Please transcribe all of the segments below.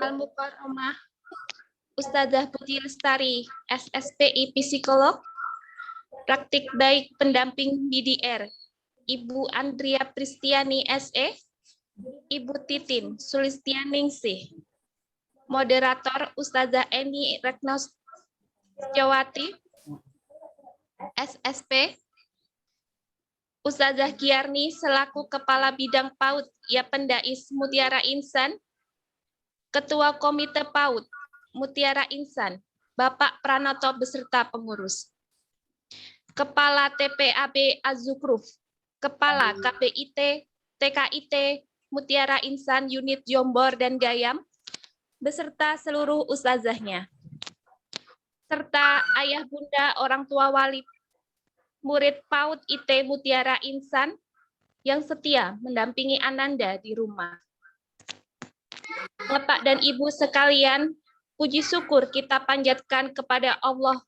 Al-Mukarramah Ustadzah Putri Lestari, SSPI Psikolog, Praktik Baik Pendamping BDR, Ibu Andrea Pristiani SE, Ibu Titin Sulistianingsih, Moderator Ustadzah Eni Retnosjawati, SSP, Ustadzah Giarni selaku Kepala Bidang PAUD Yapendais Mutiara Insan, Ketua Komite PAUD Mutiara Insan, Bapak Pranoto beserta pengurus. Kepala TPAB Azukruf, Kepala KPIT, TKIT, Mutiara Insan, Unit Jombor dan Gayam, beserta seluruh ustazahnya. Serta ayah bunda orang tua wali murid PAUD IT Mutiara Insan yang setia mendampingi Ananda di rumah. Bapak dan Ibu sekalian, puji syukur kita panjatkan kepada Allah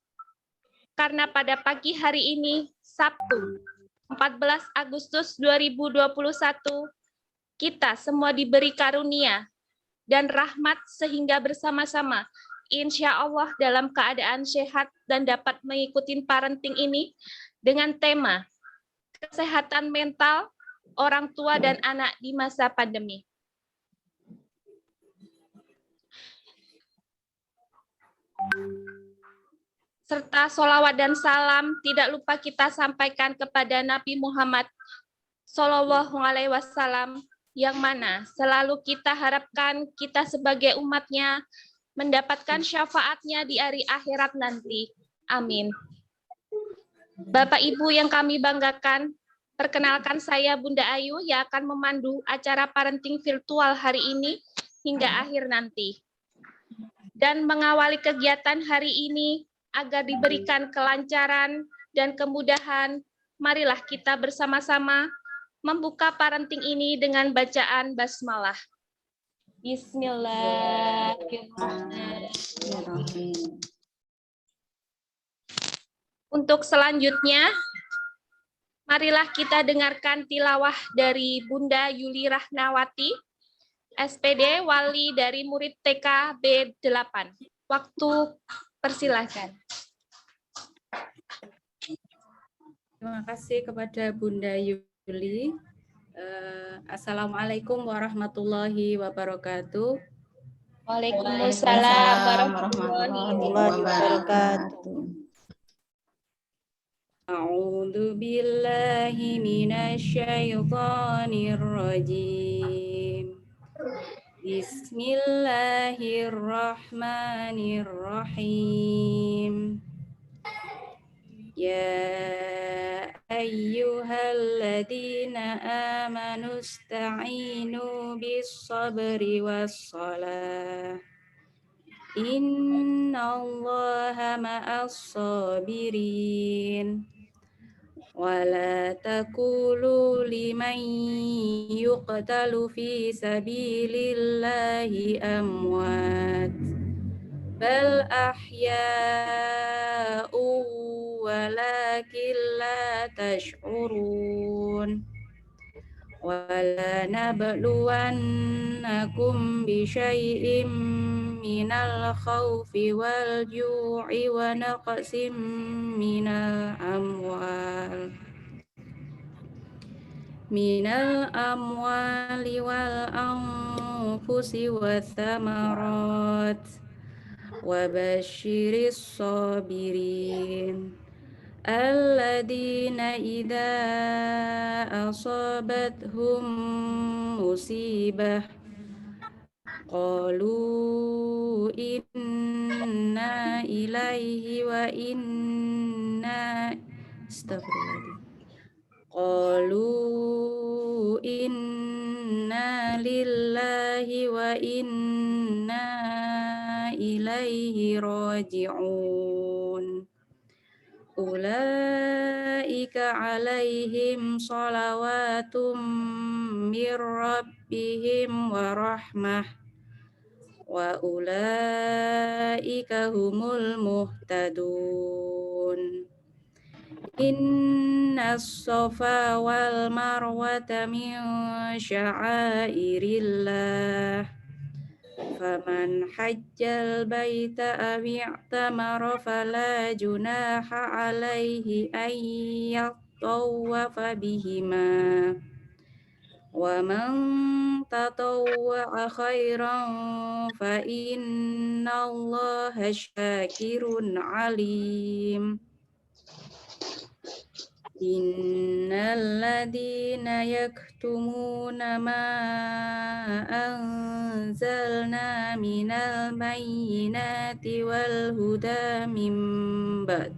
karena pada pagi hari ini, Sabtu, 14 Agustus 2021, kita semua diberi karunia dan rahmat sehingga bersama-sama, insya Allah dalam keadaan sehat dan dapat mengikuti parenting ini dengan tema kesehatan mental orang tua dan anak di masa pandemi. Serta sholawat dan salam tidak lupa kita sampaikan kepada Nabi Muhammad Shallallahu Alaihi Wasallam yang mana selalu kita harapkan kita sebagai umatnya mendapatkan syafaatnya di hari akhirat nanti. Amin. Bapak Ibu yang kami banggakan, perkenalkan saya Bunda Ayu yang akan memandu acara parenting virtual hari ini hingga akhir nanti. Dan mengawali kegiatan hari ini agar diberikan kelancaran dan kemudahan, marilah kita bersama-sama membuka parenting ini dengan bacaan basmalah. Bismillahirrahmanirrahim. Untuk selanjutnya, marilah kita dengarkan tilawah dari Bunda Yuli Rahnawati, SPD Wali dari murid TK B8. Waktu persilahkan. Terima kasih kepada Bunda Yuli. Assalamualaikum warahmatullahi wabarakatuh. Waalaikumsalam warahmatullahi wabarakatuh. A'udzu billahi minasyaitonir rajim. Bismillahirrahmanirrahim. Ya ayyuhalladzina amanu ista'inu bis-sabri was-shalah. Innallaha ma'as-sabirin. Wala taqulu liman yuqtalu fi sabilillahi amwat bal ahya'u walakin la tash'urun. Wala nabluwannakum bi syai'im minal khawfi wal ju'i wa naqsim minal amwali wal anfusi wath thamarat wa basyiris sabirin alladzina idza asabathum musibah qalu inna ilaihi wa inna qalu inna lillahi wa inna ilaihi raji'un. Ulaika alaihim salawatum mir rabbihim wa rahmah wa ulaika humul muhtadun. Inna as-safa wal marwata min sya'airillah فمن حج البيت أو اعتمر فلا جناح عليه أن يطوف بهما ومن تطوع خيرا فإن الله شاكر عليم إن الذين يكتمون ما أنزلنا من البينات والهدى من بعد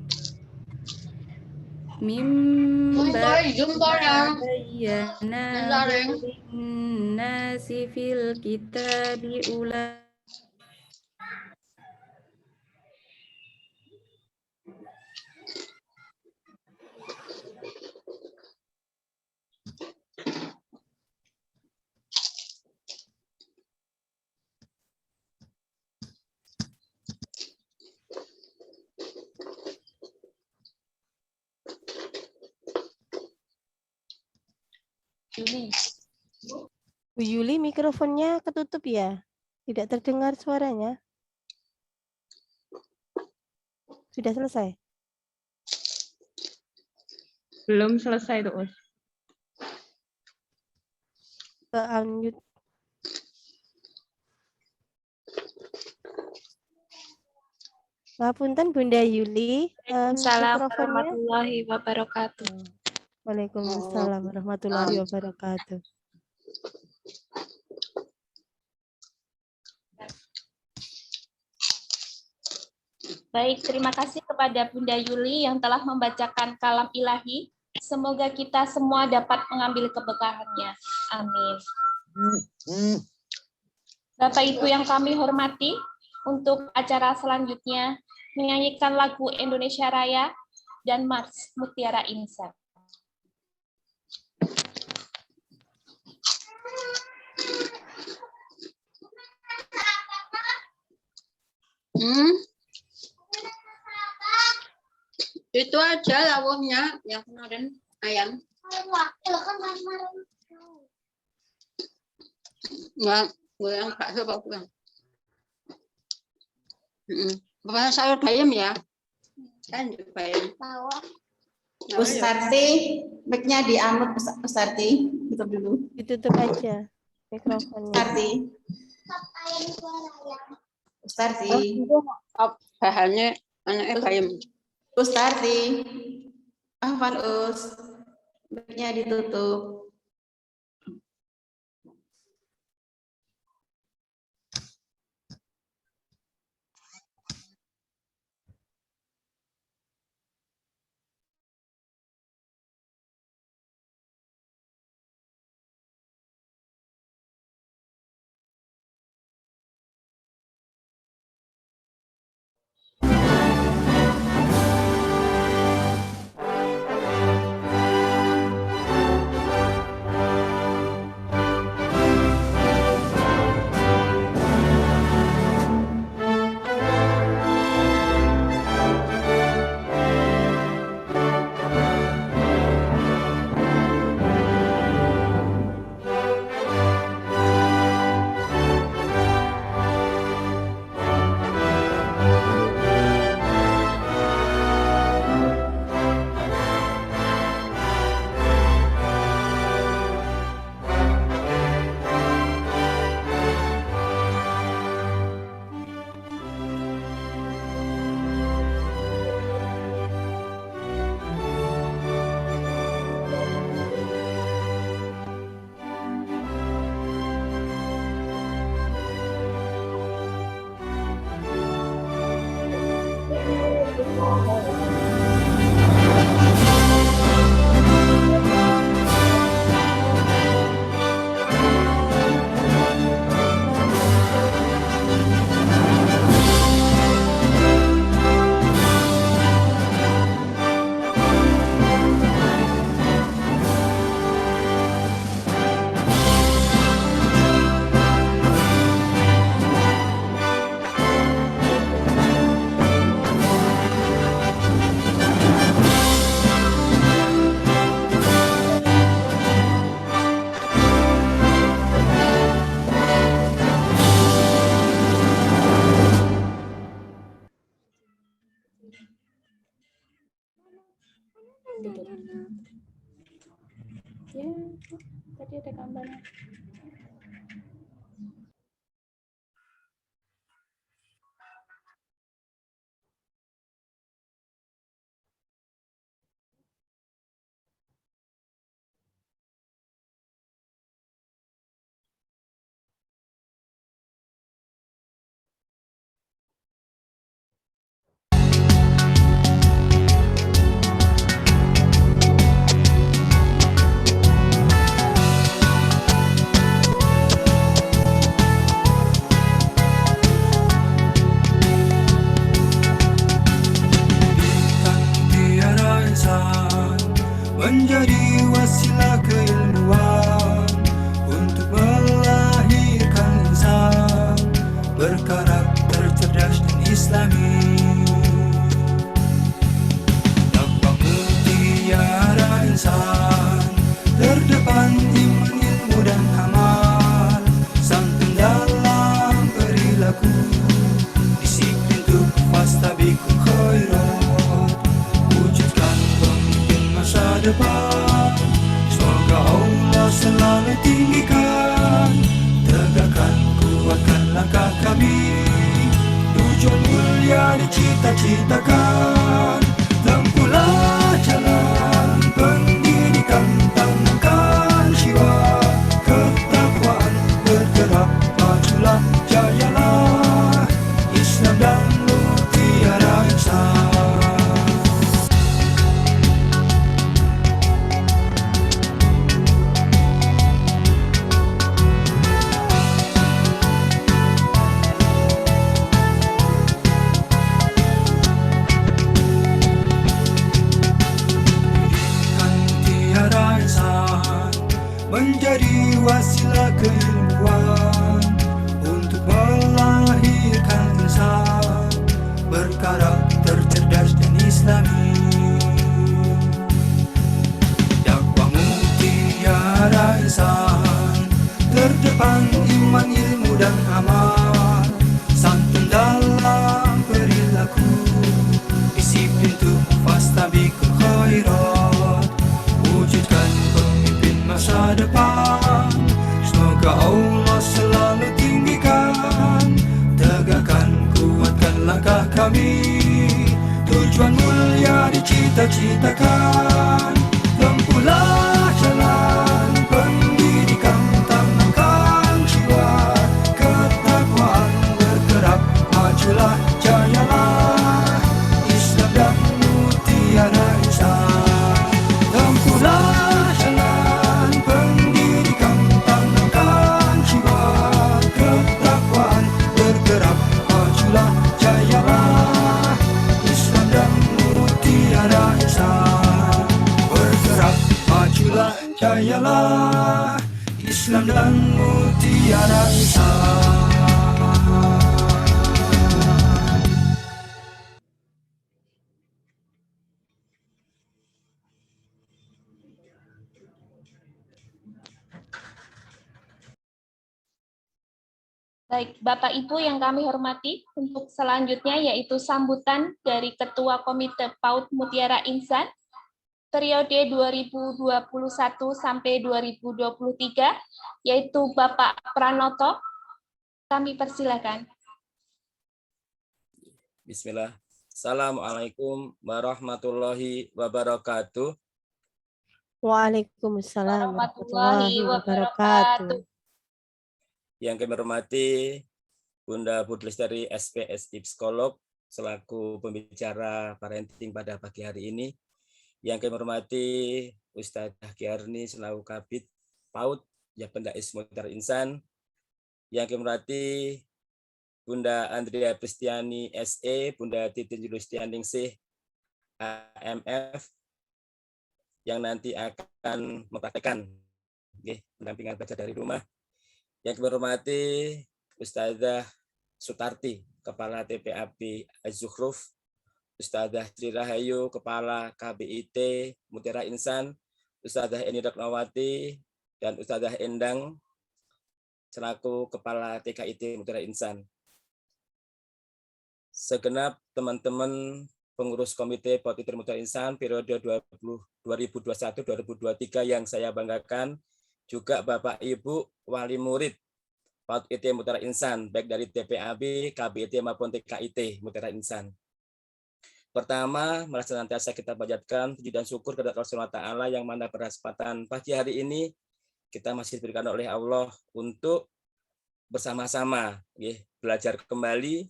ما بيناه للناس في الكتاب أولئك Bu Yuli, mikrofonnya ketutup ya? Tidak terdengar suaranya? Sudah selesai? Belum selesai tuh, Us. Unmute. Ngapunten Bunda Yuli, Waalaikumsalam mikrofonnya. warahmatullahi wabarakatuh. Waalaikumsalam warahmatullahi wabarakatuh. Baik, terima kasih kepada Bunda Yuli yang telah membacakan kalam ilahi. Semoga kita semua dapat mengambil keberkahannya. Amin. Bapak Ibu yang kami hormati, untuk acara selanjutnya menyanyikan lagu Indonesia Raya dan Mars Mutiara Insan. Itu aja lawuhnya yang kemarin ayam. Enggak, gue yang bakso Pak Bang. Bapak sayur bayam ya? Kan bayam. Bu Sarti, mic-nya di-unmute Bu Sarti, tutup dulu. Ditutup aja mikrofonnya. Sarti. Bu Sarti. Bahannya anaknya bayam. Bu Sarti. Afwan Us. Mic-nya ditutup. Ya, tadi ada gambarnya. Tiada insan menjadi wasilah keilmuan untuk melahirkan insan berkarakter cerdas dan islami. Dakwah mutiara insan terdepan iman, ilmu dan amal, santun dalam perilaku, disiplin untuk fastabiqul khairat, wujudkan pemimpin masa depan. Semoga Allah selalu tinggikan, tegakkan, kuatkan langkah kami, tujuan mulia dicita-citakan. Tempuhlah jalan pendidikan, tanamkan jiwa ketakwaan, bergerak majulah, jayalah Islam dan mutiara insan. Tiada insan menjadi wasilah keilmuan untuk melahirkan insan berkarakter cerdas dan islami. Dakwah mutiara insan terdepan iman, ilmu dan amal, santun dalam perilaku, disiplin untuk fastabiqul khairat, wujudkan pemimpin masa depan. Semoga Allah selalu tinggikan, tegakkan, kuatkan langkah kami, tujuan mulia dicita-citakan. Tempuhlah jalan pendidikan, tanamkan jiwa ketakwaan, bergerak majulah, jayalah Islam dan mutiara insan. Tempuhlah jalan pendidikan, tanamkan jiwa ketakwaan, bergerak majulah, jayalah Islam dan mutiara insan. Bergerak majulah, jayalah Islam dan mutiara insan. Baik, Bapak Ibu yang kami hormati, untuk selanjutnya yaitu sambutan dari Ketua Komite PAUD Mutiara Insan periode 2021 sampai 2023, yaitu Bapak Pranoto. Kami persilakan. Bismillah. Assalamualaikum warahmatullahi wabarakatuh. Waalaikumsalam warahmatullahi wabarakatuh. Yang kami hormati Bunda Budi Lestari SPSI Psikolog selaku pembicara parenting pada pagi hari ini. Yang kami hormati Ustadzah Giarni selaku Kabid PAUD ya Pendais Mutiara Insan. Yang kami hormati Bunda Andrea Pristiani SE, Bunda Titin Julistianingsih AMF yang nanti akan mempraktekkan pendampingan belajar dari rumah. Yang kami hormati Ustadzah Sutarti, Kepala TPAP Az-Zukhruf, Ustadzah Sri Rahayu, Kepala KBIT Mutiara Insan, Ustadzah Eni Ratnawati, dan Ustadzah Endang selaku Kepala TKIT Mutiara Insan. Segenap teman-teman pengurus Komite PAUD ITER Mutiara Insan periode 2021-2023 yang saya banggakan, juga Bapak Ibu wali murid PAUD ITER Mutiara Insan, baik dari TPAB, KBIT maupun TKIT Mutiara Insan. Pertama, mari senantiasa kita panjatkan puji dan syukur kepada Allah Subhanahu wa taala yang mana berkesempatan pagi hari ini kita masih diberikan oleh Allah untuk bersama-sama belajar kembali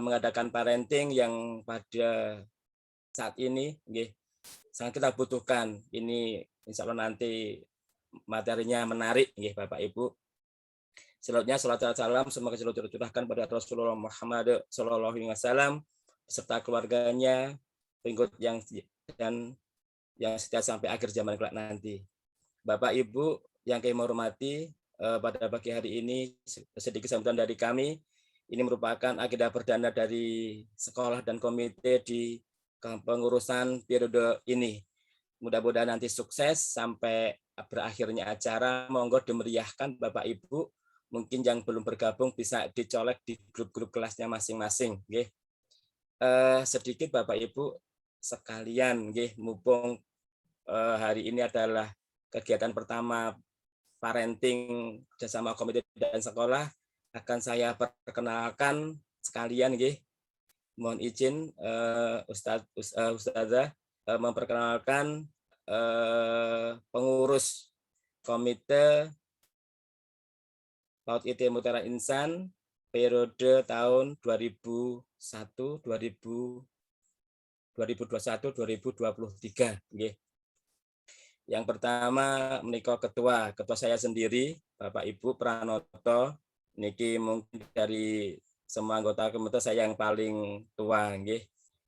mengadakan parenting yang pada saat ini sangat kita butuhkan. Ini insya Allah nanti materinya menarik Bapak Ibu. Selanjutnya salawat dan salam semoga selalu tercurahkan pada Rasulullah Muhammad SAW beserta keluarganya, pengikut yang setia sampai akhir zaman kelak nanti. Bapak Ibu yang kami hormati, pada pagi hari ini sedikit sambutan dari kami. Ini merupakan agenda perdana dari sekolah dan komite di pengurusan periode ini. Mudah-mudahan nanti sukses sampai berakhirnya acara. Monggo dimeriahkan Bapak Ibu. Mungkin yang belum bergabung bisa dicolek di grup-grup kelasnya masing-masing. Sedikit Bapak Ibu sekalian, mumpung hari ini adalah kegiatan pertama parenting bersama komite dan sekolah, akan saya perkenalkan sekalian, mohon izin Ustazah memperkenalkan pengurus komite PAUD ITER Mutiara Insan periode tahun 2021-2023. Yang pertama menika ketua saya sendiri, Bapak Ibu Pranoto. Niki mungkin dari semua anggota komite saya yang paling tua,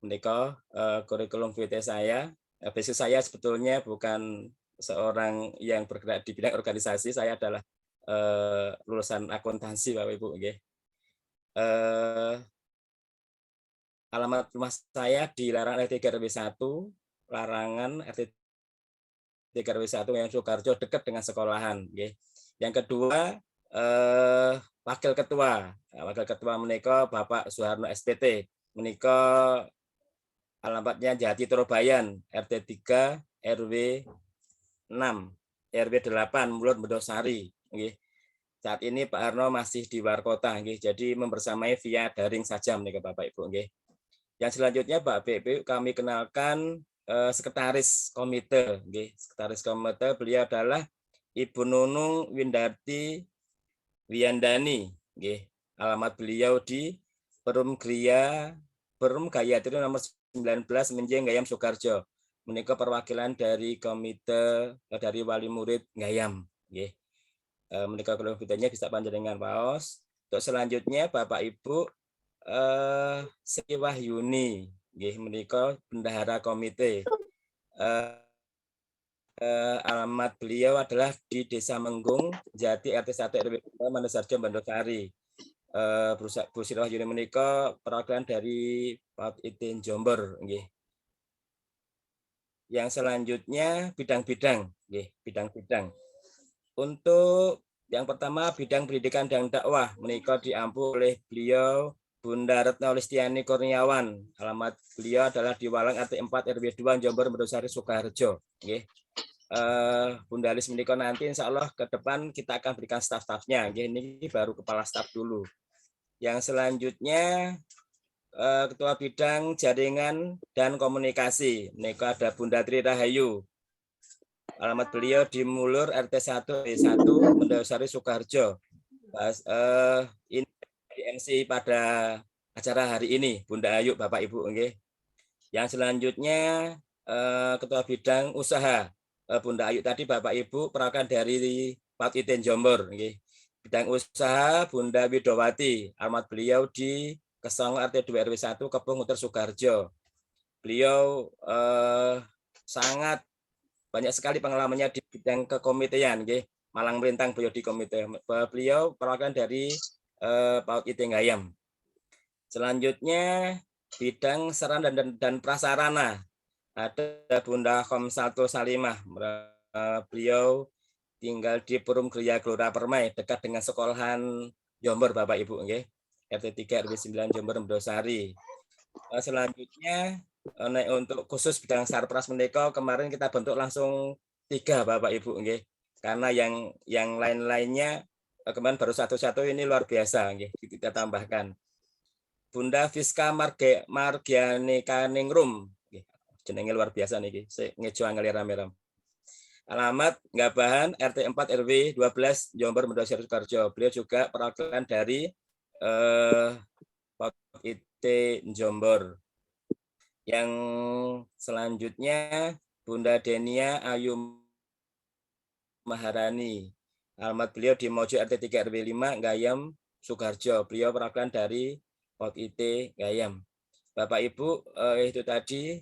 menika kurikulum vitae saya. Basic saya sebetulnya bukan seorang yang bergerak di bidang organisasi, saya adalah lulusan akuntansi Bapak Ibu. Alamat rumah saya di Larangan RT 3 RW 1, Larangan RT 3 RW 1 yang Sukarjo, dekat dengan sekolahan. Yang kedua, wakil ketua menika Bapak Suharno SPT, menika alamatnya Jati Torobayan, RT 3 RW 6, RW 8, Mulur Mendosari. Saat ini Pak Arno masih di luar kota, jadi membersamai via daring saja menika Bapak Ibu. Yang selanjutnya Bapak Ibu kami kenalkan sekretaris komite, sekretaris komite beliau adalah Ibu Nunung Windarti Wiyandani, alamat beliau di Perum Gayatri nomor 19 Menjeng Gayam Sukarjo, menika perwakilan dari komite dari wali murid Gayam. Menika kalau videonya bisa panjenengan paos. Untuk selanjutnya Bapak Ibu Sri Wahyuni, menika bendahara komite. Alamat beliau adalah di Desa Menggung, Jati RT 1 RW 2 Mandosarjo Bandosari. Bu Sri Wahyuni menika perwakilan dari PAUD ITER Jomber. Yang selanjutnya bidang-bidang. Untuk yang pertama bidang pendidikan dan dakwah menika diampu oleh beliau Bunda Retno Listiani Kurniawan. Alamat beliau adalah di Walang RT 4 RW 2 Jomber Mendosari Sukoharjo. Bunda Lis menika nanti insya Allah ke depan kita akan berikan staf-stafnya. Ini baru kepala staf dulu. Yang selanjutnya Ketua Bidang Jaringan dan Komunikasi. Menika ada Bunda Tri Rahayu. Alamat beliau di Mulur RT 1 1 Mendosari Sukoharjo. Ini MC pada acara hari ini Bunda Ayu Bapak Ibu. Yang selanjutnya Ketua Bidang Usaha Bunda Ayu tadi Bapak Ibu perwakilan dari PAUD ITER Jomber. Bidang usaha Bunda Widowati, alamat beliau di Kesong RT 2 RW 1 Kepung Muter Sukoharjo. Beliau sangat banyak sekali pengalamannya di bidang kekomitean, Malang Melintang beliau di komite. Beliau perwakilan dari PAUD ITER Gayam. Selanjutnya bidang sarana dan prasarana ada Bunda Khomsatul Salimah. Beliau tinggal di Perum Gria Gelora Permai, dekat dengan sekolahan Jomber Bapak Ibu, RT 3 RW 9 Jomber Mendosari. Selanjutnya untuk khusus bidang sarpras menika kemarin kita bentuk langsung 3 Bapak Ibu nggih. Karena yang lain-lainnya kemarin baru satu-satu, ini luar biasa nggih, kita tambahkan. Bunda Fiska Margiani Kaningrum nggih. Jenenge luar biasa niki. Sik ngejo angel rame-rame. Alamat Gabahan RT 4 RW 12 Jombor Mendosir Sukarjo. Beliau juga perwakilan dari IT Jombor. Yang selanjutnya Bunda Denia Ayu Maharani. Alamat beliau di Mojo RT 3 RW 5 Gayam Sukarjo. Beliau perwakilan dari POT IT Gayam. Bapak Ibu, itu tadi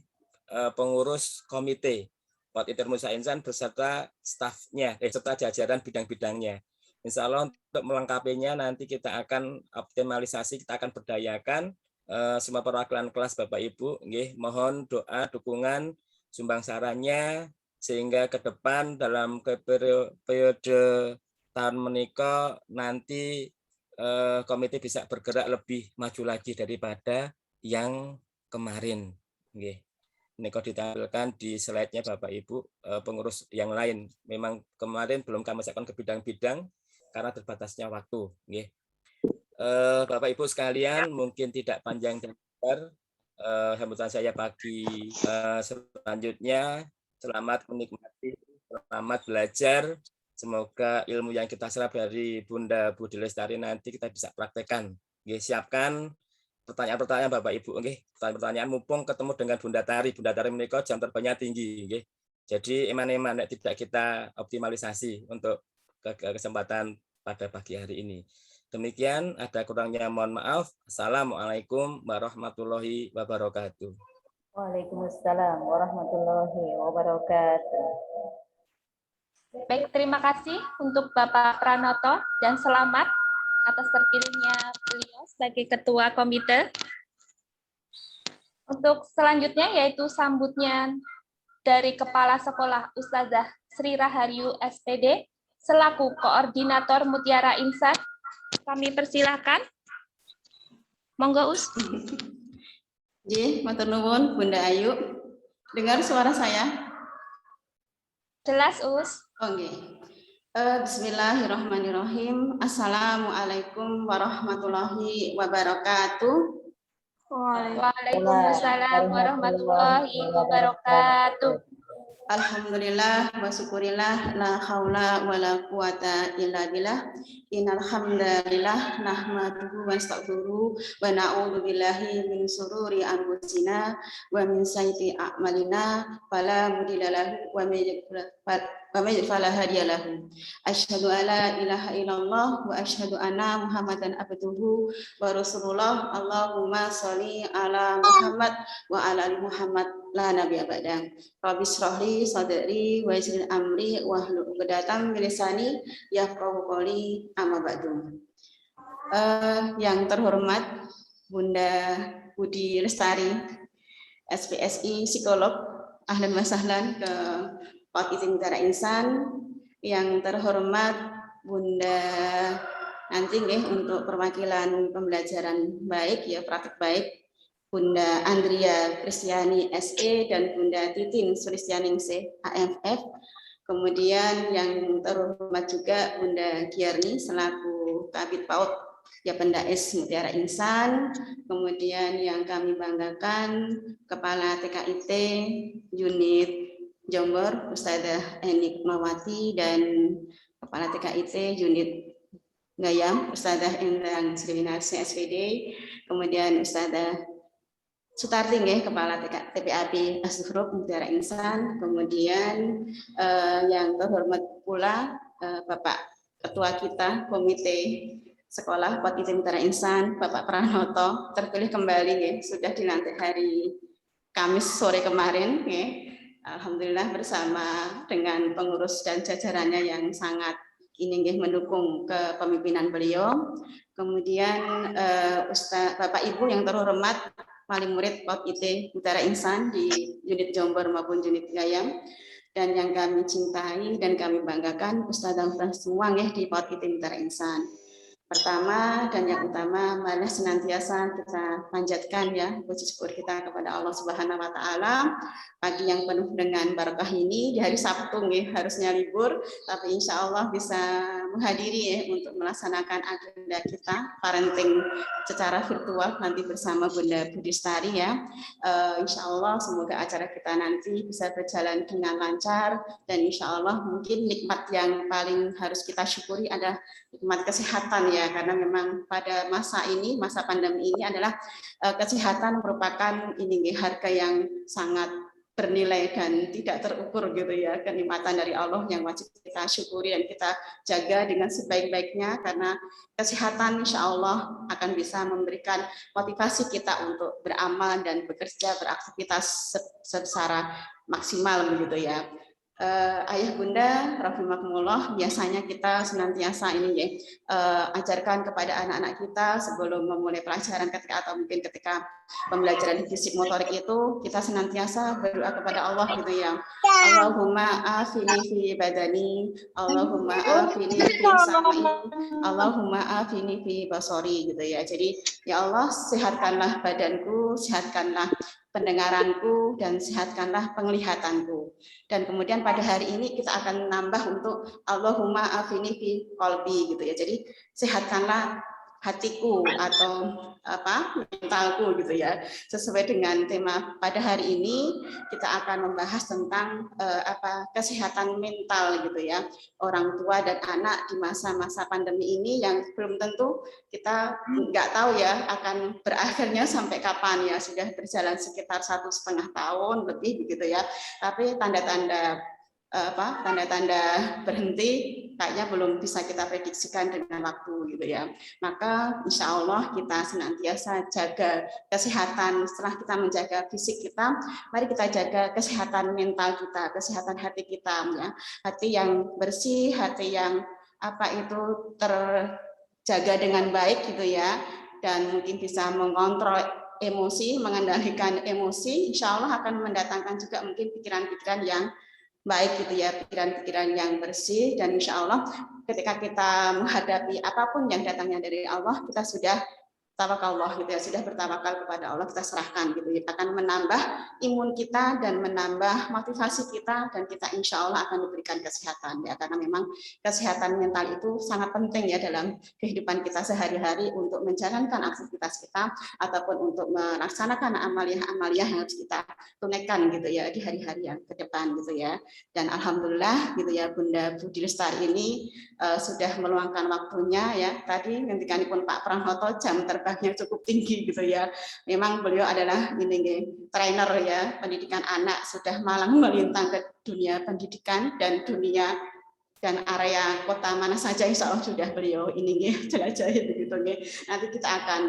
pengurus komite POT IT Musa Insan beserta stafnya, serta jajaran bidang-bidangnya. Insya Allah untuk melengkapinya nanti kita akan optimalisasi, kita akan berdayakan semua perwakilan kelas Bapak Ibu. Nggih, mohon doa, dukungan, sumbang sarannya sehingga ke depan dalam periode tahun menika nanti komite bisa bergerak lebih maju lagi daripada yang kemarin. Nggih. Niko ditampilkan di slide-nya Bapak Ibu, pengurus yang lain. Memang kemarin belum kami masukkan ke bidang-bidang karena terbatasnya waktu. Nggih. Bapak Ibu sekalian, mungkin tidak panjang dan lebar sambutan saya pagi selanjutnya. Selamat menikmati, selamat belajar. Semoga ilmu yang kita serap dari Bunda Budi Lestari nanti kita bisa praktekkan. Nggih, siapkan pertanyaan-pertanyaan Bapak Ibu. Nggih, pertanyaan mumpung ketemu dengan Bunda Tari. Bunda Tari menika jam terbangnya tinggi. Nggih. Jadi eman-eman tidak kita optimalisasi untuk kesempatan pada pagi hari ini. Demikian, ada kurangnya mohon maaf. Assalamualaikum warahmatullahi wabarakatuh. Waalaikumsalam warahmatullahi wabarakatuh. Baik, terima kasih untuk Bapak Pranoto dan selamat atas terpilihnya beliau sebagai Ketua Komite. Untuk selanjutnya yaitu sambutnya dari Kepala Sekolah Ustazah Sri Rahayu SPD selaku Koordinator Mutiara Insan. Kami persilahkan. Monggo Us. Nggih, matur nuwun Bunda Ayu. Dengar suara saya? Jelas Us. Oh, nggih. Bismillahirrahmanirrahim. Assalamualaikum warahmatullahi wabarakatuh. Waalaikumsalam warahmatullahi wabarakatuh. Alhamdulillah wa syukurillah la haula wa la quwata illa billah. Innal hamdalillah nahmaduhu wa nastaghfiruhu wa na'udzu billahi min sururi anfusina wa min sayyiati a'malina fala mudilla lahu wa may yudlil fala hadiya lahu. Asyhadu an la ilaha illallah wa asyhadu anna Muhammadan abduhu wa rasulullah. Allahumma sholli ala Muhammad wa ala ali Muhammad la nabiyya ba'da. Rabbi shrahli sadri wa yassir amri wahlul 'uqdatam min lisani yafqahu qawli amma ba'du. Yang terhormat Bunda Budi Lestari, SPSI psikolog, ahlan wa sahlan ke POT IT Mutiara Insan. Yang terhormat Bunda nanti nggih untuk perwakilan pembelajaran baik ya, praktek baik, Bunda Andrea Kristiani SE dan Bunda Titin Sulistianingsih AMF. Kemudian yang terhormat juga Bunda Giarni selaku Kabid PAUD Yapendais Mutiara Insan. Kemudian yang kami banggakan Kepala TKIT Unit Jombor Ustazah Enik Mawati dan Kepala TKIT Unit Gayam Ustazah Endang Sriwinarsi SPD. Kemudian Ustazah Sutarti nggih, Kepala TPAB Asdufruk Mutiara Insan. Kemudian yang terhormat pula Bapak Ketua kita Komite Sekolah POT IT Mutiara Insan, Bapak Pranoto, terpilih kembali nggih, sudah dilantik hari Kamis sore kemarin nggih. Alhamdulillah bersama dengan pengurus dan jajarannya yang sangat ini nggih mendukung kepemimpinan beliau. Kemudian Bapak Ibu yang terhormat wali murid POT IT Mutiara Insan di unit Jombor maupun unit Gayam, dan yang kami cintai dan kami banggakan Ustazah semua nggih di POT IT Mutiara Insan. Pertama dan yang utama, mari senantiasa kita panjatkan ya puji syukur kita kepada Allah Subhanahu wa taala. Pagi yang penuh dengan barakah ini di hari Sabtu nih, harusnya libur, tapi insya Allah bisa menghadiri ya untuk melaksanakan agenda kita parenting secara virtual nanti bersama Bunda Budi Lestari ya. Insya Allah semoga acara kita nanti bisa berjalan dengan lancar dan insya Allah mungkin nikmat yang paling harus kita syukuri adalah nikmat kesehatan ya, karena memang pada masa ini, masa pandemi ini adalah kesehatan merupakan ini harga yang sangat bernilai dan tidak terukur gitu ya, kenikmatan dari Allah yang wajib kita syukuri dan kita jaga dengan sebaik-baiknya, karena kesehatan insya Allah akan bisa memberikan motivasi kita untuk beramal dan bekerja beraktivitas secara maksimal begitu ya. Ayah bunda rahimakumullah, biasanya kita senantiasa ini ya ajarkan kepada anak-anak kita sebelum memulai pelajaran ketika atau mungkin ketika pembelajaran fisik motorik itu kita senantiasa berdoa kepada Allah gitu ya. Allahumma afini fi badani, Allahumma afini fi sam'i, Allahumma afini fi basori gitu ya. Jadi ya Allah, sehatkanlah badanku, sehatkanlah pendengaranku, dan sehatkanlah penglihatanku. Dan kemudian pada hari ini kita akan nambah untuk Allahumma afini fi qalbi gitu ya. Jadi sehatkanlah hatiku atau mentalku gitu ya. Sesuai dengan tema pada hari ini kita akan membahas tentang kesehatan mental gitu ya. Orang tua dan anak di masa-masa pandemi ini yang belum tentu kita nggak tahu ya akan berakhirnya sampai kapan ya. Sudah berjalan sekitar 1,5 tahun lebih begitu ya. Tapi tanda-tanda berhenti kayaknya belum bisa kita prediksikan dengan waktu gitu ya. Maka insya Allah kita senantiasa jaga kesehatan. Setelah kita menjaga fisik kita, mari kita jaga kesehatan mental kita, kesehatan hati kita ya. Hati yang bersih, hati yang terjaga dengan baik gitu ya, dan mungkin bisa mengontrol emosi, mengendalikan emosi, insya Allah akan mendatangkan juga mungkin pikiran-pikiran yang baik gitu ya, pikiran-pikiran yang bersih, dan insya Allah ketika kita menghadapi apapun yang datangnya dari Allah, kita sudah tawakallah gitu ya, sudah bertawakal kepada Allah, kita serahkan gitu ya, akan menambah imun kita dan menambah motivasi kita, dan kita insya Allah akan diberikan kesehatan ya, karena memang kesehatan mental itu sangat penting ya dalam kehidupan kita sehari-hari untuk menjalankan aktivitas kita ataupun untuk melaksanakan amaliyah-amaliyah yang harus kita tunaikan gitu ya di hari-hari yang ke depan gitu ya. Dan alhamdulillah gitu ya, Bunda Budi Lestari ini sudah meluangkan waktunya ya, tadi ngendikanipun Pak Pranoto jam terbangnya cukup tinggi gitu ya. Memang beliau adalah trainer ya pendidikan anak, sudah malang melintang ke dunia pendidikan dan dunia dan area kota mana saja insya Allah sudah beliau jelajahi begitu. Nanti kita akan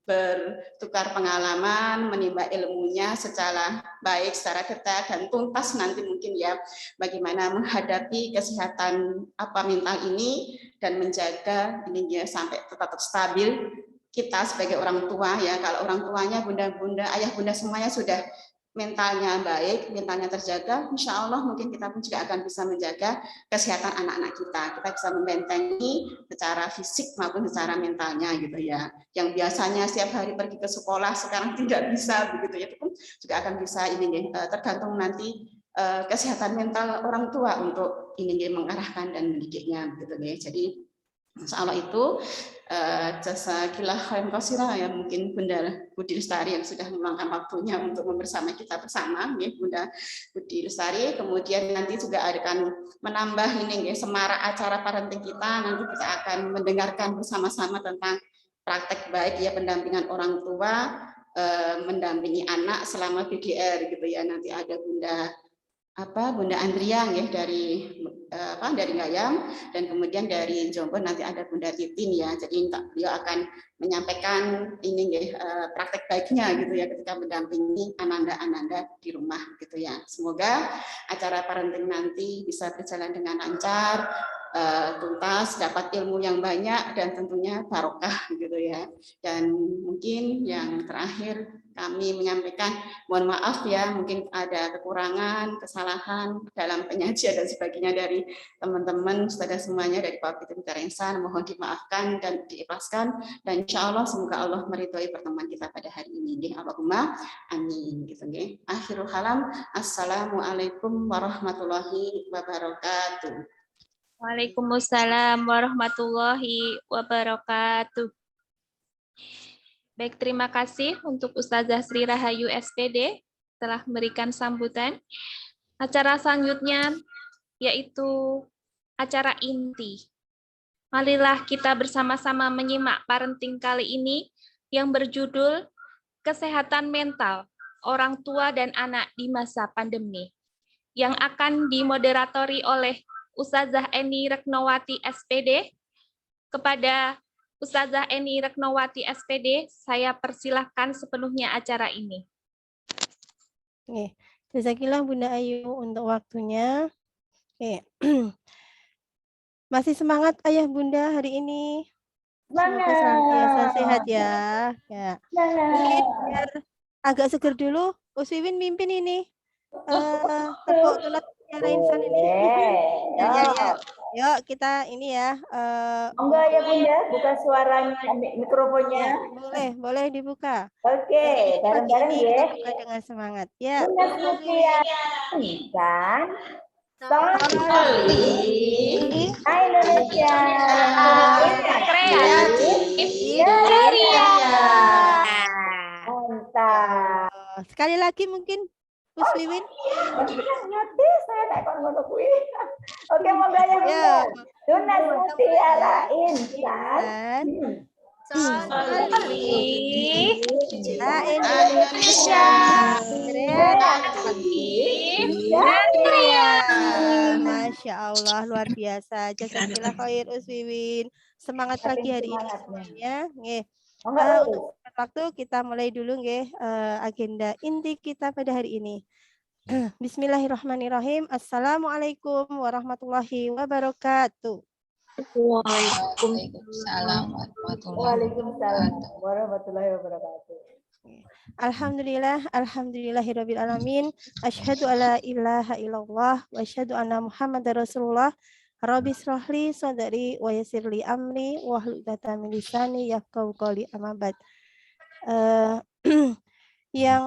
bertukar pengalaman, menimba ilmunya secara baik, secara detail dan tuntas nanti mungkin ya, bagaimana menghadapi kesehatan mental ini dan menjaga ini ya sampai tetap stabil. Kita sebagai orang tua ya, kalau orang tuanya, bunda-bunda, ayah bunda semuanya sudah mentalnya baik, mentalnya terjaga, insya Allah mungkin kita pun juga akan bisa menjaga kesehatan anak-anak kita. Kita bisa membentengi secara fisik maupun secara mentalnya gitu ya. Yang biasanya setiap hari pergi ke sekolah sekarang tidak bisa begitu ya, itu pun juga akan bisa ini tergantung nanti kesehatan mental orang tua untuk ini mengarahkan dan mendidiknya begitu ya. Jadi insya Allah itu jazakillah khairan katsira ya, mungkin Bunda Budi Lestari yang sudah meluangkan waktunya untuk bersama kita bersama ya, Bunda Budi Lestari. Kemudian nanti juga akan menambah ini ya, semarak acara parenting kita. Nanti kita akan mendengarkan bersama-sama tentang praktek baik ya, pendampingan orang tua mendampingi anak selama PDR gitu ya. Nanti ada Bunda Andriang ya dari Ngayam, dan kemudian dari Jombor nanti ada Bunda Titin ya. Jadi beliau akan menyampaikan ini ya, praktek baiknya gitu ya ketika mendampingi ananda-ananda di rumah gitu ya. Semoga acara parenting nanti bisa berjalan dengan lancar, tuntas, dapat ilmu yang banyak dan tentunya barokah gitu ya. Dan mungkin yang terakhir kami menyampaikan mohon maaf ya, mungkin ada kekurangan, kesalahan dalam penyajian dan sebagainya dari teman-teman saudara semuanya dari Pak PT Mutiara Insan, mohon dimaafkan dan diikhlaskan, dan insya Allah semoga Allah meridhoi pertemuan kita pada hari ini. Allahumma amin. Gitu, nggih. Akhirul kalam, assalamualaikum warahmatullahi wabarakatuh. Waalaikumsalam warahmatullahi wabarakatuh. Baik, terima kasih untuk Ustazah Sri Rahayu SPD telah memberikan sambutan. Acara selanjutnya yaitu acara inti. Marilah kita bersama-sama menyimak parenting kali ini yang berjudul Kesehatan Mental Orang Tua dan Anak di Masa Pandemi, yang akan dimoderatori oleh Ustazah Eni Reknowati SPD. Kepada Ustazah Eni Reknowati SPD, saya persilahkan sepenuhnya acara ini. Oke, jazakillah Bunda Ayu untuk waktunya. Oke. Masih semangat Ayah Bunda hari ini? Semoga senantiasa sehat ya. Ya. Mungkin biar agak seger dulu, Uswiwin mimpin ini. Tepuk tunas Mutiara Insan ini. Ya. Yuk kita ini ya. Monggo ya Bunda, buka suaranya, mikrofonnya. Boleh dibuka. Oke, bareng-bareng Ini ya. kita buka dengan semangat. Ya. Tunas Mutiara Insan. Salam Indonesia. Kreatif. Mantap. Sekali lagi mungkin Uswiwin. Ngerti saya tak kon ngono kuwi. Oke, monggo ya Bunda. Tunas Mutiara Insan. Indonesia. Masya Allah, luar biasa. Jazakillah khair Uswiwin. Semangat pagi hari ini semuanya. Untuk waktu kita mulai dulu agenda inti kita pada hari ini. Bismillahirrahmanirrahim. Assalamualaikum warahmatullahi wabarakatuh. Waalaikumsalam warahmatullahi wabarakatuh. Alhamdulillahirabbil alamin. Asyhadu alla ilaha illallah wa asyhadu anna Muhammadar Rasulullah. Rabbi shrahli sadri wa yassirli amri wahlul 'uqdatam min lisani yafqahu qawli, amma ba'd. Yang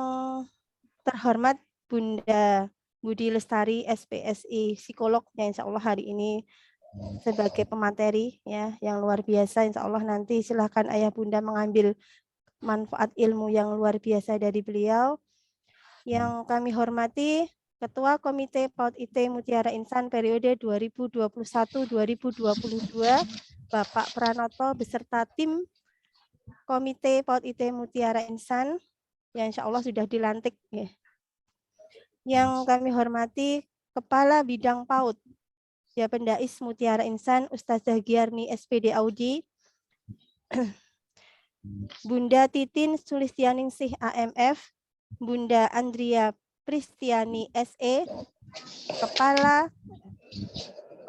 terhormat Bunda Budi Lestari SPSI psikolog yang insya Allah hari ini sebagai pemateri ya yang luar biasa, insya Allah nanti silahkan Ayah Bunda mengambil manfaat ilmu yang luar biasa dari beliau. Yang kami hormati Ketua Komite PAUD IT Mutiara Insan periode 2021-2022 Bapak Pranoto beserta tim Komite PAUD IT Mutiara Insan yang insya Allah sudah dilantik ya. Yang kami hormati Kepala Bidang PAUD ya Pendais Mutiara Insan Ustazah Giarni SPD Audi, Bunda Titin Sulistianingsih AMF, Bunda Andria Pristiani SE, Kepala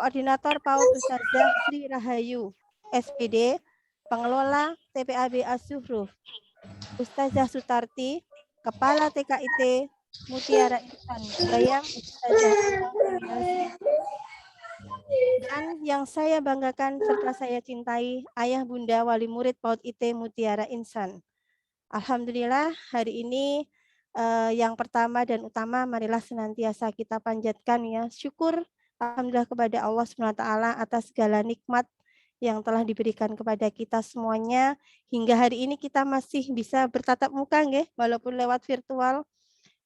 Koordinator PAUD Ustazah Sri Rahayu SPD, Pengelola TPAB As-Zuhruf Ustazah Sutarti, Kepala TKIT Mutiara Insan Bayam Ustazah Sutarti. Dan yang saya banggakan serta saya cintai, Ayah Bunda Wali Murid PAUD IT Mutiara Insan. Alhamdulillah hari ini yang pertama dan utama marilah senantiasa kita panjatkan ya syukur alhamdulillah kepada Allah SWT atas segala nikmat yang telah diberikan kepada kita semuanya hingga hari ini kita masih bisa bertatap muka walaupun lewat virtual.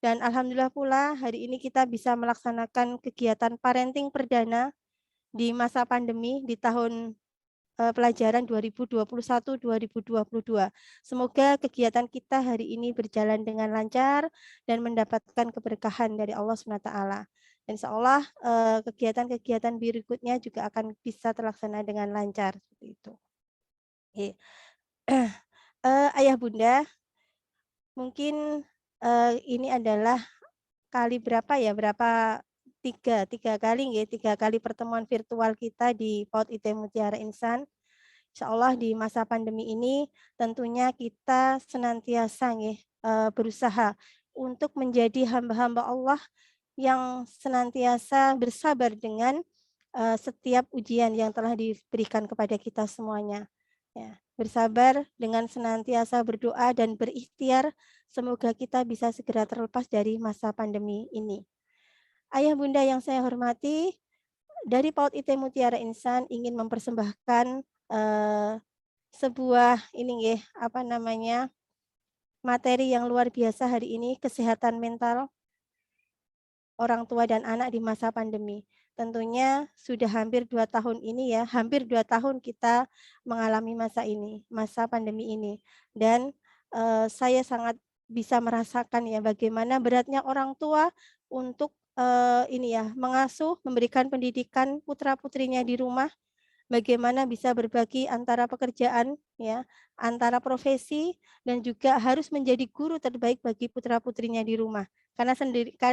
Dan alhamdulillah pula hari ini kita bisa melaksanakan kegiatan parenting perdana di masa pandemi di tahun pelajaran 2021-2022. Semoga kegiatan kita hari ini berjalan dengan lancar dan mendapatkan keberkahan dari Allah SWT. Dan insya Allah kegiatan-kegiatan berikutnya juga akan bisa terlaksana dengan lancar. Seperti itu. Ayah Bunda, mungkin ini adalah kali berapa tiga kali pertemuan virtual kita di PAUD IT Mutiara Insan. Insya Allah di masa pandemi ini tentunya kita senantiasa berusaha untuk menjadi hamba-hamba Allah yang senantiasa bersabar dengan setiap ujian yang telah diberikan kepada kita semuanya. Ya, bersabar dengan senantiasa berdoa dan berikhtiar, semoga kita bisa segera terlepas dari masa pandemi ini. Ayah bunda yang saya hormati, dari PAUD IT Mutiara Insan ingin mempersembahkan sebuah materi yang luar biasa hari ini, kesehatan mental orang tua dan anak di masa pandemi. Tentunya sudah hampir 2 tahun ini ya, hampir 2 tahun kita mengalami masa pandemi ini. Dan saya sangat bisa merasakan ya bagaimana beratnya orang tua untuk mengasuh, memberikan pendidikan putra-putrinya di rumah, bagaimana bisa berbagi antara pekerjaan ya, antara profesi, dan juga harus menjadi guru terbaik bagi putra-putrinya di rumah. Karena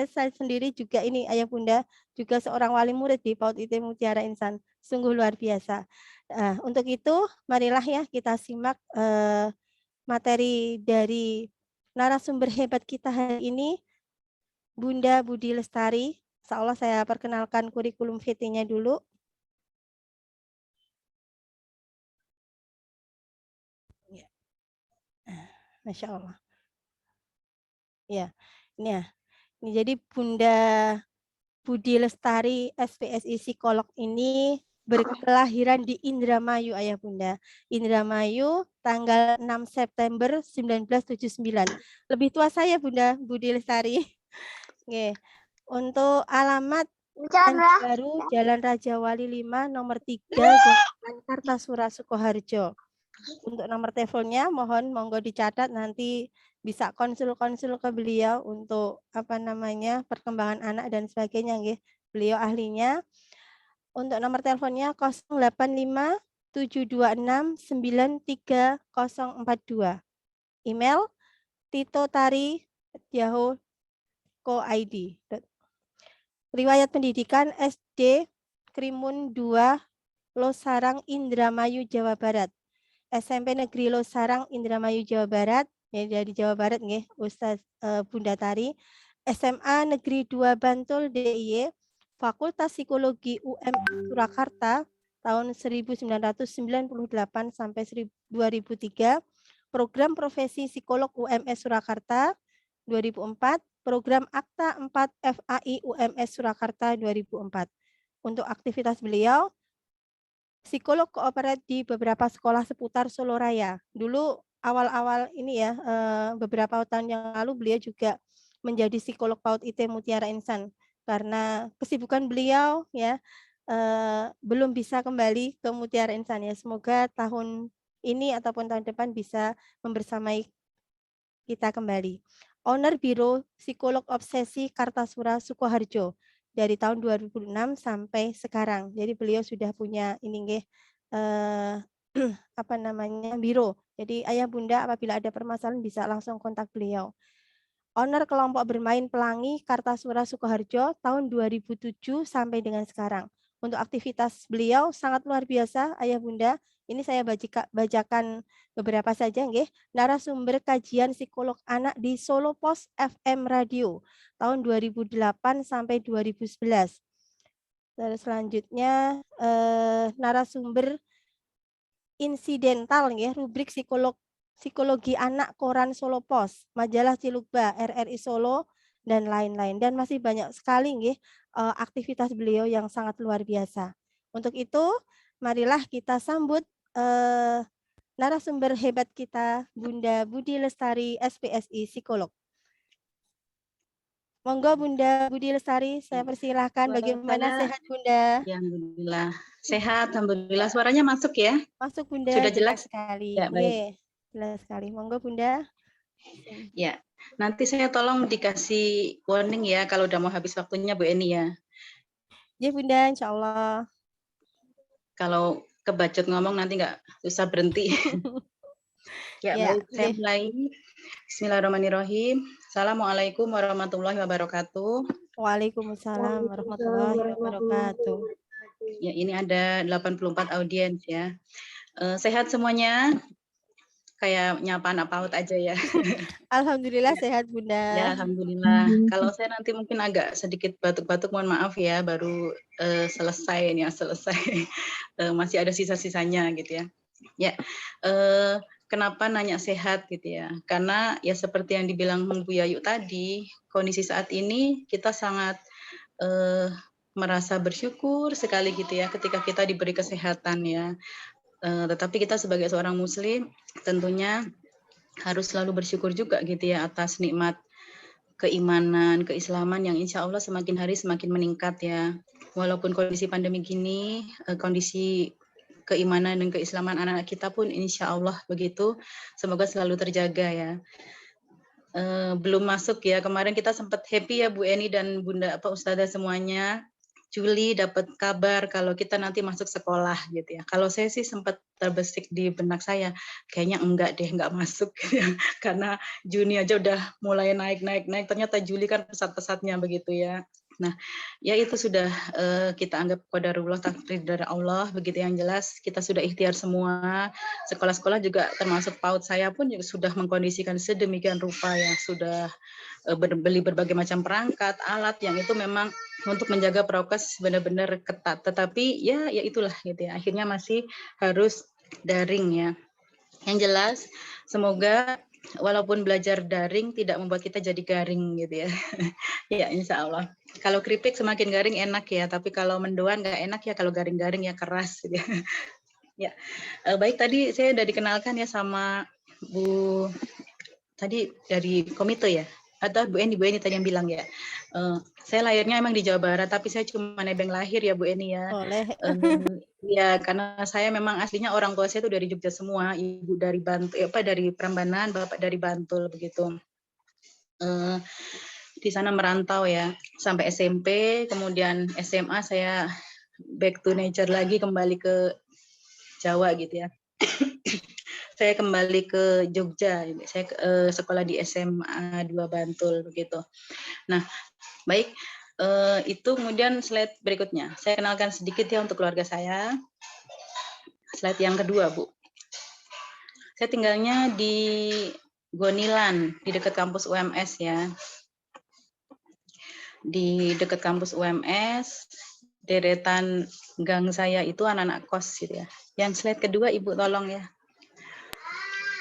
saya sendiri juga ini ayah bunda juga seorang wali murid di PAUD IT Mutiara Insan, sungguh luar biasa. Untuk itu marilah ya kita simak materi dari narasumber hebat kita hari ini, Bunda Budi Lestari. Insyaallah saya perkenalkan kurikulum VT-nya dulu. Masya Allah. Ya, ini ya. Ini jadi Bunda Budi Lestari SPSI psikolog ini berkelahiran di Indramayu ayah bunda. Indramayu tanggal 6 September 1979. Lebih tua saya Bunda Budi Lestari. Oke. Untuk alamat baru Jalan Raja Wali 5 nomor 3 Kartasura Sukoharjo. Untuk nomor teleponnya monggo dicatat, nanti bisa konsul ke beliau untuk perkembangan anak dan sebagainya nggih. Beliau ahlinya. Untuk nomor teleponnya 085 726 93042. Email titotari@yahoo.co.id. Riwayat pendidikan SD Krimun 2 Losarang Indramayu Jawa Barat. SMP Negeri Losarang Indramayu Jawa Barat, ya dari Jawa Barat nggih, Ustaz Bunda Tari. SMA Negeri 2 Bantul DIY, Fakultas Psikologi UM Surakarta tahun 1998 sampai 2003, Program Profesi Psikolog UMS Surakarta 2004, Program Akta 4 FAI UMS Surakarta 2004. Untuk aktivitas beliau, psikolog kooperat di beberapa sekolah seputar Solo Raya. Dulu awal-awal ini ya, beberapa tahun yang lalu beliau juga menjadi psikolog PAUD IT Mutiara Insan. Karena kesibukan beliau ya belum bisa kembali ke Mutiara Insan ya. Semoga tahun ini ataupun tahun depan bisa membersamai kita kembali. Owner Biro Psikolog Obsesi Kartasura Sukoharjo dari tahun 2006 sampai sekarang. Jadi beliau sudah punya biro. Jadi ayah bunda apabila ada permasalahan bisa langsung kontak beliau. Owner kelompok bermain Pelangi Kartasura Sukoharjo tahun 2007 sampai dengan sekarang. Untuk aktivitas beliau sangat luar biasa ayah bunda. Ini saya bacakan beberapa saja nggih. Narasumber kajian psikolog anak di Solo Pos FM Radio tahun 2008 sampai 2011. Terus selanjutnya narasumber insidental nggih, rubrik psikologi anak koran Solo Pos, majalah Cilukba, RRI Solo dan lain-lain, dan masih banyak sekali nggih aktivitas beliau yang sangat luar biasa. Untuk itu marilah kita sambut narasumber hebat kita, Bunda Budi Lestari, SPSI Psikolog. Monggo Bunda Budi Lestari, saya persilahkan. Bagaimana sehat Bunda? Ya, alhamdulillah. Sehat, alhamdulillah. Suaranya masuk ya? Masuk Bunda. Sudah jelas sekali. Ya, baik. Jelas sekali. Monggo Bunda. Ya, nanti saya tolong dikasih warning ya kalau udah mau habis waktunya Bu Eni ya. Ya Bunda, insya Allah. Kalau kebacut ngomong nanti nggak susah berhenti. Ya, baik, saya mulai. Bismillahirrahmanirrahim. Assalamualaikum warahmatullahi wabarakatuh. Waalaikumsalam warahmatullahi wabarakatuh. Ya, ini ada 84 audiens ya. Sehat semuanya? Kayak nyapa anak PAUD aja ya. Alhamdulillah sehat Bunda. Ya, alhamdulillah. Kalau saya nanti mungkin agak sedikit batuk-batuk, mohon maaf ya, baru selesai nih ya, selesai. Masih ada sisa-sisanya gitu ya. Ya, kenapa nanya sehat gitu ya? Karena ya seperti yang dibilang Bu Yayu tadi, kondisi saat ini kita sangat merasa bersyukur sekali gitu ya ketika kita diberi kesehatan ya. Tetapi kita sebagai seorang muslim tentunya harus selalu bersyukur juga gitu ya atas nikmat keimanan, keislaman yang insya Allah semakin hari semakin meningkat ya. Walaupun kondisi pandemi gini, kondisi keimanan dan keislaman anak-anak kita pun insya Allah begitu, semoga selalu terjaga ya. Belum masuk ya, kemarin kita sempat happy ya Bu Eni dan Bunda Ustazah semuanya, Juli dapat kabar kalau kita nanti masuk sekolah gitu ya. Kalau saya sih sempat terbesit di benak saya, kayaknya enggak deh, enggak masuk gitu ya. Karena Juni aja udah mulai naik, ternyata Juli kan pesat-pesatnya begitu ya. Nah, ya itu sudah kita anggap qadarullah, takdir dari Allah, begitu yang jelas kita sudah ikhtiar semua. Sekolah-sekolah juga termasuk PAUD saya pun juga sudah mengkondisikan sedemikian rupa ya, sudah beli berbagai macam perangkat, alat yang itu memang untuk menjaga prokes benar-benar ketat. Tetapi ya itulah gitu ya. Akhirnya masih harus daring ya. Yang jelas semoga walaupun belajar daring tidak membuat kita jadi garing gitu ya. Ya insya Allah. Kalau keripik semakin garing enak ya, tapi kalau mendoan nggak enak ya, kalau garing-garing ya keras gitu ya. Ya. Baik, tadi saya udah dikenalkan ya sama Bu tadi dari komite ya. Atau Bu Eni tadi yang bilang ya, saya lahirnya emang di Jawa Barat, tapi saya cuma nebeng lahir ya Bu Eni ya. Boleh. Ya karena saya memang aslinya orang tua saya itu dari Jogja semua, ibu dari Bantul, dari Prambanan, bapak dari Bantul begitu. Di sana merantau ya sampai SMP, kemudian SMA saya back to nature lagi, kembali ke Jawa gitu ya. Saya kembali ke Jogja, saya sekolah di SMA 2 Bantul begitu. Nah, baik, itu kemudian slide berikutnya. Saya kenalkan sedikit ya untuk keluarga saya. Slide yang kedua, Bu. Saya tinggalnya di Gonilan, di dekat kampus UMS ya. Di dekat kampus UMS, deretan gang saya itu anak-anak kos gitu ya. Yang slide kedua, Ibu tolong ya.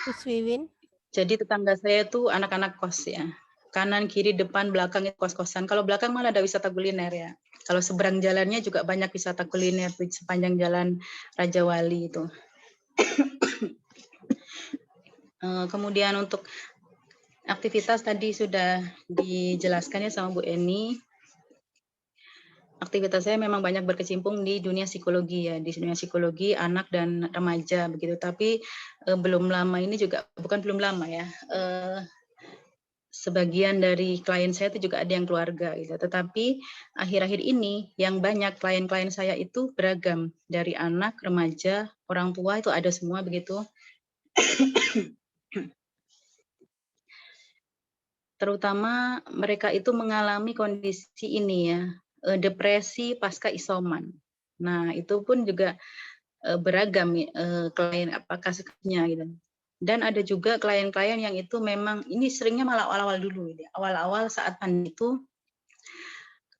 Kuswiwin. Jadi tetangga saya tuh anak-anak kos ya. Kanan, kiri, depan, belakang itu kos-kosan. Kalau belakang malah ada wisata kuliner ya. Kalau seberang jalannya juga banyak wisata kuliner di sepanjang jalan Raja Wali itu. Kemudian untuk aktivitas tadi sudah dijelaskan ya sama Bu Eni. Aktivitas saya memang banyak berkecimpung di dunia psikologi ya, di dunia psikologi anak dan remaja begitu. Tapi belum lama ini juga, bukan belum lama ya, sebagian dari klien saya itu juga ada yang keluarga gitu. Tetapi akhir-akhir ini yang banyak klien-klien saya itu beragam, dari anak, remaja, orang tua itu ada semua begitu. Terutama mereka itu mengalami kondisi ini ya, depresi pasca isoman. Nah, itu pun juga beragam klien kasusnya gitu. Dan ada juga klien-klien yang itu memang ini seringnya malah awal-awal dulu gitu. Awal-awal saat pandemi itu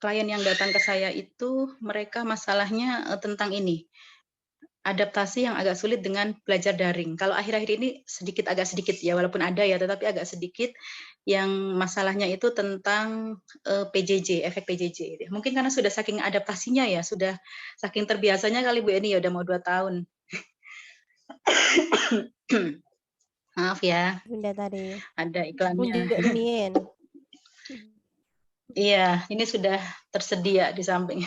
klien yang datang ke saya itu mereka masalahnya tentang ini. Adaptasi yang agak sulit dengan belajar daring. Kalau akhir-akhir ini agak sedikit ya, walaupun ada ya, tetapi agak sedikit yang masalahnya itu tentang PJJ, efek PJJ. Mungkin karena sudah saking adaptasinya ya, sudah saking terbiasanya kali Bu Eni ya, udah mau 2 tahun. Maaf ya. Bunda tadi. Ada iklannya. Bunda Mien. Iya, ini sudah tersedia di samping.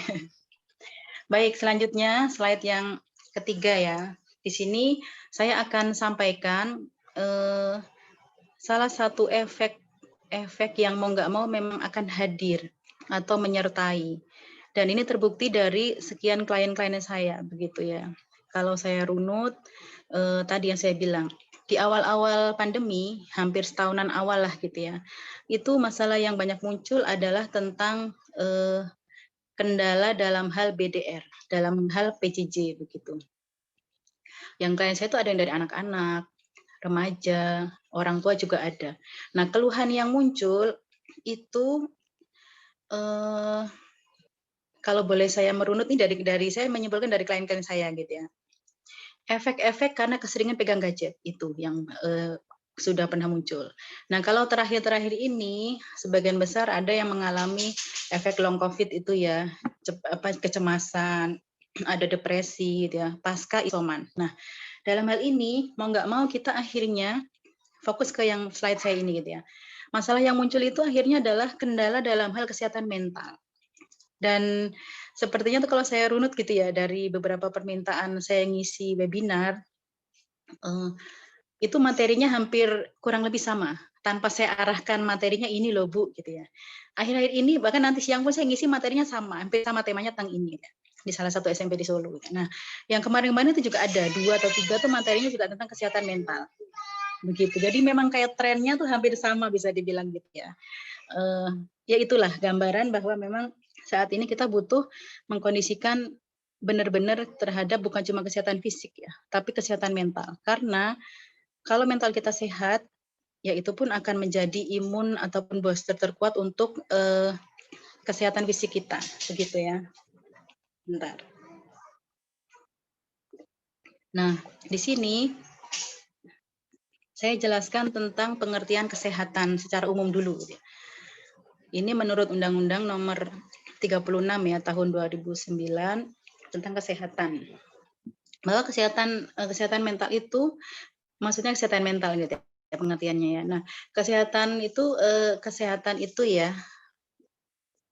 Baik, selanjutnya slide yang ketiga ya. Di sini saya akan sampaikan salah satu efek yang mau nggak mau memang akan hadir atau menyertai. Dan ini terbukti dari sekian klien-klien saya begitu ya. Kalau saya runut tadi yang saya bilang, di awal-awal pandemi, hampir setahunan awal lah gitu ya, itu masalah yang banyak muncul adalah tentang kendala dalam hal BDR, dalam hal PJJ begitu. Yang klien saya itu ada yang dari anak-anak, remaja, orang tua juga ada. Nah, keluhan yang muncul itu kalau boleh saya merunut nih dari saya menyimpulkan dari klien-klien saya gitu ya. Efek-efek karena keseringan pegang gadget itu yang sudah pernah muncul. Nah, kalau terakhir-terakhir ini sebagian besar ada yang mengalami efek long COVID itu ya, kecemasan, ada depresi gitu ya, pasca isoman. Nah, dalam hal ini mau nggak mau kita akhirnya fokus ke yang slide saya ini gitu ya. Masalah yang muncul itu akhirnya adalah kendala dalam hal kesehatan mental. Dan sepertinya tuh kalau saya runut gitu ya, dari beberapa permintaan saya ngisi webinar, itu materinya hampir kurang lebih sama, tanpa saya arahkan materinya ini loh Bu, gitu ya. Akhir-akhir ini, bahkan nanti siang pun saya ngisi materinya sama, hampir sama temanya tentang ini, ya, di salah satu SMP di Solo. Nah, yang kemarin-kemarin itu juga ada, 2 atau 3 tuh materinya juga tentang kesehatan mental. Begitu, jadi memang kayak trennya tuh hampir sama bisa dibilang gitu ya. Ya itulah gambaran bahwa memang saat ini kita butuh mengkondisikan benar-benar terhadap bukan cuma kesehatan fisik ya, tapi kesehatan mental. Karena kalau mental kita sehat, ya itu pun akan menjadi imun ataupun booster terkuat untuk kesehatan fisik kita, begitu ya. Bentar. Nah, di sini saya jelaskan tentang pengertian kesehatan secara umum dulu. Ini menurut Undang-Undang Nomor 36 ya tahun 2009 tentang kesehatan. Bahwa kesehatan mental itu maksudnya kesehatan mental gitu ya pengertiannya ya. Nah, kesehatan itu ya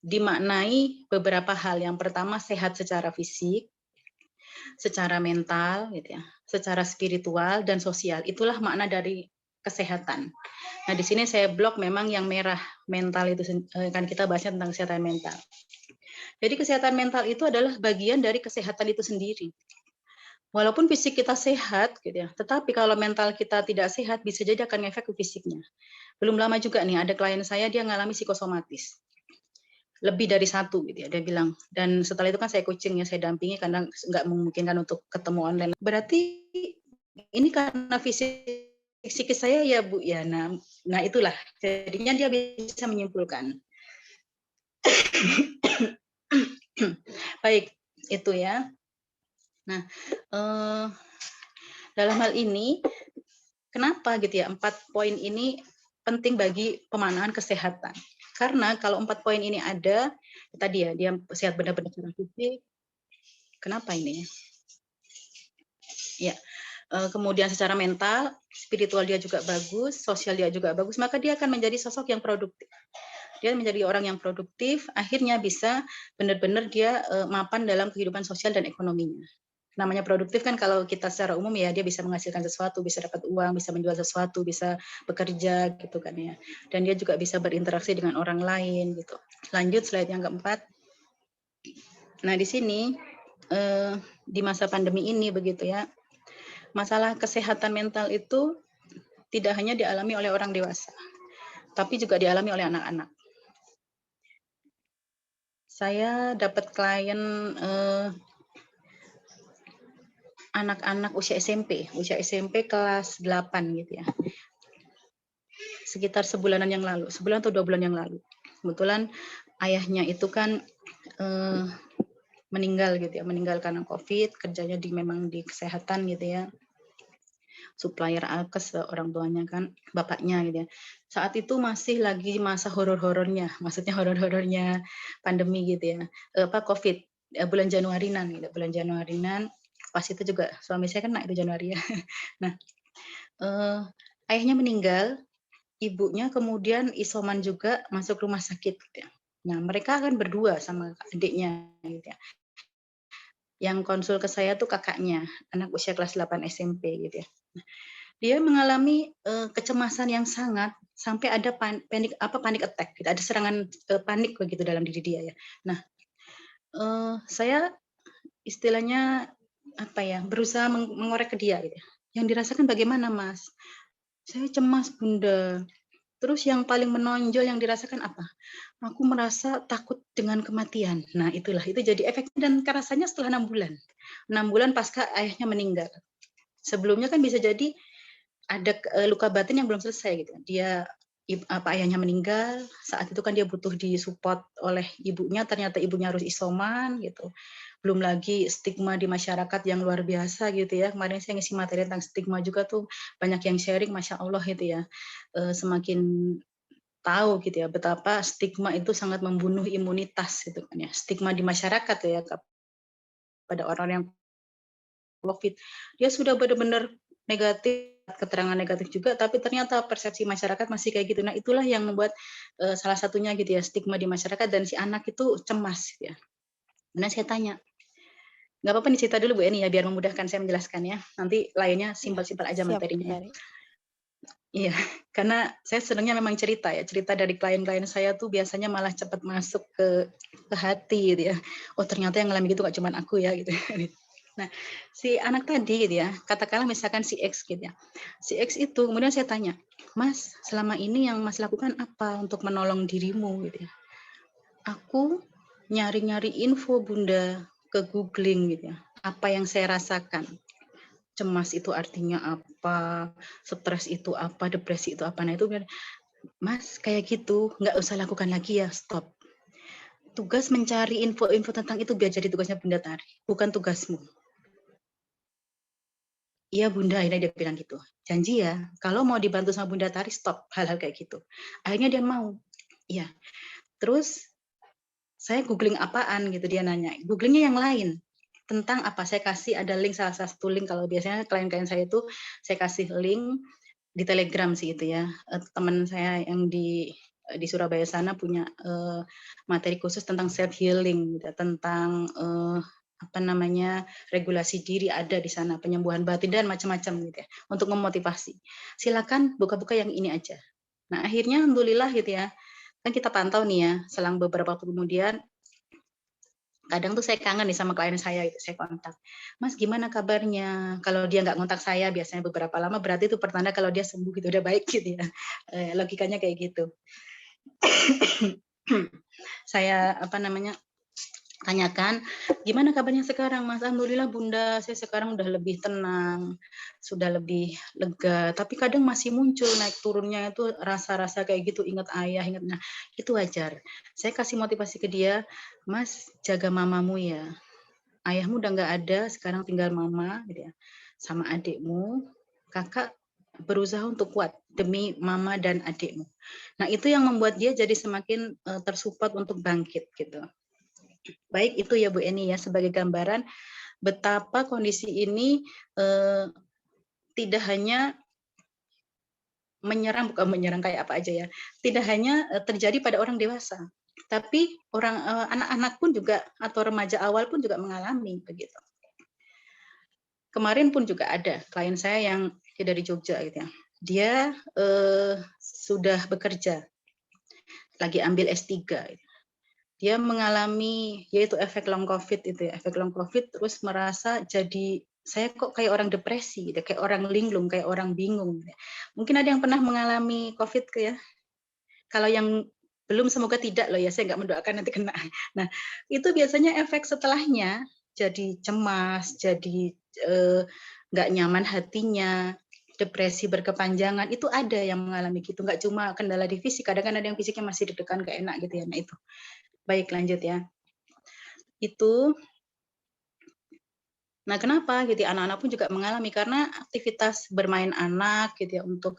dimaknai beberapa hal. Yang pertama sehat secara fisik, secara mental gitu ya, secara spiritual dan sosial. Itulah makna dari kesehatan. Nah, di sini saya blok memang yang merah mental itu kan kita bahasnya tentang kesehatan mental. Jadi kesehatan mental itu adalah bagian dari kesehatan itu sendiri. Walaupun fisik kita sehat, gitu ya, tetapi kalau mental kita tidak sehat, bisa jadi akan ngefek ke fisiknya. Belum lama juga nih, ada klien saya, dia ngalami psikosomatis. Lebih dari 1, gitu ya, dia bilang. Dan setelah itu kan saya coaching ya, saya dampingi karena nggak memungkinkan untuk ketemu online. Berarti ini karena psikis saya ya Bu, ya. Nah itulah, jadinya dia bisa menyimpulkan. Baik, itu ya. Nah, dalam hal ini, kenapa gitu ya 4 poin ini penting bagi pemaknaan kesehatan? Karena kalau 4 poin ini ada, tadi ya, dia sehat benar-benar secara fisik. Kenapa ini? Ya, kemudian secara mental, spiritual dia juga bagus, sosial dia juga bagus, maka dia akan menjadi sosok yang produktif. Dia menjadi orang yang produktif, akhirnya bisa benar-benar dia mapan dalam kehidupan sosial dan ekonominya. Namanya produktif kan kalau kita secara umum ya dia bisa menghasilkan sesuatu, bisa dapat uang, bisa menjual sesuatu, bisa bekerja gitu kan ya. Dan dia juga bisa berinteraksi dengan orang lain gitu. Lanjut slide yang keempat. Nah di sini di masa pandemi ini begitu ya, masalah kesehatan mental itu tidak hanya dialami oleh orang dewasa, tapi juga dialami oleh anak-anak. Saya dapat klien anak-anak usia SMP kelas 8 gitu ya. Sekitar sebulan atau 2 bulan yang lalu. Kebetulan ayahnya itu kan meninggal gitu ya, meninggal karena COVID, kerjanya memang di kesehatan gitu ya. Supplier alkes orang tuanya kan, bapaknya gitu ya. Saat itu masih lagi masa horor-horornya, maksudnya horor-horornya pandemi gitu ya. COVID bulan Januarinan gitu, bulan Januarinan. Pas itu juga suami saya kena itu Januari ya. Nah, ayahnya meninggal, ibunya kemudian isoman juga masuk rumah sakit. Gitu ya. Nah, mereka kan berdua sama adiknya. Gitu ya. Yang konsul ke saya tuh kakaknya, anak usia kelas 8 SMP gitu ya. Nah, dia mengalami kecemasan yang sangat sampai ada panik attack, gitu. Ada serangan panik begitu dalam diri dia ya. Nah, saya istilahnya berusaha mengorek ke dia gitu. Yang dirasakan bagaimana, Mas? Saya cemas, Bunda. Terus yang paling menonjol yang dirasakan apa? Aku merasa takut dengan kematian. Nah, itulah, itu jadi efeknya dan rasanya setelah 6 bulan. 6 bulan pasca ayahnya meninggal. Sebelumnya kan bisa jadi ada luka batin yang belum selesai gitu. Dia ayahnya meninggal, saat itu kan dia butuh disupport oleh ibunya, ternyata ibunya harus isoman gitu. Belum lagi stigma di masyarakat yang luar biasa gitu ya. Kemarin saya ngisi materi tentang stigma juga tuh, banyak yang sharing, Masya Allah gitu ya. Semakin tahu gitu ya betapa stigma itu sangat membunuh imunitas gitu kan ya. Stigma di masyarakat ya pada orang yang COVID. Dia sudah benar-benar negatif, keterangan negatif juga, tapi ternyata persepsi masyarakat masih kayak gitu. Nah, itulah yang membuat salah satunya gitu ya, stigma di masyarakat, dan si anak itu cemas gitu ya. Nah, saya tanya, nggak apa-apa nih cerita dulu Bu Eni ya, biar memudahkan saya menjelaskan ya. Nanti lainnya simpel-simpel aja Siap, materinya. Dari. Iya, karena saya senangnya memang cerita ya. Cerita dari klien-klien saya tuh biasanya malah cepat masuk ke hati gitu ya. Oh, ternyata yang ngalamin gitu gak cuma aku ya gitu. Nah, si anak tadi gitu ya, katakanlah misalkan si X gitu ya. Si X itu kemudian saya tanya, Mas, selama ini yang Mas lakukan apa untuk menolong dirimu gitu ya. Aku nyari-nyari info Bunda, ke googling gitu ya. Apa yang saya rasakan. Cemas itu artinya apa, stres itu apa, depresi itu apa. Nah itu Mas kayak gitu, nggak usah lakukan lagi ya, stop. Tugas mencari info-info tentang itu biar jadi tugasnya Bunda Tari, bukan tugasmu. Iya Bunda, akhirnya dia bilang gitu. Janji ya, kalau mau dibantu sama Bunda Tari, stop hal-hal kayak gitu. Akhirnya dia mau. Iya. Terus saya googling apaan gitu, dia nanya. Googlingnya yang lain. Tentang apa, saya kasih ada link, salah satu link, kalau biasanya klien-klien saya itu, saya kasih link di Telegram sih itu ya. Teman saya yang di Surabaya sana punya materi khusus tentang self healing gitu, tentang apa namanya, regulasi diri ada di sana, penyembuhan batin dan macam-macam gitu ya, untuk memotivasi. Silakan buka-buka yang ini aja. Nah, akhirnya alhamdulillah gitu ya. Kan kita pantau nih ya, selang beberapa waktu kemudian kadang tuh saya kangen nih sama klien saya gitu, saya kontak. Mas gimana kabarnya? Kalau dia nggak ngontak saya biasanya beberapa lama, berarti itu pertanda kalau dia sembuh gitu, udah baik gitu ya. Logikanya kayak gitu. Saya apa namanya, tanyakan, gimana kabarnya sekarang Mas? Alhamdulillah Bunda, saya sekarang udah lebih tenang, sudah lebih lega, tapi kadang masih muncul naik turunnya itu rasa-rasa kayak gitu, ingat ayah, ingat. Nah, itu wajar. Saya kasih motivasi ke dia, Mas, jaga mamamu ya. Ayahmu udah nggak ada, sekarang tinggal mama gitu ya. Sama adikmu, kakak berusaha untuk kuat demi mama dan adikmu. Nah, itu yang membuat dia jadi semakin tersupport untuk bangkit gitu. Baik, itu ya Bu Eni ya, sebagai gambaran betapa kondisi ini tidak hanya menyerang, bukan menyerang kayak apa aja ya, tidak hanya terjadi pada orang dewasa, tapi orang anak-anak pun juga atau remaja awal pun juga mengalami begitu. Kemarin pun juga ada klien saya yang dari Jogja gitu ya, dia sudah bekerja, lagi ambil S3 gitu. Dia mengalami yaitu efek long COVID itu ya, efek long COVID, terus merasa jadi saya kok kayak orang depresi gitu, kayak orang linglung, kayak orang bingung. Gitu. Mungkin ada yang pernah mengalami COVID ya. Kalau yang belum semoga tidak loh ya, saya nggak mendoakan nanti kena. Nah, itu biasanya efek setelahnya jadi cemas, jadi nggak nyaman hatinya, depresi berkepanjangan, itu ada yang mengalami gitu. Nggak cuma kendala di fisik, kadang-kadang ada yang fisiknya masih deg-degan, nggak enak gitu ya. Nah itu. Baik, lanjut ya. Itu, nah kenapa gitu? Anak-anak pun juga mengalami karena aktivitas bermain anak gitu ya untuk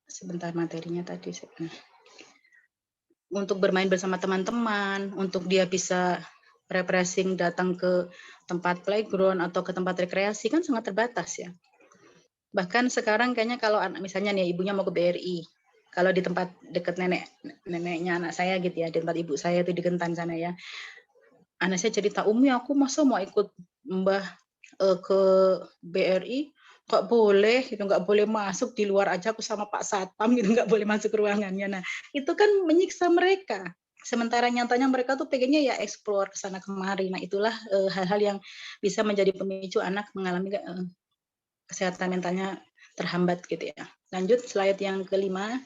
sebentar materinya tadi. Untuk bermain bersama teman-teman, untuk dia bisa refreshing, datang ke tempat playground atau ke tempat rekreasi kan sangat terbatas ya. Bahkan sekarang kayaknya kalau anak misalnya nih ibunya mau ke BRI, kalau di tempat dekat neneknya anak saya gitu ya, di tempat ibu saya itu di Gentan sana ya. Anak saya cerita, Umi aku masa mau ikut Mbah ke BRI, nggak boleh gitu, nggak boleh masuk, di luar aja aku sama Pak Satpam gitu, nggak boleh masuk ruangannya. Nah itu kan menyiksa mereka. Sementara nyatanya mereka tuh pengennya ya explore ke sana kemari. Nah, itulah hal-hal yang bisa menjadi pemicu anak mengalami kesehatan mentalnya terhambat gitu ya. Lanjut slide yang kelima.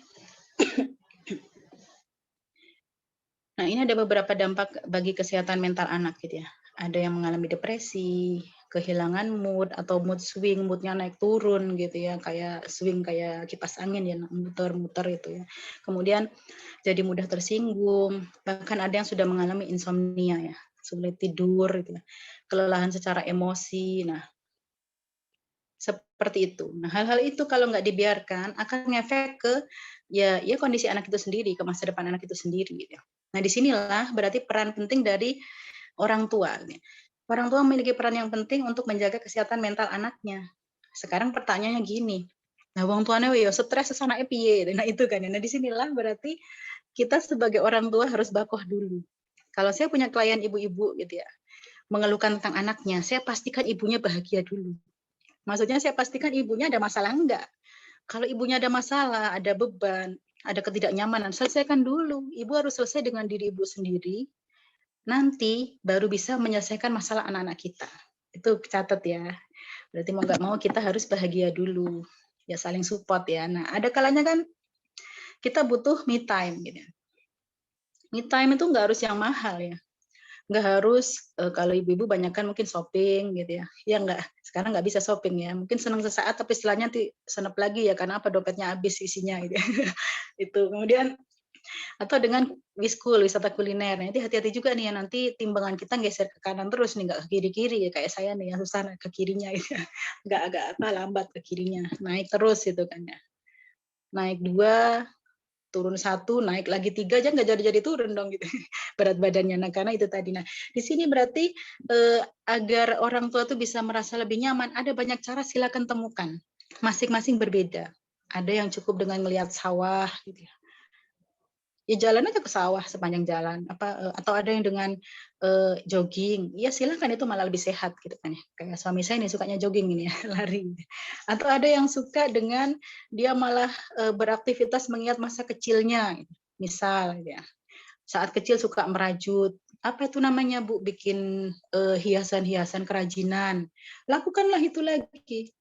Nah, ini ada beberapa dampak bagi kesehatan mental anak gitu ya. Ada yang mengalami depresi, kehilangan mood atau mood swing, moodnya naik turun gitu ya, kayak swing kayak kipas angin ya, muter-muter itu ya. Kemudian jadi mudah tersinggung, bahkan ada yang sudah mengalami insomnia ya, sulit tidur gitu ya, kelelahan secara emosi. Nah, seperti itu. Nah, hal-hal itu kalau nggak dibiarkan akan ngefek ke ya kondisi anak itu sendiri, ke masa depan anak itu sendiri gitu ya. Nah, disinilah berarti peran penting dari orang tua. Orang tua memiliki peran yang penting untuk menjaga kesehatan mental anaknya. Sekarang pertanyaannya gini, nah wong tuanya yo stres anaknya piye? Nah itu kan. Nah disinilah berarti kita sebagai orang tua harus bakoh dulu. Kalau saya punya klien ibu-ibu gitu ya, mengeluhkan tentang anaknya, saya pastikan ibunya bahagia dulu. Maksudnya saya pastikan ibunya ada masalah enggak. Kalau ibunya ada masalah, ada beban, ada ketidaknyamanan, selesaikan dulu. Ibu harus selesai dengan diri ibu sendiri, nanti baru bisa menyelesaikan masalah anak-anak kita. Itu catat ya. Berarti mau nggak mau kita harus bahagia dulu. Ya saling support ya. Nah, ada kalanya kan kita butuh me time gitu. Me time itu nggak harus yang mahal ya. Nggak harus kalau ibu-ibu banyak kan mungkin shopping gitu ya. Ya nggak, sekarang nggak bisa shopping ya. Mungkin senang sesaat tapi setelahnya senep lagi ya karena apa, dompetnya habis isinya gitu. Itu kemudian atau dengan wiskul, wisata kuliner. Nanti hati-hati juga nih ya, nanti timbangan kita geser ke kanan terus nih, nggak ke kiri-kiri ya kayak saya nih yang susah ke kirinya gitu. Nggak agak lambat ke kirinya, naik terus itu kan ya. Naik 2, turun 1, naik lagi 3 aja nggak jadi turun dong gitu berat badannya. Nah karena itu tadi. Nah di sini berarti agar orang tua tuh bisa merasa lebih nyaman, ada banyak cara, silakan temukan. Masing-masing berbeda. Ada yang cukup dengan melihat sawah gitu ya. Ya jalan aja ke sawah sepanjang jalan atau ada yang dengan jogging, ya silahkan, itu malah lebih sehat gitu kan ya. Kayak suami saya nih sukanya jogging ini ya, lari. Atau ada yang suka dengan dia malah beraktivitas mengingat masa kecilnya, misal ya. Saat kecil suka merajut, apa itu namanya Bu, bikin hiasan-hiasan kerajinan, lakukanlah itu lagi.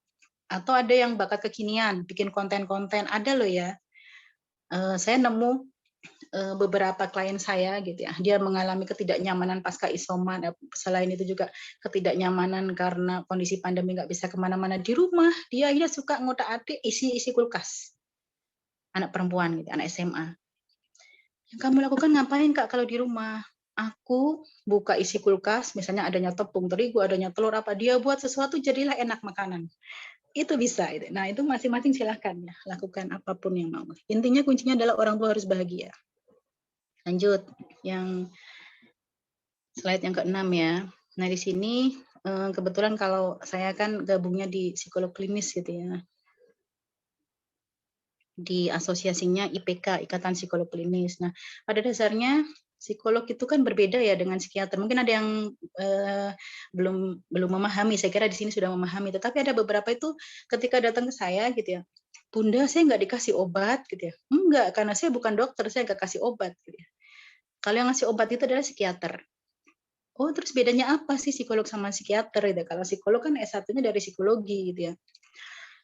Atau ada yang bakat kekinian, bikin konten-konten, ada loh ya. Saya nemu beberapa klien saya gitu ya, dia mengalami ketidaknyamanan pasca isoman. Selain itu juga ketidaknyamanan karena kondisi pandemi nggak bisa kemana-mana di rumah, dia akhirnya suka ngotak-atik isi kulkas. Anak perempuan gitu, anak SMA. Yang kamu lakukan ngapain Kak kalau di rumah? Aku buka isi kulkas, misalnya adanya tepung terigu, adanya telur apa, dia buat sesuatu jadilah enak makanan. Itu bisa. Nah itu masing-masing silahkan ya, lakukan apapun yang mau. Intinya kuncinya adalah orang tua harus bahagia. Lanjut, yang slide yang ke-6 ya. Nah di sini kebetulan kalau saya kan gabungnya di psikolog klinis gitu ya. Di asosiasinya IPK, Ikatan Psikolog Klinis. Nah pada dasarnya psikolog itu kan berbeda ya dengan psikiater. Mungkin ada yang belum memahami. Saya kira di sini sudah memahami. Tetapi ada beberapa itu ketika datang ke saya gitu ya, Bunda saya nggak dikasih obat gitu ya. Enggak, karena saya bukan dokter, saya nggak kasih obat gitu ya. Kalau yang ngasih obat itu adalah psikiater. Oh, terus bedanya apa sih psikolog sama psikiater gitu? Kalau psikolog kan S1-nya dari psikologi gitu ya.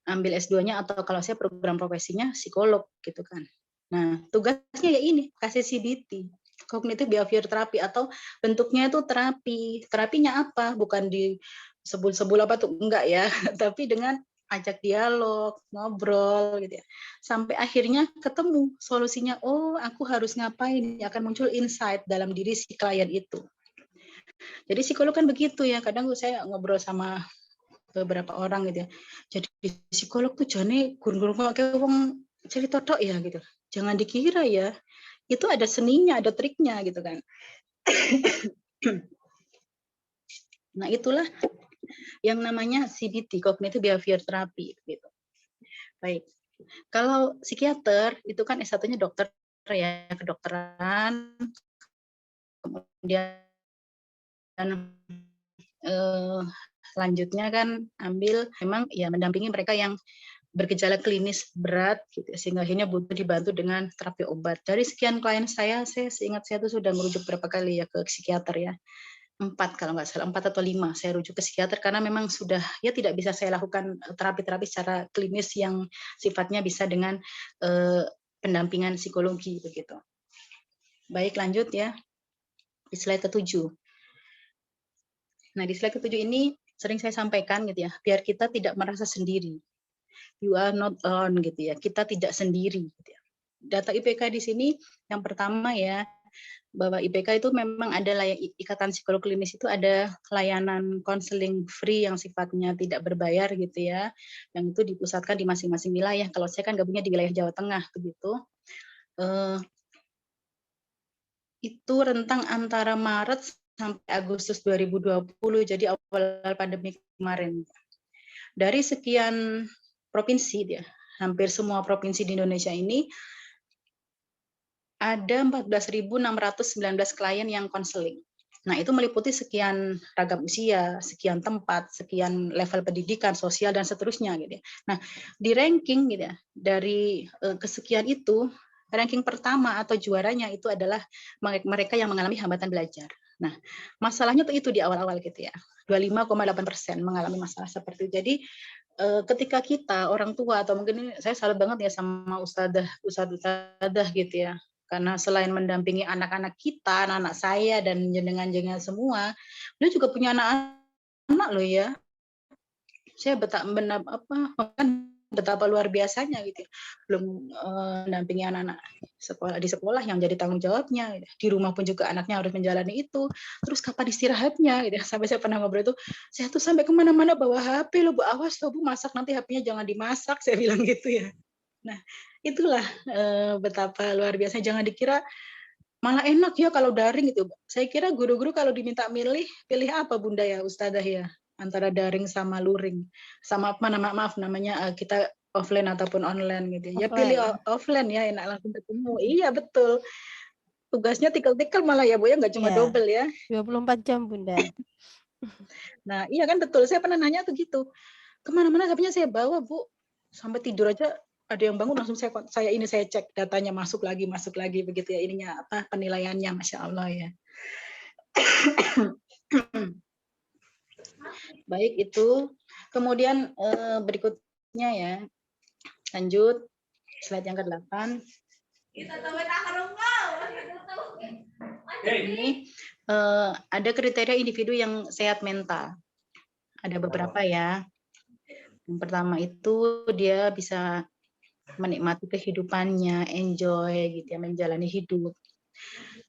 Ambil S2-nya atau kalau saya program profesinya psikolog gitu kan. Nah, tugasnya ya ini, kasih CBT, cognitive behavior therapy, atau bentuknya itu terapi. Terapinya apa? Bukan di sebul-sebul apa tuh, enggak ya, tapi dengan ajak dialog, ngobrol gitu ya. Sampai akhirnya ketemu solusinya, oh aku harus ngapain, akan muncul insight dalam diri si klien itu. Jadi psikolog kan begitu ya, kadang saya ngobrol sama beberapa orang gitu ya. Jadi psikolog tuh jane gur-gur kayak wong cerita tok ya gitu. Jangan dikira ya, itu ada seninya, ada triknya gitu kan. Nah itulah yang namanya CBT, Cognitive Behavior Therapy gitu. Baik, kalau psikiater itu kan S1-nya dokter ya, kedokteran, kemudian selanjutnya kan ambil memang ya mendampingi mereka yang bergejala klinis berat, gitu, sehingga akhirnya butuh dibantu dengan terapi obat. Dari sekian klien saya seingat saya tuh sudah merujuk berapa kali ya ke psikiater ya, 4 kalau nggak salah, 4 atau 5 saya rujuk ke psikiater karena memang sudah ya tidak bisa saya lakukan terapi-terapi secara klinis yang sifatnya bisa dengan pendampingan psikologi begitu. Baik, lanjut ya. Di slide ke-7. Nah, di slide ke-7 ini sering saya sampaikan gitu ya, biar kita tidak merasa sendiri. You are not alone gitu ya. Kita tidak sendiri gitu ya. Data IPK di sini yang pertama ya, bahwa IPK itu memang ada ikatan psikolog klinis itu ada layanan konseling free yang sifatnya tidak berbayar gitu ya. Yang itu dipusatkan di masing-masing wilayah. Kalau saya kan gabungnya di wilayah Jawa Tengah begitu. Itu rentang antara Maret sampai Agustus 2020, jadi awal pandemi kemarin. Dari sekian provinsi ya, hampir semua provinsi di Indonesia ini ada 14.619 klien yang konseling. Nah, itu meliputi sekian ragam usia, sekian tempat, sekian level pendidikan, sosial dan seterusnya gitu ya. Nah, di ranking gitu ya, dari kesekian itu, ranking pertama atau juaranya itu adalah mereka yang mengalami hambatan belajar. Nah, masalahnya tuh itu di awal-awal gitu ya. 25,8% mengalami masalah seperti itu. Jadi ketika kita orang tua atau mungkin ini saya salut banget ya sama ustadzah gitu ya, karena selain mendampingi anak-anak kita, anak-anak saya dan jenengan-jenengan semua, dia juga punya anak-anak loh ya. Saya betapa luar biasanya gitu ya. Belum mendampingi anak-anak di sekolah yang jadi tanggung jawabnya gitu. Di rumah pun juga anaknya harus menjalani itu. Terus kapan istirahatnya gitu. Sampai saya pernah ngobrol itu, saya tuh sampai kemana-mana bawa HP loh Bu, awas loh Bu, masak nanti HP-nya jangan dimasak, saya bilang gitu ya. Nah, itulah betapa luar biasa. Jangan dikira malah enak ya kalau daring gitu. Saya kira guru-guru kalau diminta pilih apa Bunda ya, Ustadzah ya? Antara daring sama luring. Sama apa maaf namanya kita offline ataupun online gitu. Ya pilih offline ya, enak langsung ketemu. Iya betul. Tugasnya tikel-tikel malah ya Bu ya, nggak cuma double ya. 24 jam Bunda. Nah, iya kan betul. Saya pernah nanya tuh gitu. Kemana-mana HP-nya saya bawa Bu. Sampai tidur aja ada yang bangun langsung saya cek datanya masuk lagi begitu ya, ininya apa penilaiannya, Masya Allah ya. Baik itu. Kemudian berikutnya ya, lanjut slide yang ke-8. Ini ada kriteria individu yang sehat mental. Ada beberapa ya. Yang pertama itu dia bisa menikmati kehidupannya, enjoy gitu ya, menjalani hidup.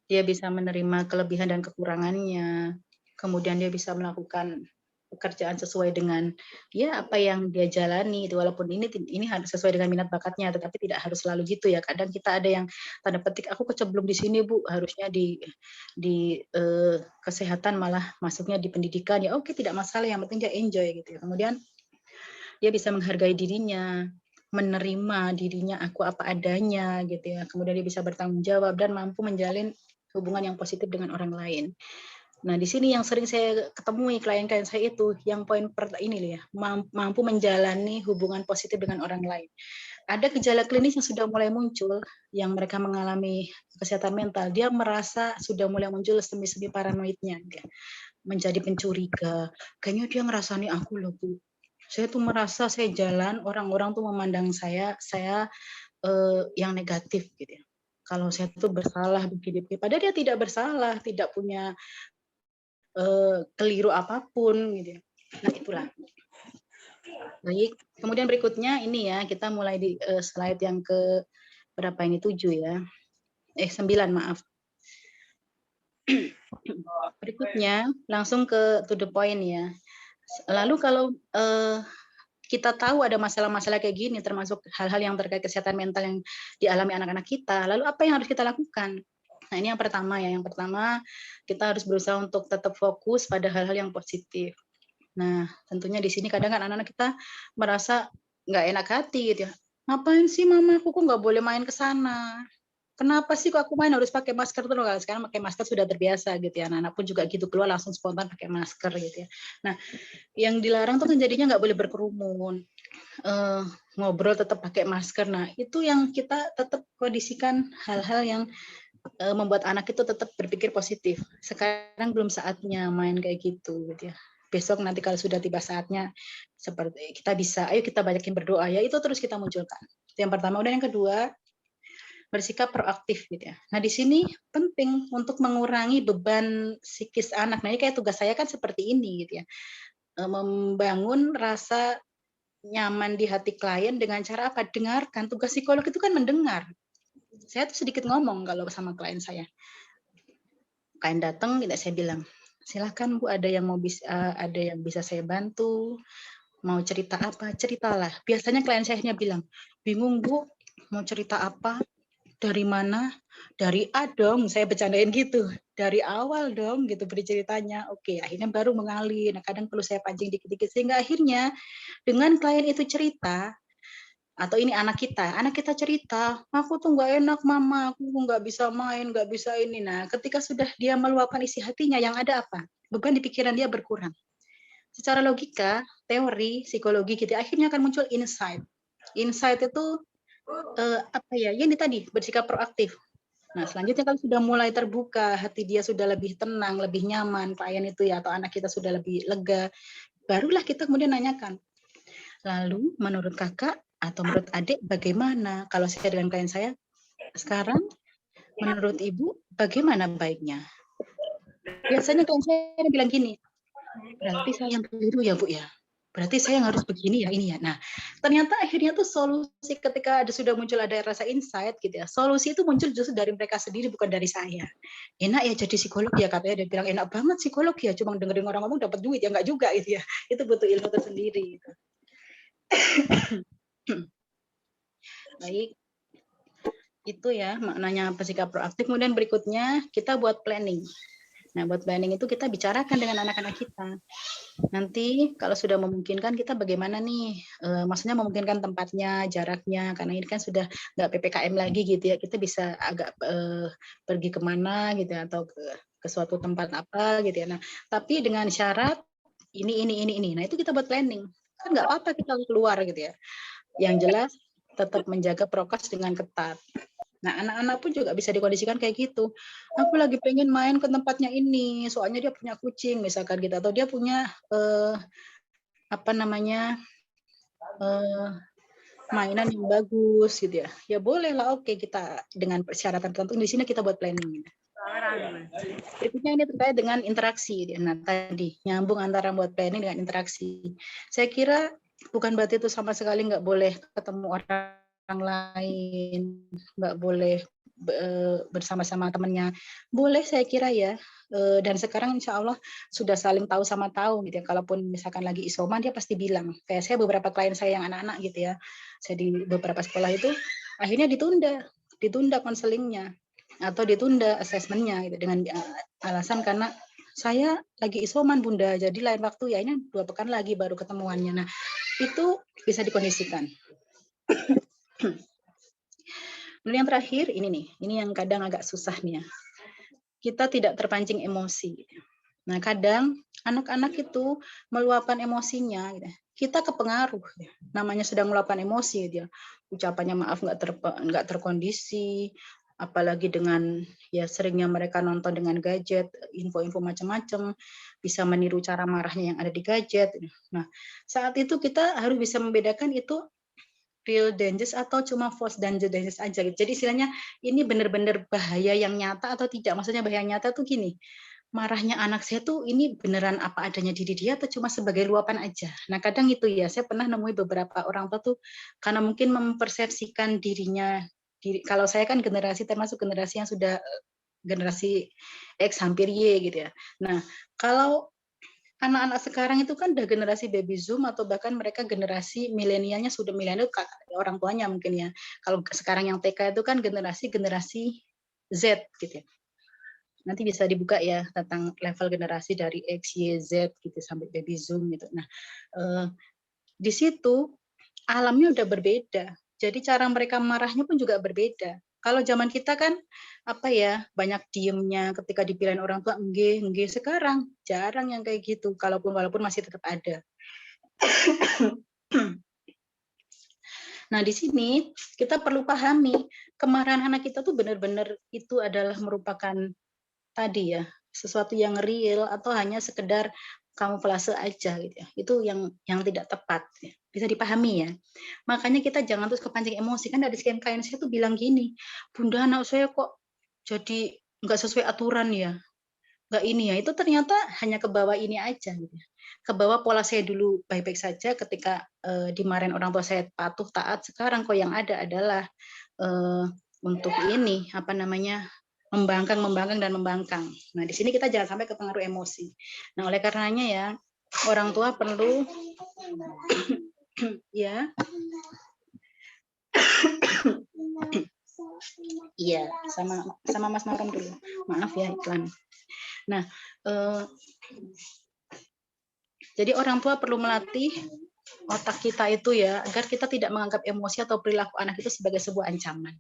Dia bisa menerima kelebihan dan kekurangannya. Kemudian dia bisa melakukan pekerjaan sesuai dengan ya apa yang dia jalani itu, walaupun ini harus sesuai dengan minat bakatnya, tetapi tidak harus selalu gitu ya. Kadang kita ada yang tanda petik aku kecemplung di sini Bu, harusnya di kesehatan malah masuknya di pendidikan ya, oke tidak masalah, yang penting dia enjoy gitu ya. Kemudian dia bisa menghargai dirinya, menerima dirinya, aku apa adanya gitu ya. Kemudian dia bisa bertanggung jawab dan mampu menjalin hubungan yang positif dengan orang lain. Nah, di sini yang sering saya ketemui klien-klien saya itu, yang poin ini ya, mampu menjalani hubungan positif dengan orang lain. Ada gejala klinis yang sudah mulai muncul, yang mereka mengalami kesehatan mental, dia merasa sudah mulai muncul semi-semi paranoidnya, menjadi pencuriga. Kayaknya dia ngerasani aku loh Bu. Saya tuh merasa saya jalan, orang-orang tuh memandang saya yang negatif gitu ya. Kalau saya tuh bersalah begini, padahal dia tidak bersalah, tidak punya keliru apapun gitu ya. Nah, itulah. Baik, kemudian berikutnya ini ya, kita mulai di slide yang ke berapa ini, 7 ya. 9 maaf. Berikutnya langsung ke to the point ya. Lalu kalau kita tahu ada masalah-masalah kayak gini, termasuk hal-hal yang terkait kesehatan mental yang dialami anak-anak kita, lalu apa yang harus kita lakukan? Nah, ini yang pertama ya. Yang pertama, kita harus berusaha untuk tetap fokus pada hal-hal yang positif. Nah, tentunya di sini kadang kan anak-anak kita merasa nggak enak hati gitu ya. Ngapain sih mama, aku kok nggak boleh main ke sana? kenapa sih kok aku main harus pakai masker terus? Kalau sekarang pakai masker sudah terbiasa gitu ya. Anak-anak pun juga gitu, keluar langsung spontan pakai masker gitu ya. Nah, yang dilarang tuh kan jadinya nggak boleh berkerumun, ngobrol tetap pakai masker. Nah, itu yang kita tetap kondisikan hal-hal yang membuat anak itu tetap berpikir positif. Sekarang belum saatnya main kayak gitu ya. Besok nanti kalau sudah tiba saatnya, seperti kita bisa, ayo kita banyakin berdoa ya, itu terus kita munculkan. Itu yang pertama. Udah yang kedua, bersikap proaktif gitu ya. Nah, di sini penting untuk mengurangi beban psikis anak. Nah, ini kayak tugas saya kan seperti ini gitu ya. Membangun rasa nyaman di hati klien dengan cara apa? Dengarkan. Tugas psikolog itu kan mendengar. Saya tuh sedikit ngomong kalau sama klien saya. Klien datang, tidak saya bilang, silakan Bu, ada yang bisa saya bantu, mau cerita apa, ceritalah. Biasanya klien saya bilang, bingung Bu, mau cerita apa, dari mana, dari A dong, saya bercandain gitu, dari awal dong, gitu beri ceritanya. Oke, akhirnya baru mengalir. Nah, kadang perlu saya pancing dikit-dikit, sehingga akhirnya dengan klien itu cerita, atau ini anak kita cerita, aku tuh nggak enak mama, aku nggak bisa main, nggak bisa ini. Nah, ketika sudah dia meluapkan isi hatinya, yang ada apa? Beban di pikiran dia berkurang. Secara logika, teori, psikologi gitu, akhirnya akan muncul insight. Insight itu apa ya? Ini tadi bersikap proaktif. Nah, selanjutnya kalau sudah mulai terbuka, hati dia sudah lebih tenang, lebih nyaman, klien itu ya atau anak kita sudah lebih lega, barulah kita kemudian nanyakan. Lalu menurut kakak atau menurut adik bagaimana? Kalau saya dengan klien saya, sekarang menurut ibu bagaimana baiknya? Biasanya klien saya bilang gini, berarti saya yang keliru ya Bu ya? Berarti saya yang harus begini ya ini ya. Nah, ternyata akhirnya tuh solusi ketika sudah muncul ada rasa insight gitu ya. Solusi itu muncul justru dari mereka sendiri bukan dari saya. Enak ya jadi psikolog ya, katanya dia bilang enak banget psikolog ya, cuma dengerin orang ngomong dapat duit ya, enggak juga gitu ya. Itu butuh ilmu tersendiri gitu. Baik, itu ya maknanya bersikap proaktif. Kemudian berikutnya kita buat planning. Nah, buat planning itu kita bicarakan dengan anak-anak kita. Nanti kalau sudah memungkinkan kita bagaimana nih, maksudnya memungkinkan tempatnya, jaraknya, karena ini kan sudah nggak PPKM lagi gitu ya, kita bisa agak pergi kemana gitu ya, atau ke suatu tempat apa gitu ya. Nah, tapi dengan syarat ini. Nah, itu kita buat planning. Kan nggak apa-apa kita keluar gitu ya. Yang jelas tetap menjaga prokes dengan ketat. Nah, anak-anak pun juga bisa dikondisikan kayak gitu. Aku lagi pengen main ke tempatnya ini, soalnya dia punya kucing misalkan gitu, atau dia punya mainan yang bagus gitu ya. Ya boleh lah, oke, kita dengan persyaratan tertentu di sini kita buat planning. Berikutnya ini terkait dengan interaksi. Nah, tadi nyambung antara buat planning dengan interaksi. Saya kira bukan berarti itu sama sekali nggak boleh ketemu orang lain, nggak boleh bersama-sama temannya. Boleh saya kira ya. Dan sekarang insya Allah sudah saling tahu sama tahu gitu ya. Kalaupun misalkan lagi isoman dia pasti bilang. Kayak saya beberapa klien saya yang anak-anak gitu ya. Saya di beberapa sekolah itu akhirnya ditunda konselingnya atau ditunda asesmennya gitu dengan alasan karena saya lagi isoman Bunda, jadi lain waktu ya ini 2 pekan lagi baru ketemuannya. Nah, itu bisa dikondisikan. Lalu yang terakhir ini yang kadang agak susah nih ya. Kita tidak terpancing emosi. Nah, kadang anak-anak itu meluapkan emosinya gitu. Kita kepengaruh. Namanya sedang meluapkan emosi dia. Ucapannya maaf nggak terkondisi, apalagi dengan ya seringnya mereka nonton dengan gadget, info-info macam-macam, bisa meniru cara marahnya yang ada di gadget. Nah, saat itu kita harus bisa membedakan itu real dangers atau cuma false dangers aja. Jadi istilahnya ini benar-benar bahaya yang nyata atau tidak. Maksudnya bahaya yang nyata tuh gini, marahnya anak saya tuh ini beneran apa adanya diri dia atau cuma sebagai luapan aja. Nah, kadang itu ya, saya pernah nemui beberapa orang tua tuh karena mungkin mempersepsikan dirinya, kalau saya kan termasuk generasi yang sudah generasi X hampir Y gitu ya. Nah, kalau anak-anak sekarang itu kan udah generasi baby zoom atau bahkan mereka generasi milenialnya sudah milenial orang tuanya mungkin ya. Kalau sekarang yang TK itu kan generasi Z gitu ya. Nanti bisa dibuka ya tentang level generasi dari X, Y, Z gitu sampai baby zoom gitu. Nah, di situ alamnya udah berbeda. Jadi cara mereka marahnya pun juga berbeda. Kalau zaman kita kan apa ya, banyak diemnya ketika dipilihin orang tua, enggih. Sekarang jarang yang kayak gitu, walaupun masih tetap ada. Nah, di sini kita perlu pahami kemarahan anak kita tuh benar-benar itu adalah merupakan tadi ya, sesuatu yang real atau hanya sekedar kamuflase aja gitu ya. Itu yang tidak tepat ya. Bisa dipahami ya. Makanya kita jangan terus kepancing emosi. Kan dari sekian klien saya tuh bilang gini, "Bunda, anak saya kok jadi nggak sesuai aturan ya. Nggak ini ya." Itu ternyata hanya ke bawah ini aja gitu ya. Ke bawah pola saya dulu baik-baik saja ketika dimarahin orang tua saya patuh taat. Sekarang kok yang ada adalah untuk ini apa namanya? membangkang dan membangkang. Nah, di sini kita jangan sampai kepengaruh emosi. Nah, oleh karenanya ya, orang tua perlu ya. Iya, sama Mas Makam dulu. Maaf ya iklan. Nah, jadi orang tua perlu melatih otak kita itu ya, agar kita tidak menganggap emosi atau perilaku anak itu sebagai sebuah ancaman.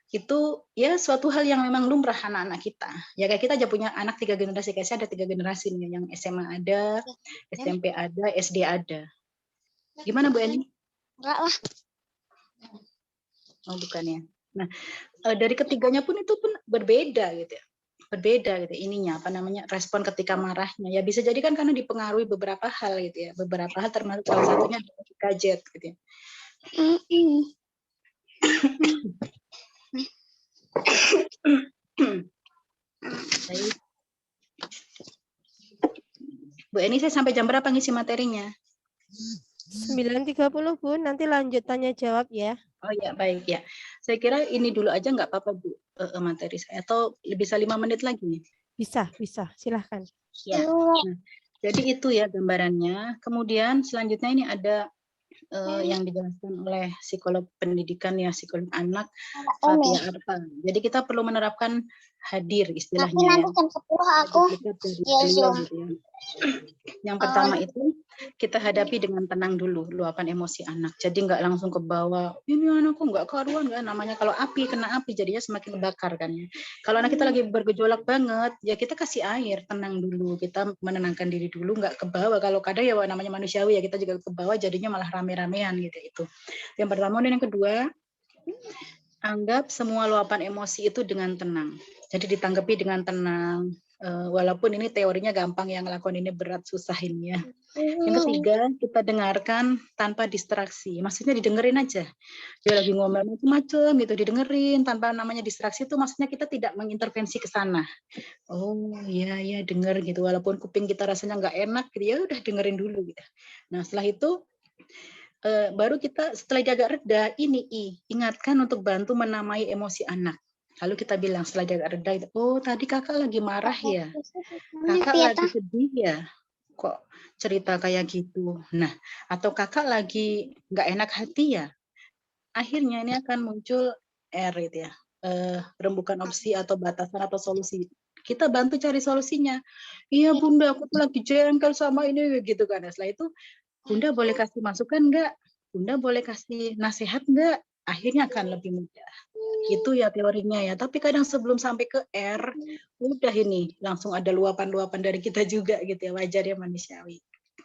Itu ya suatu hal yang memang lumrah anak-anak kita. Ya kayak kita aja punya anak 3 generasi, kayak saya ada 3 generasi nih, yang SMA ada, SMP ada, SD ada. Gimana Bu Eni? Enggak lah. Oh bukan ya. Nah dari ketiganya pun itu pun berbeda gitu ya. Berbeda gitu ininya apa namanya respon ketika marahnya ya bisa jadi kan karena dipengaruhi beberapa hal gitu ya, beberapa hal termasuk salah satunya gadget gitu ya. Baik. Bu Eni, saya sampai jam berapa ngisi materinya? 9.30 Bu, nanti lanjut tanya jawab ya. Oh ya baik ya. Saya kira ini dulu aja nggak apa-apa Bu materi saya atau bisa 5 menit lagi nih? Bisa, silahkan. Ya. Nah, jadi itu ya gambarannya. Kemudian selanjutnya ini ada yang dijelaskan oleh psikolog pendidikan ya, psikolog anak Fatia Arfa. Jadi kita perlu menerapkan hadir istilahnya Nanti jam 10 aku beliau, gitu ya. Yang pertama itu kita hadapi dengan tenang dulu luapan emosi anak. Jadi nggak langsung ke bawah, ini anakku nggak karuan kan namanya kalau api kena api jadinya semakin kebakar kan ya. Kalau anak kita lagi bergejolak banget, ya kita kasih air, tenang dulu, kita menenangkan diri dulu, nggak ke bawah. Kalau kadang ya namanya manusiawi ya kita juga ke bawah jadinya malah rame-ramean gitu itu. Yang pertama dan yang kedua, anggap semua luapan emosi itu dengan tenang. Jadi ditanggapi dengan tenang. Walaupun ini teorinya gampang, yang ngelakuin ini berat, susah ini ya. Yang ketiga, kita dengarkan tanpa distraksi. Maksudnya didengerin aja. Dia lagi ngomel macam-macam gitu, didengerin tanpa namanya distraksi itu maksudnya kita tidak mengintervensi ke sana. Oh iya denger gitu. Walaupun kuping kita rasanya nggak enak, gitu, ya udah dengerin dulu gitu. Nah setelah itu baru kita setelah dia agak reda, ingatkan untuk bantu menamai emosi anak. Lalu kita bilang setelah dia agak reda, oh tadi kakak lagi marah ya, kakak lagi sedih ya, kok cerita kayak gitu. Nah, atau kakak lagi nggak enak hati ya. Akhirnya ini akan muncul R gitu ya, rembukan opsi atau batasan atau solusi. Kita bantu cari solusinya. Iya bunda, aku tuh lagi jengkel sama ini gitu kan. Setelah itu bunda boleh kasih masukan nggak? Bunda boleh kasih nasihat nggak? Akhirnya akan lebih mudah. Itu ya teorinya ya. Tapi kadang sebelum sampai ke R, udah ini langsung ada luapan-luapan dari kita juga gitu ya. Wajar ya manusiawi.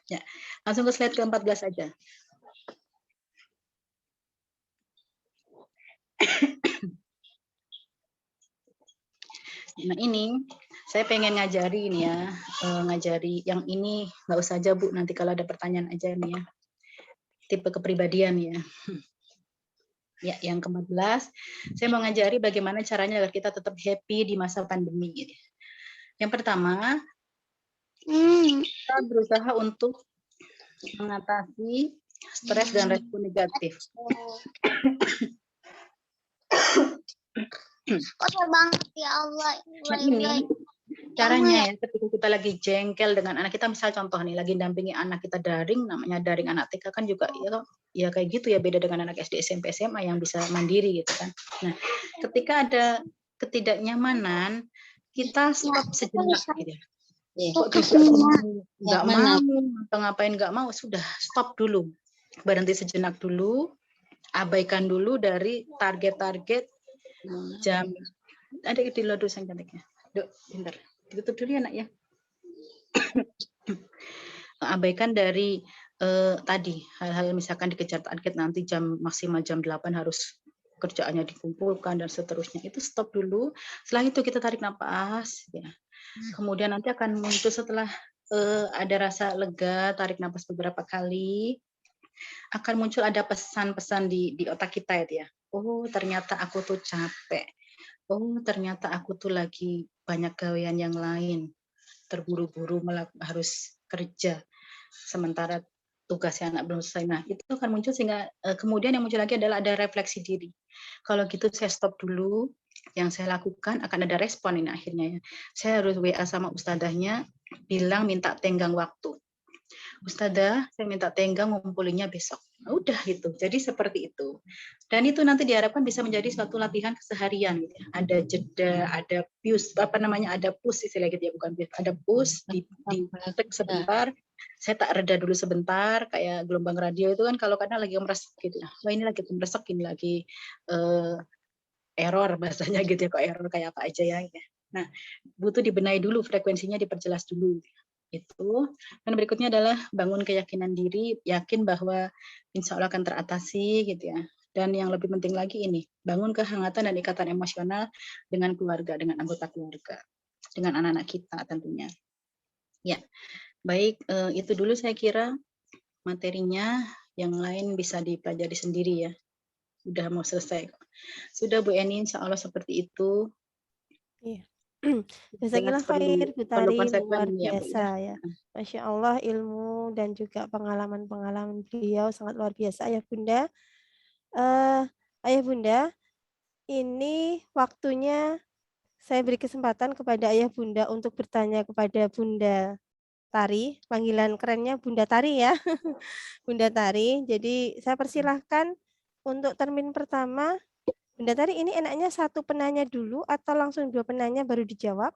Ya, langsung ke slide ke-14 aja. Nah ini saya pengen ngajari ini ya, ngajari yang ini nggak usah aja Bu, nanti kalau ada pertanyaan aja nih ya. Tipe kepribadian ya. Ya, yang ke-14, saya mau ngajari bagaimana caranya agar kita tetap happy di masa pandemi. Yang pertama, kita berusaha untuk mengatasi stres dan respon negatif. Kotor banget ya Allah. Nah ini caranya ya, ketika kita lagi jengkel dengan anak kita, misal contoh nih, lagi dampingi anak kita daring, namanya daring anak TK kan juga ya kayak gitu ya, beda dengan anak SD, SMP, SMA yang bisa mandiri gitu kan. Nah, ketika ada ketidaknyamanan, kita stop sejenak gitu. Kok nggak mau atau ngapain nggak mau, sudah stop dulu, berhenti sejenak dulu, abaikan dulu dari target-target jam ada di lodo sang cantiknya. Duk, bentar. Ditutup dulu ya, Nak ya. Abaikan dari tadi hal-hal misalkan dikejar target nanti maksimal jam 8 harus kerjaannya dikumpulkan dan seterusnya. Itu stop dulu. Setelah itu kita tarik napas ya. Kemudian nanti akan muncul setelah ada rasa lega, tarik napas beberapa kali, akan muncul ada pesan-pesan di otak kita ya. Oh, ternyata aku tuh capek. Oh, ternyata aku tuh lagi banyak gawean yang lain. Terburu-buru harus kerja. Sementara tugasnya anak belum selesai. Nah, itu akan muncul sehingga kemudian yang muncul lagi adalah ada refleksi diri. Kalau gitu saya stop dulu. Yang saya lakukan akan ada respon ini akhirnya ya. Saya harus WA sama ustadzahnya, bilang minta tenggang waktu. Ustadzah, saya minta tenggang ngumpulinnya besok. Nah, udah gitu. Jadi seperti itu. Dan itu nanti diharapkan bisa menjadi suatu latihan keseharian. Gitu ya. Ada jeda, ada push, ada push istilah gitu ya, bukan push. Ada push, di sebentar. Saya tak reda dulu sebentar, kayak gelombang radio itu kan kalau kadang lagi meresek gitu ya. Wah ini lagi meresek, ini lagi error bahasanya gitu ya, kok error kayak apa aja ya. Nah, butuh dibenahi dulu, frekuensinya diperjelas dulu. Itu. Dan berikutnya adalah bangun keyakinan diri, yakin bahwa insya Allah akan teratasi gitu ya. Dan yang lebih penting lagi ini, bangun kehangatan dan ikatan emosional dengan keluarga, dengan anggota keluarga, dengan anak-anak kita tentunya. Ya, baik, itu dulu saya kira materinya, yang lain bisa dipelajari sendiri ya. Sudah mau selesai. Sudah Bu Eni, insya Allah seperti itu. Iya. Jazakallah khair, Bu Tari, luar biasa ya. Masya Allah, ilmu dan juga pengalaman-pengalaman beliau sangat luar biasa ya Bunda. Ayah Bunda, ini waktunya saya beri kesempatan kepada Ayah Bunda untuk bertanya kepada Bunda Tari, panggilan kerennya Bunda Tari ya. Bunda Tari, jadi saya persilahkan untuk termin pertama. Bunda Tari, ini enaknya satu penanya dulu atau langsung dua penanya baru dijawab?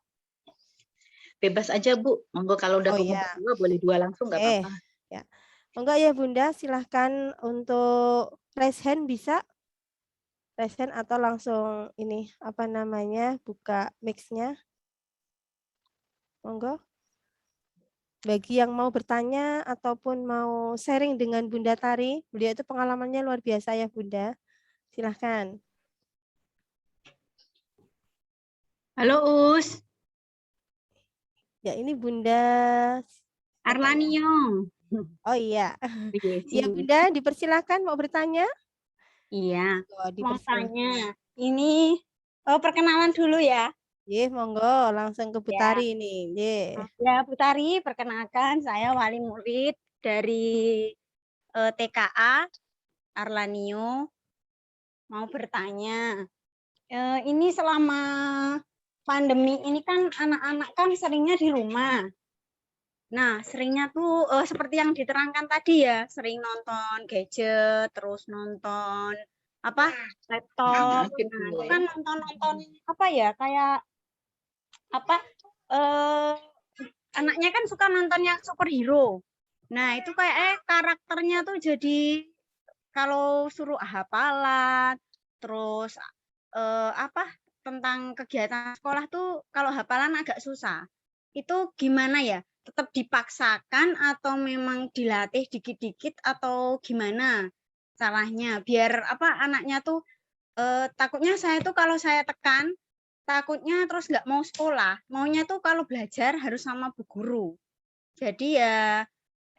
Bebas aja Bu, monggo kalau udah kumpul dua boleh dua langsung nggak apa-apa. Ya. Monggo ya Bunda, silahkan untuk raise hand bisa? Raise hand atau langsung ini apa namanya buka mix-nya? Monggo. Bagi yang mau bertanya ataupun mau sharing dengan Bunda Tari, beliau itu pengalamannya luar biasa ya Bunda. Silahkan. Halo Us. Ya ini Bunda Arlanio. Oh iya. Iya Bunda, dipersilakan mau bertanya? Iya. Mau tanya. Ini perkenalan dulu ya. Iya, monggo langsung ke Bu Tari nih. Ya Bu Tari, perkenalkan saya wali murid dari TKA Arlanio. Mau bertanya. Ini selama pandemi ini kan anak-anak kan seringnya di rumah. Nah, seringnya tuh seperti yang diterangkan tadi ya, sering nonton gadget, terus nonton laptop. Nah, itu kan nonton apa ya, kayak anaknya kan suka nonton yang superhero. Nah, itu kayak karakternya tuh jadi kalau suruh hafalan, terus tentang kegiatan sekolah tuh kalau hafalan agak susah. Itu gimana ya? Tetap dipaksakan atau memang dilatih dikit-dikit atau gimana salahnya? Biar anaknya tuh takutnya saya tuh kalau saya tekan takutnya terus nggak mau sekolah. Maunya tuh kalau belajar harus sama bu guru. Jadi ya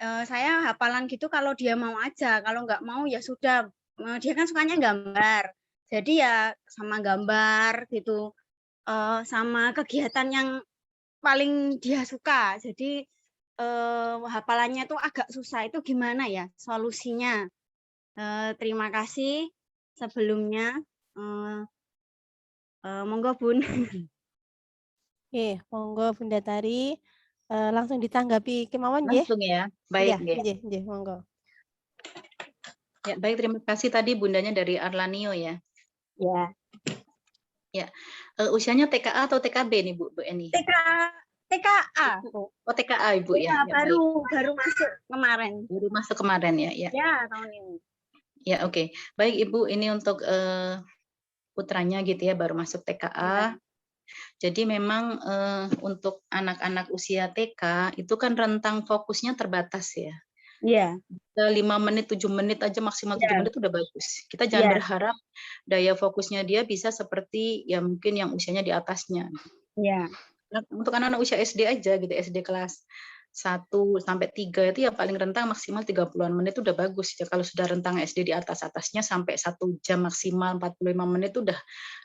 saya hafalan gitu kalau dia mau aja. Kalau nggak mau ya sudah. Dia kan sukanya gambar. Jadi ya sama gambar gitu, sama kegiatan yang paling dia suka. Jadi hafalannya tuh agak susah. Itu gimana ya solusinya? Terima kasih sebelumnya. Monggo Bun. Monggo Bunda Tari. Langsung ditanggapi kemauan ya. Langsung ya. Baik ya. Monggo. Ya, baik, terima kasih tadi bundanya dari Arlanio ya. Ya. Ya. Usianya TKA atau TKB nih Bu Eni? TKA. Oh, TKA Ibu ya. Baru masuk kemarin. Baru masuk kemarin ya. Ya, tahun ini. Ya, oke. Baik Ibu, ini untuk putranya gitu ya, baru masuk TKA. Jadi memang untuk anak-anak usia TK itu kan rentang fokusnya terbatas ya. Iya. 5 menit, 7 menit aja, maksimal 7 menit udah bagus. Kita jangan Iya. berharap daya fokusnya dia bisa seperti ya mungkin yang usianya di atasnya. Iya. Nah, untuk anak-anak usia SD aja gitu, SD kelas 1 sampai 3 itu ya paling rentang maksimal 30-an menit udah bagus ya. Kalau sudah rentang SD di atasnya sampai 1 jam maksimal 45 menit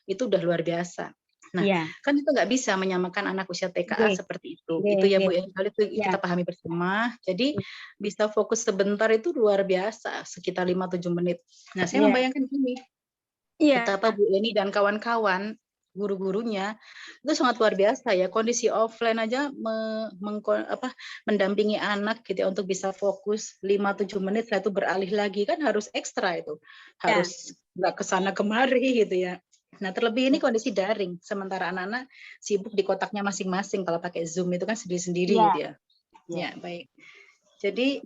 itu udah luar biasa. Nah, Iya. kan itu nggak bisa menyamakan anak usia TKA Oke. seperti itu. Oke, Itu ya Bu oke. ya, kalau itu Iya. kita pahami bersama. Jadi bisa fokus sebentar itu luar biasa, sekitar 5-7 menit. Nah, saya Iya. membayangkan gini, Iya. betapa Bu Eni dan kawan-kawan guru-gurunya itu sangat luar biasa ya, kondisi offline aja mendampingi anak gitu ya, untuk bisa fokus 5-7 menit setelah itu beralih lagi, kan harus ekstra itu, Ya. harus nggak kesana kemari gitu ya. Nah, terlebih ini kondisi daring, sementara anak-anak sibuk di kotaknya masing-masing. Kalau pakai Zoom itu kan sendiri-sendiri Iya. gitu ya. Ya, baik. Jadi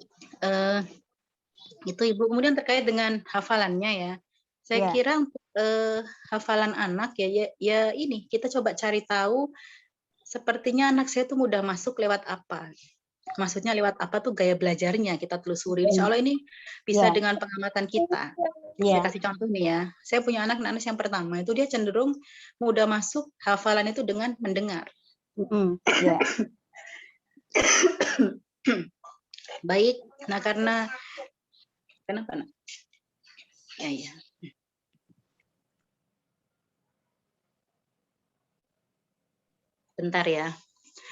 itu Ibu. Kemudian terkait dengan hafalannya ya, saya Iya. kira untuk hafalan anak ya ini kita coba cari tahu, sepertinya anak saya tuh mudah masuk lewat apa. Maksudnya lewat apa tuh gaya belajarnya, kita telusuri. Insya Allah ini bisa Iya. dengan pengamatan kita. Iya. Saya kasih contoh nih ya, saya punya anak Nanas yang pertama itu dia cenderung mudah masuk hafalan itu dengan mendengar. Iya. Baik, nah kenapa nak? Ya. Bentar ya.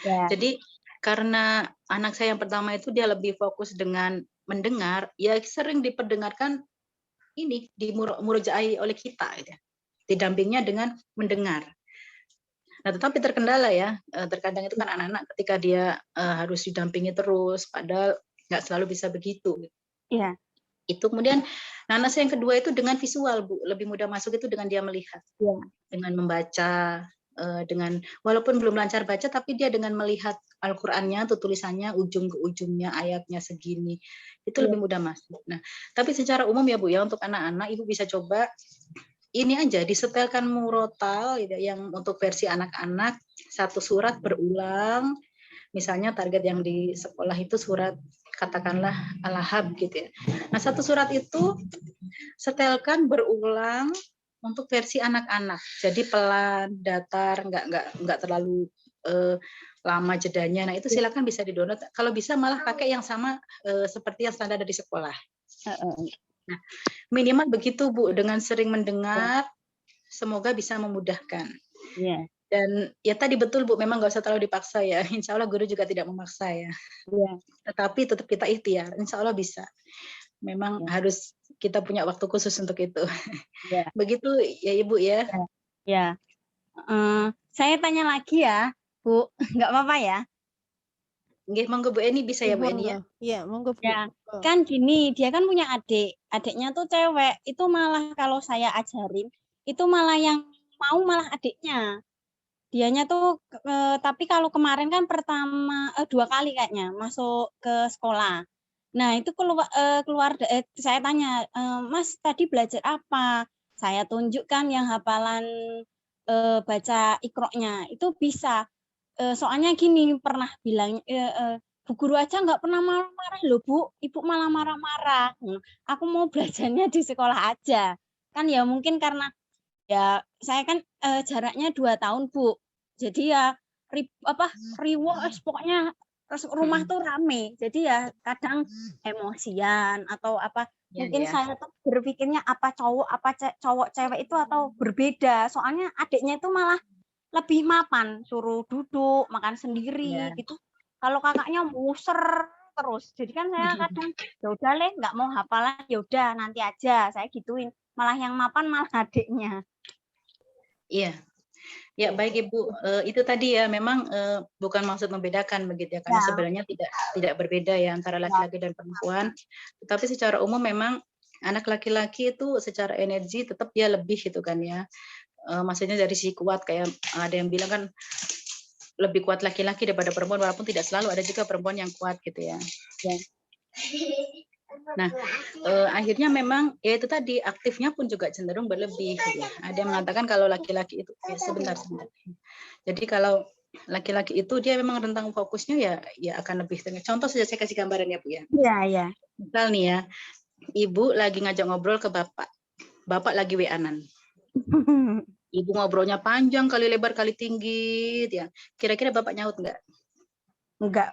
Ya. Jadi karena anak saya yang pertama itu dia lebih fokus dengan mendengar, ya sering diperdengarkan ini dimurojaai oleh kita, gitu ya. Didampingnya dengan mendengar. Nah, tetapi terkendala ya, terkadang itu kan anak-anak ketika dia harus didampingi terus, padahal nggak selalu bisa begitu. Iya. Itu kemudian, nah anak saya yang kedua itu dengan visual Bu, lebih mudah masuk itu dengan dia melihat, dengan membaca, dengan walaupun belum lancar baca, tapi dia dengan melihat Al-Qur'annya atau tulisannya ujung ke ujungnya ayatnya segini, itu lebih mudah masuk. Nah, tapi secara umum ya Bu ya, untuk anak-anak Ibu bisa coba ini aja disetelkan murotal gitu, yang untuk versi anak-anak 1 surat berulang, misalnya target yang di sekolah itu surat katakanlah Al-Ahzab gitu ya. Nah, 1 surat itu setelkan berulang untuk versi anak-anak. Jadi pelan, datar, nggak terlalu lama jedanya. Nah, itu silakan bisa di-download. Kalau bisa malah pakai yang sama seperti yang standar dari sekolah. Nah, minimal begitu Bu, dengan sering mendengar, semoga bisa memudahkan. Iya. Dan ya tadi betul Bu, memang nggak usah terlalu dipaksa ya. Insya Allah guru juga tidak memaksa ya. Iya. Tetapi tetap kita ikhtiar, insya Allah bisa. Memang harus kita punya waktu khusus untuk itu. Ya. Begitu ya Ibu ya. Ya. Saya tanya lagi ya, Bu, nggak apa-apa ya? Nggih, monggo Bu Eni bisa ya Bu Eni ya. Iya, monggo Bu. Ya, kan gini, dia kan punya adik, adiknya tuh cewek, itu malah kalau saya ajarin, itu malah yang mau malah adiknya. Dianya tuh, tapi kalau kemarin kan 2 kali kayaknya masuk ke sekolah. Nah itu saya tanya, Mas tadi belajar apa? Saya tunjukkan yang hafalan baca Iqra-nya, itu bisa. Soalnya gini, pernah bilang, Bu guru aja nggak pernah marah-marah loh Bu, Ibu malah marah-marah. Aku mau belajarnya di sekolah aja. Kan ya mungkin karena ya saya kan jaraknya 2 tahun Bu. Jadi ya riweuh pokoknya rumah tuh rame. Jadi ya kadang emosian atau apa. Mungkin saya tuh berpikirnya apa cowok cewek itu atau berbeda. Soalnya adiknya itu malah lebih mapan, suruh duduk, makan sendiri gitu. Kalau kakaknya muser terus. Jadi kan saya kadang ya udah leh, nggak mau hafalan, ya udah nanti aja saya gituin. Malah yang mapan malah adiknya. Iya. Ya baik Ibu, itu tadi ya memang bukan maksud membedakan begitu ya, karena sebenarnya tidak berbeda ya antara laki-laki dan perempuan. Tetapi secara umum memang anak laki-laki itu secara energi tetap dia lebih gitu kan ya. Maksudnya dari sisi kuat, kayak ada yang bilang kan lebih kuat laki-laki daripada perempuan, walaupun tidak selalu, ada juga perempuan yang kuat gitu ya. Nah, akhirnya memang ya itu tadi aktifnya pun juga cenderung berlebih. Gitu ya. Ada yang mengatakan kalau laki-laki itu sebentar. Jadi kalau laki-laki itu dia memang rentang fokusnya ya akan lebih. Contoh saja saya kasih gambaran ya Bu ya. Iya, iya. Misal nih ya, ibu lagi ngajak ngobrol ke bapak lagi WA-an. Ibu ngobrolnya panjang kali lebar kali tinggi, ya. Kira-kira bapak nyaut nggak? Enggak.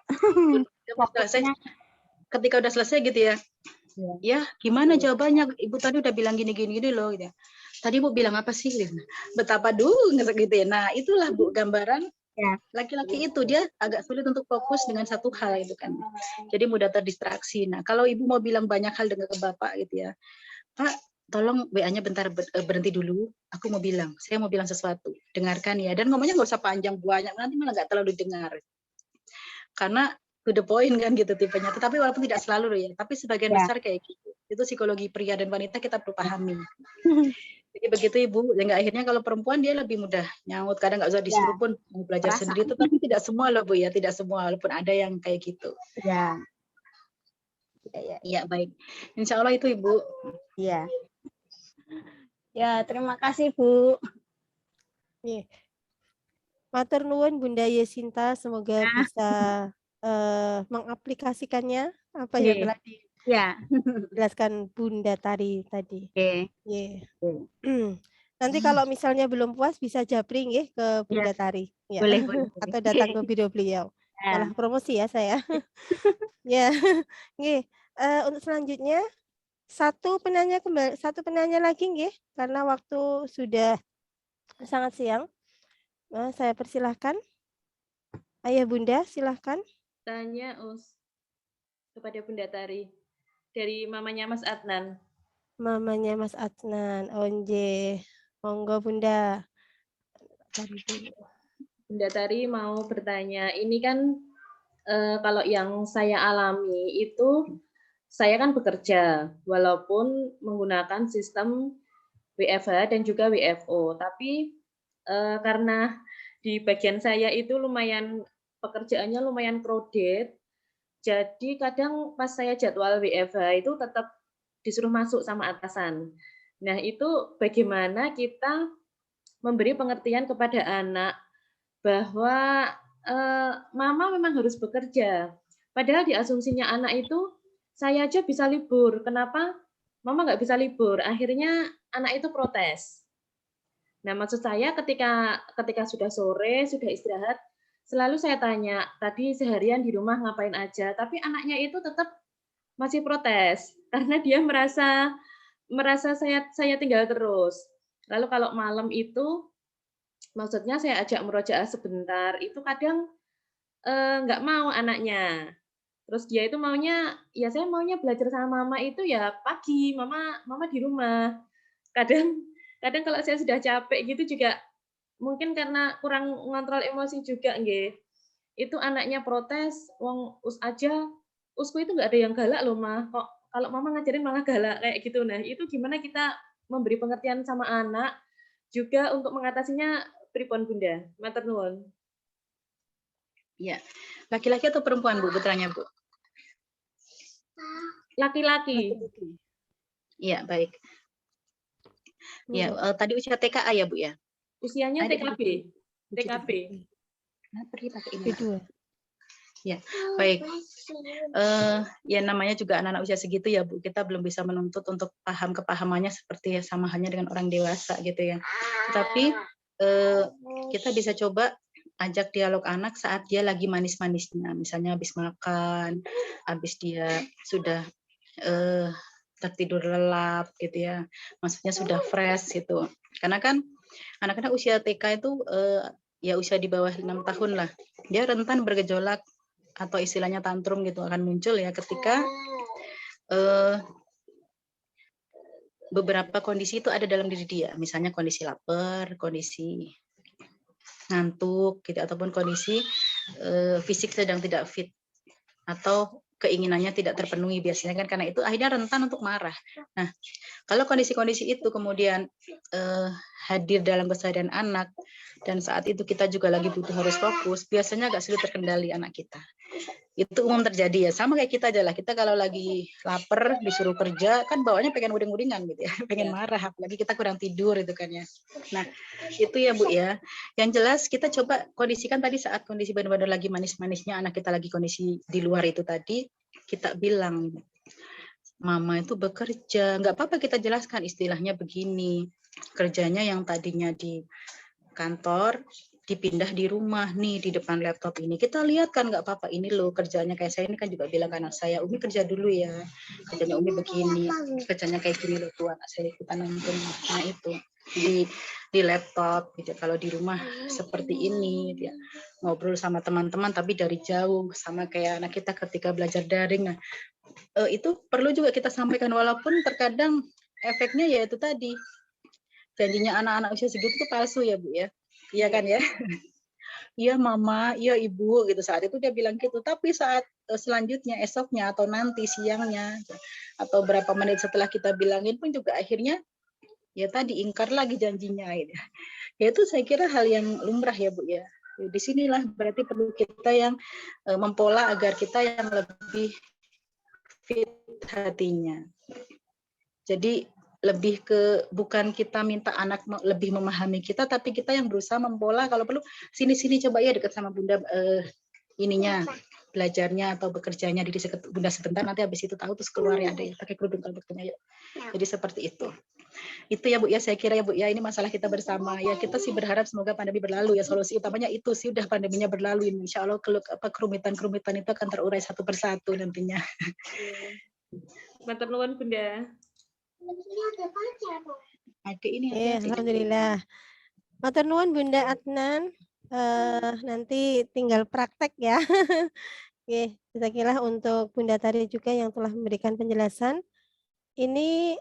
Ketika udah selesai gitu ya, ya gimana jawabannya? Ibu tadi udah bilang gini loh. Gitu. Tadi Bu bilang apa sih? Betapa dulu gitu ya. Nah itulah Bu gambaran. Laki-laki itu dia agak sulit untuk fokus dengan satu hal itu kan. Jadi mudah terdistraksi. Nah kalau ibu mau bilang banyak hal dengan ke bapak gitu ya, Pak tolong WA-nya bentar berhenti dulu. Aku mau bilang, saya mau bilang sesuatu. Dengarkan ya. Dan ngomongnya nggak usah panjang banyak, nanti malah nggak terlalu didengar. Karena to the point kan gitu tipenya. Tetapi walaupun tidak selalu loh ya, tapi sebagian besar kayak gitu. Itu psikologi pria dan wanita kita perlu pahami. Jadi begitu Ibu, sehingga akhirnya kalau perempuan dia lebih mudah nyaut, kadang nggak usah disuruh pun mau belajar sendiri, tetapi tidak semua loh Bu ya, tidak semua, walaupun ada yang kayak gitu. Ya. Iya baik, Insya Allah itu Ibu. Iya. Ya terima kasih Bu. Matur nuwun Bunda Yesinta, semoga bisa mengaplikasikannya apa yang telah dijelaskan Bunda Tari tadi. Nanti kalau misalnya belum puas bisa japri ya ke Bunda Tari ya. Boleh. Atau datang ke beliau. Malah promosi ya saya. Ya. Untuk selanjutnya satu penanya lagi nggih, karena waktu sudah sangat siang. Saya persilahkan. Ayah Bunda silahkan. Tanya kepada Bunda Tari dari mamanya Mas Adnan. Mamanya Mas Adnan, onje, monggo Bunda. Bunda Tari mau bertanya, ini kan kalau yang saya alami itu, saya kan bekerja walaupun menggunakan sistem WFH dan juga WFO, tapi karena di bagian saya itu pekerjaannya lumayan crowded, jadi kadang pas saya jadwal WFH itu tetap disuruh masuk sama atasan. Nah itu bagaimana kita memberi pengertian kepada anak bahwa mama memang harus bekerja, padahal di asumsinya anak itu saya aja bisa libur, kenapa mama nggak bisa libur? Akhirnya anak itu protes. Nah, maksud saya ketika sudah sore, sudah istirahat, selalu saya tanya, tadi seharian di rumah ngapain aja, tapi anaknya itu tetap masih protes karena dia merasa saya tinggal terus. Lalu kalau malam itu, maksudnya saya ajak murojaah sebentar, itu kadang nggak mau anaknya. Terus dia itu maunya, ya saya maunya belajar sama mama itu ya pagi, mama di rumah. Kadang kalau saya sudah capek gitu juga mungkin karena kurang ngontrol emosi juga nggih. Itu anaknya protes, wong usku itu nggak ada yang galak loh mah. Kok kalau mama ngajarin malah galak kayak gitu. Nah, itu gimana kita memberi pengertian sama anak juga untuk mengatasinya pripun Bunda? Matur nuwun. Ya. Laki-laki atau perempuan Bu putranya Bu? Laki-laki. Iya, baik. Ya, tadi usia TKA ya, Bu ya? Usianya TKB. TKB. Kedua. Ya, baik. Ya namanya juga anak-anak usia segitu ya, Bu. Kita belum bisa menuntut untuk kepahamannya seperti sama halnya dengan orang dewasa gitu ya. Tapi kita bisa coba ajak dialog anak saat dia lagi manis-manisnya. Misalnya habis makan, habis dia sudah tertidur lelap gitu ya, maksudnya sudah fresh gitu. Karena kan anak-anak usia TK itu ya usia di bawah 6 tahun lah, dia rentan bergejolak atau istilahnya tantrum gitu akan muncul ya ketika beberapa kondisi itu ada dalam diri dia, misalnya kondisi lapar, kondisi ngantuk gitu, ataupun kondisi fisik sedang tidak fit atau keinginannya tidak terpenuhi biasanya kan, karena itu akhirnya rentan untuk marah. Nah, kalau kondisi-kondisi itu kemudian hadir dalam keseharian anak, dan saat itu kita juga lagi butuh harus fokus, biasanya agak sulit terkendali anak kita. Itu umum terjadi ya, sama kayak kita aja lah. Kita kalau lagi lapar disuruh kerja kan bawaannya pengen uring-uringan gitu ya, pengen marah, apalagi kita kurang tidur itu kan ya. Nah itu ya Bu ya. Yang jelas kita coba kondisikan tadi saat kondisi benar-benar lagi manis-manisnya anak kita lagi kondisi di luar itu tadi, kita bilang mama itu bekerja, nggak apa-apa kita jelaskan istilahnya begini, kerjanya yang tadinya di kantor dipindah di rumah nih di depan laptop ini. Kita lihat kan nggak apa-apa, ini loh kerjanya kayak saya ini kan juga bilang ke anak saya, Umi kerja dulu ya, kerjanya Umi begini, kerjanya kayak gini loh tuh anak saya kita nonton. Nah itu di laptop gitu. Kalau di rumah seperti ini dia ngobrol sama teman-teman tapi dari jauh, sama kayak anak kita ketika belajar daring. Nah itu perlu juga kita sampaikan, walaupun terkadang efeknya ya itu tadi, janjinya anak-anak usia segitu itu palsu ya Bu ya. Iya kan ya? Iya mama, iya ibu gitu, saat itu dia bilang gitu. Tapi saat selanjutnya esoknya atau nanti siangnya atau berapa menit setelah kita bilangin pun juga akhirnya ya tadi ingkar lagi janjinya gitu. Ya itu saya kira hal yang lumrah ya Bu ya. Di sinilah berarti perlu kita yang mempola agar kita yang lebih fit hatinya. Jadi lebih ke bukan kita minta anak lebih memahami kita, tapi kita yang berusaha mempola, kalau perlu sini-sini coba ya dekat sama bunda ininya belajarnya atau bekerjanya diri bunda sebentar, nanti habis itu tahu terus keluar ya ada yang pakai kerudung kalau bekerja ya. Jadi seperti itu ya Bu ya, saya kira ya Bu ya, ini masalah kita bersama ya, kita sih berharap semoga pandemi berlalu ya, solusi utamanya itu sih udah pandeminya berlalu, insya Allah kerumitan-kerumitan itu akan terurai satu persatu nantinya. Matur nuwun Bunda. Alhamdulillah. Matur nuwun Bunda Adnan. Nanti tinggal praktek ya. Oke, jazakallah untuk Bunda Tari juga yang telah memberikan penjelasan. Ini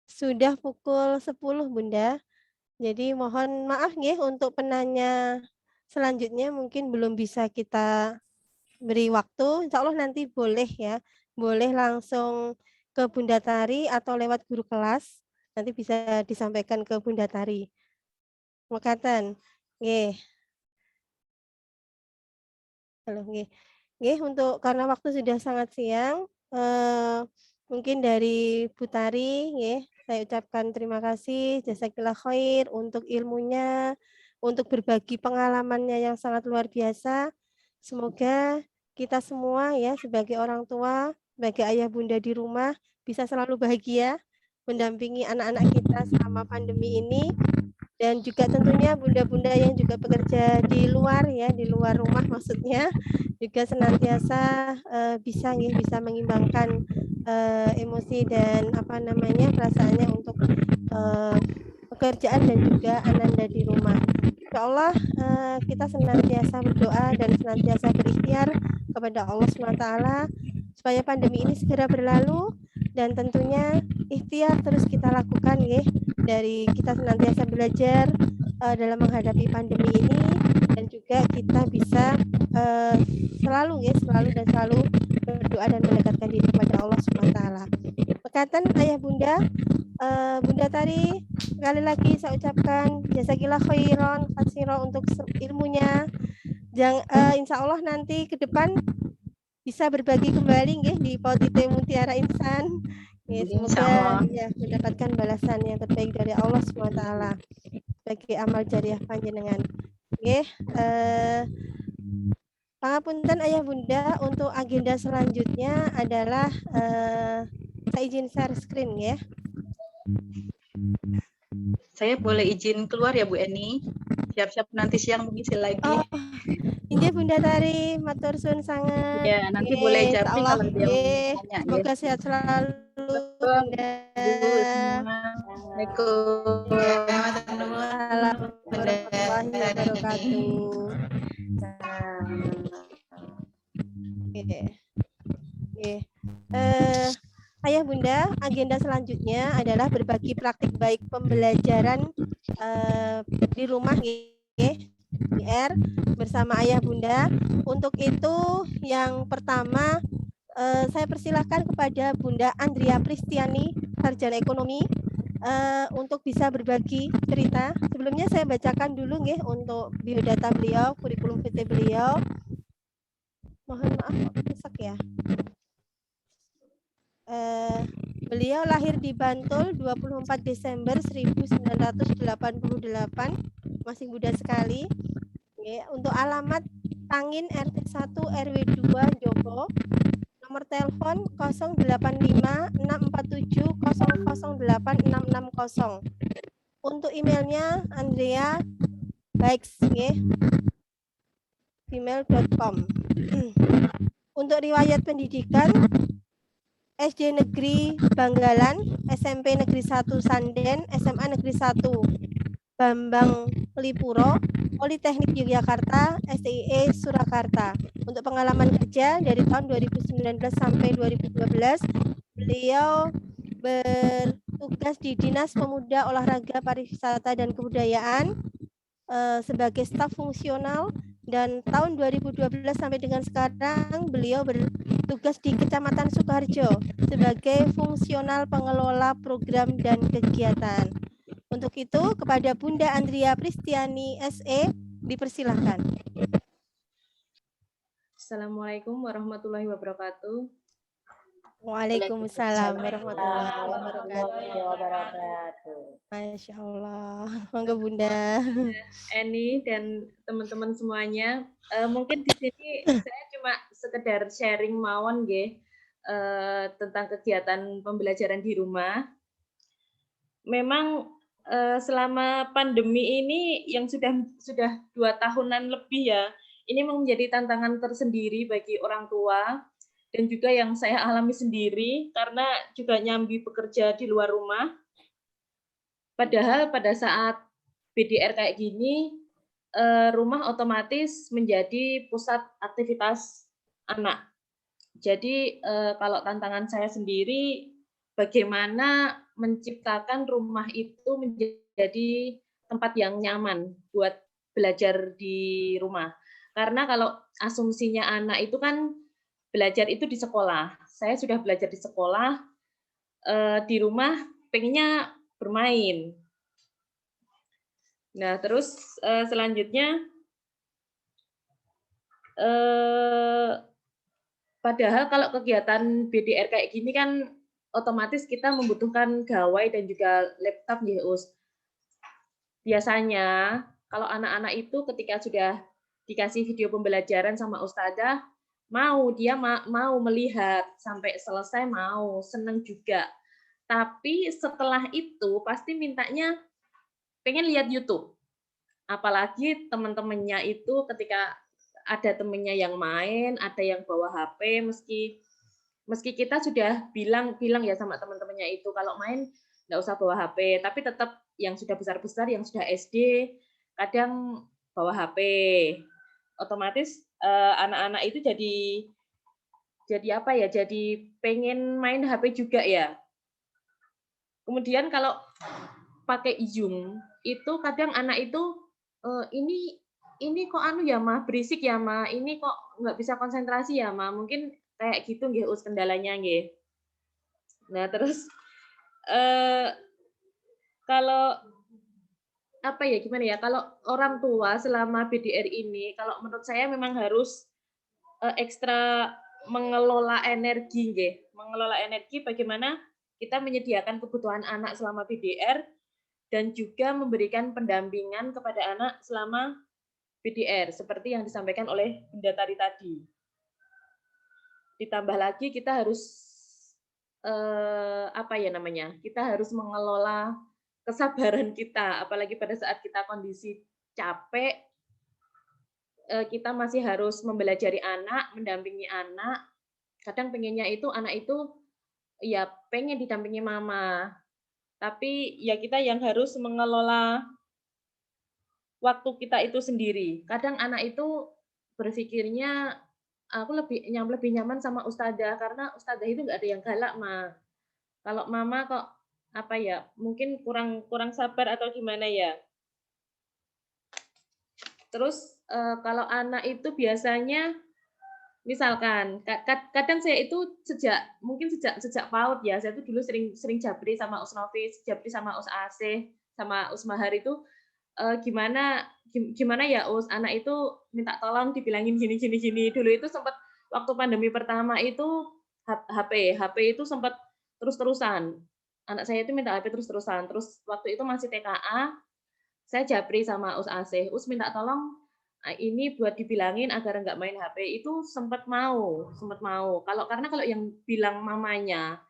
sudah pukul 10 Bunda. Jadi mohon maaf ya untuk penanya selanjutnya mungkin belum bisa kita beri waktu. Insya Allah nanti boleh ya. Boleh langsung ke Bunda Tari atau lewat guru kelas, nanti bisa disampaikan ke Bunda Tari. Makatan, nggih. Halo, nggih. Nggih, untuk karena waktu sudah sangat siang, mungkin dari Bu Tari, nggih, saya ucapkan terima kasih, jazakillah khair untuk ilmunya, untuk berbagi pengalamannya yang sangat luar biasa. Semoga kita semua ya sebagai orang tua, sebagai ayah bunda di rumah bisa selalu bahagia mendampingi anak-anak kita selama pandemi ini, dan juga tentunya bunda-bunda yang juga bekerja di luar ya, di luar rumah maksudnya, juga senantiasa bisa mengimbangkan emosi dan perasaannya untuk pekerjaan dan juga ananda di rumah. Insya Allah kita senantiasa berdoa dan senantiasa berikhtiar kepada Allah SWT supaya pandemi ini segera berlalu, dan tentunya ikhtiar terus kita lakukan ya, dari kita senantiasa belajar dalam menghadapi pandemi ini, dan juga kita bisa selalu berdoa dan mendekatkan diri kepada Allah SWT. Bekatan ayah bunda, Bunda Tari, sekali lagi saya ucapkan jazakillah khairan katsira untuk ilmunya. Insya Allah nanti ke depan bisa berbagi kembali nggih di Pautite Mutiara Insan. Semoga ya mendapatkan balasan yang terbaik dari Allah SWT sebagai amal jariah panjenengan. Nggih, pangapunten ayah bunda, untuk agenda selanjutnya adalah saya izin share screen ya. Saya boleh izin keluar ya Bu Eni, siap-siap nanti siang mengisi lagi. Injih Bunda Tari, matur suwun sangat. Ya, nanti boleh japri kalau dia mau tanya. Semoga sehat selalu Bunda. Assalamualaikum warahmatullahi wabarakatuh. Ayah bunda, agenda selanjutnya adalah berbagi praktik baik pembelajaran di rumah PR bersama ayah bunda. Untuk itu yang pertama saya persilahkan kepada Bunda Andrea Pristiani, sarjana ekonomi, untuk bisa berbagi cerita. Sebelumnya saya bacakan dulu nggih untuk biodata beliau, kurikulum vitae beliau. Mohon maaf rusak ya. Beliau lahir di Bantul 24 Desember 1988, masih muda sekali. Untuk alamat Tangin RT 1 RW 2 Joko, nomor telepon 085647008660. Untuk emailnya Andrea gmail.com. Untuk riwayat pendidikan SD Negeri Banggalan, SMP Negeri 1 Sanden, SMA Negeri 1 Bambang Lipuro, Politeknik Yogyakarta, STIE Surakarta. Untuk pengalaman kerja dari tahun 2019 sampai 2012, beliau bertugas di Dinas Pemuda, Olahraga, Pariwisata, dan Kebudayaan sebagai staf fungsional, dan tahun 2012 sampai dengan sekarang beliau bertugas di Kecamatan Sukoharjo sebagai fungsional pengelola program dan kegiatan. Untuk itu, kepada Bunda Andria Pristiani SE, dipersilahkan. Assalamualaikum warahmatullahi wabarakatuh. Waalaikumsalam warahmatullahi wabarakatuh. Masya Allah. Monggo Bunda. Eni dan teman-teman semuanya, mungkin di sini saya cuma sekedar sharing mawon nggih tentang kegiatan pembelajaran di rumah. Memang selama pandemi ini yang sudah 2 tahunan lebih ya, ini menjadi tantangan tersendiri bagi orang tua dan juga yang saya alami sendiri karena juga nyambi bekerja di luar rumah. Padahal pada saat BDR kayak gini, rumah otomatis menjadi pusat aktivitas anak. Jadi kalau tantangan saya sendiri, bagaimana menciptakan rumah itu menjadi tempat yang nyaman buat belajar di rumah. Karena kalau asumsinya anak itu kan belajar itu di sekolah. Saya sudah belajar di sekolah, di rumah pengennya bermain. Nah, terus selanjutnya, padahal kalau kegiatan BDR kayak gini kan otomatis kita membutuhkan gawai dan juga laptop ya, Us. Biasanya kalau anak-anak itu ketika sudah dikasih video pembelajaran sama ustazah, dia mau melihat sampai selesai, mau seneng juga. Tapi setelah itu pasti mintanya pengen lihat YouTube. Apalagi teman-temannya itu ketika ada temennya yang main, ada yang bawa HP, meski kita sudah bilang ya sama teman-temannya itu kalau main nggak usah bawa HP, tapi tetap yang sudah besar-besar, yang sudah SD, kadang bawa HP. Otomatis anak-anak itu jadi apa ya? Jadi pengen main HP juga ya. Kemudian kalau pakai Zoom itu kadang anak itu ini kok anu ya Ma, berisik ya Ma, ini kok nggak bisa konsentrasi ya Ma, mungkin kayak gitu nggih Us kendalanya nggih. Nah terus kalau apa ya gimana ya, kalau orang tua selama BDR ini kalau menurut saya memang harus ekstra mengelola energi nggih, mengelola energi bagaimana kita menyediakan kebutuhan anak selama BDR dan juga memberikan pendampingan kepada anak selama BDR seperti yang disampaikan oleh Bunda Tari tadi. Ditambah lagi kita harus kita harus mengelola kesabaran kita, apalagi pada saat kita kondisi capek, kita masih harus mempelajari anak, mendampingi anak. Kadang pengennya itu anak itu ya pengen didampingi mama, tapi ya kita yang harus mengelola waktu kita itu sendiri. Kadang anak itu berpikirnya aku lebih nyaman sama ustadzah karena ustadzah itu nggak ada yang galak Ma. Kalau mama kok apa ya? Mungkin kurang sabar atau gimana ya. Terus kalau anak itu biasanya misalkan kadang saya itu mungkin sejak PAUD ya, saya itu dulu sering japri sama Us Nofis, japri sama Us Asih, sama Us Mahar itu gimana ya Us, anak itu minta tolong dibilangin gini. Dulu itu sempat waktu pandemi pertama itu HP itu sempat terus-terusan. Anak saya itu minta HP terus-terusan. Terus waktu itu masih TKA, saya japri sama Us Asih, Us minta tolong ini buat dibilangin agar nggak main HP, itu sempat mau. Karena kalau yang bilang mamanya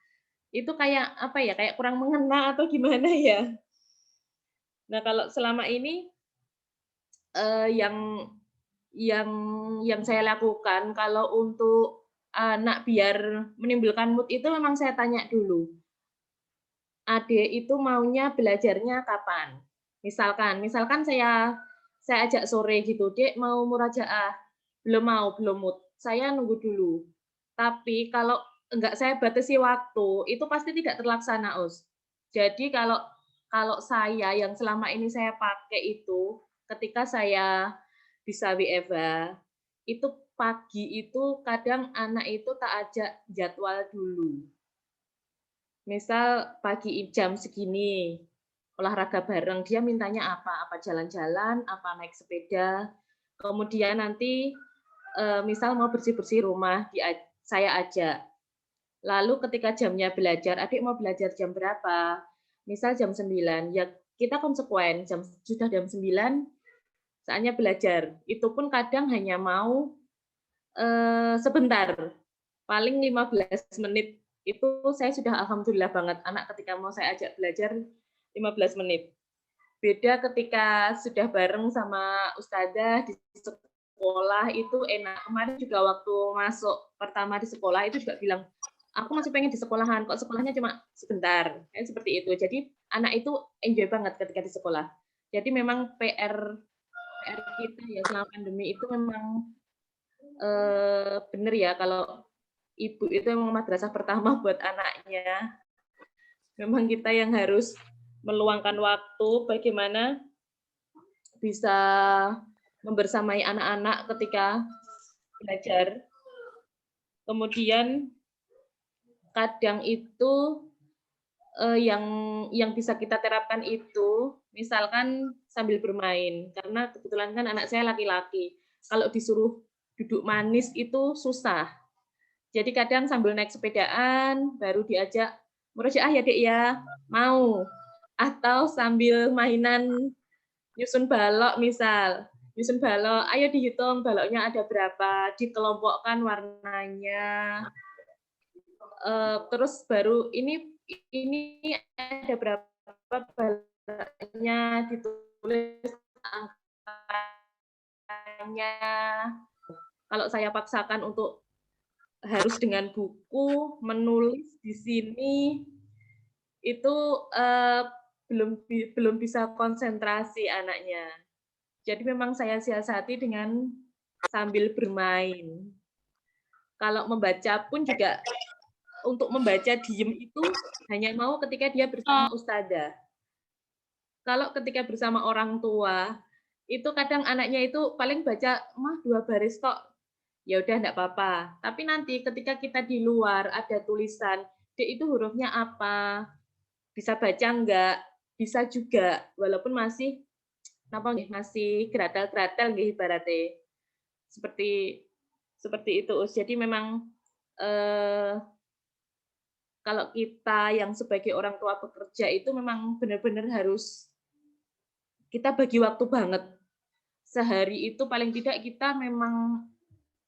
itu kayak apa ya, kayak kurang mengena atau gimana ya. Nah, kalau selama ini yang saya lakukan kalau untuk anak biar menimbulkan mood itu memang saya tanya dulu. Adik itu maunya belajarnya kapan? Misalkan saya ajak sore gitu, Dek mau murajaah, belum mood, saya nunggu dulu. Tapi kalau enggak saya batasi waktu, itu pasti tidak terlaksana, Us. Jadi kalau saya yang selama ini saya pakai itu, ketika saya bisa WFH, itu pagi itu kadang anak itu tak ajak jadwal dulu. Misal pagi jam segini, olahraga bareng, dia mintanya apa jalan-jalan, apa naik sepeda, kemudian nanti misal mau bersih-bersih rumah, saya ajak. Lalu ketika jamnya belajar, adik mau belajar jam berapa? Misal jam 9, ya kita konsekuen, sudah jam 9, saatnya belajar. Itu pun kadang hanya mau sebentar, paling 15 menit. Itu saya sudah alhamdulillah banget, anak ketika mau saya ajak belajar 15 menit. Beda ketika sudah bareng sama ustadzah di sekolah itu enak. Kemarin juga waktu masuk pertama di sekolah itu juga bilang, aku masih pengen di sekolahan, kok sekolahnya cuma sebentar. Kayak seperti itu. Jadi anak itu enjoy banget ketika di sekolah. Jadi memang PR kita ya selama pandemi itu memang benar ya kalau ibu itu memang madrasah pertama buat anaknya. Memang kita yang harus meluangkan waktu bagaimana bisa membersamai anak-anak ketika belajar. Kemudian kadang itu yang bisa kita terapkan itu misalkan sambil bermain, karena kebetulan kan anak saya laki-laki. Kalau disuruh duduk manis itu susah. Jadi kadang sambil naik sepedaan baru diajak murajaah ya Dek ya, mau. Atau sambil mainan nyusun balok misal. Nyusun balok, ayo dihitung baloknya ada berapa, dikelompokkan warnanya. Terus baru ini ada berapa baloknya, ditulis angkanya. Kalau saya paksakan untuk harus dengan buku, menulis di sini, itu belum bisa konsentrasi anaknya. Jadi memang saya siasati dengan sambil bermain. Kalau membaca pun juga untuk membaca diem itu hanya mau ketika dia bersama ustadzah. Kalau ketika bersama orang tua, itu kadang anaknya itu paling baca, mah 2 baris kok. Ya udah enggak apa-apa. Tapi nanti ketika kita di luar ada tulisan, Dek itu hurufnya apa? Bisa baca enggak? Bisa juga, walaupun masih gratel-gratel nggih ibaratnya. Seperti itu, Us. Jadi memang kalau kita yang sebagai orang tua bekerja itu memang benar-benar harus kita bagi waktu banget. Sehari itu paling tidak kita memang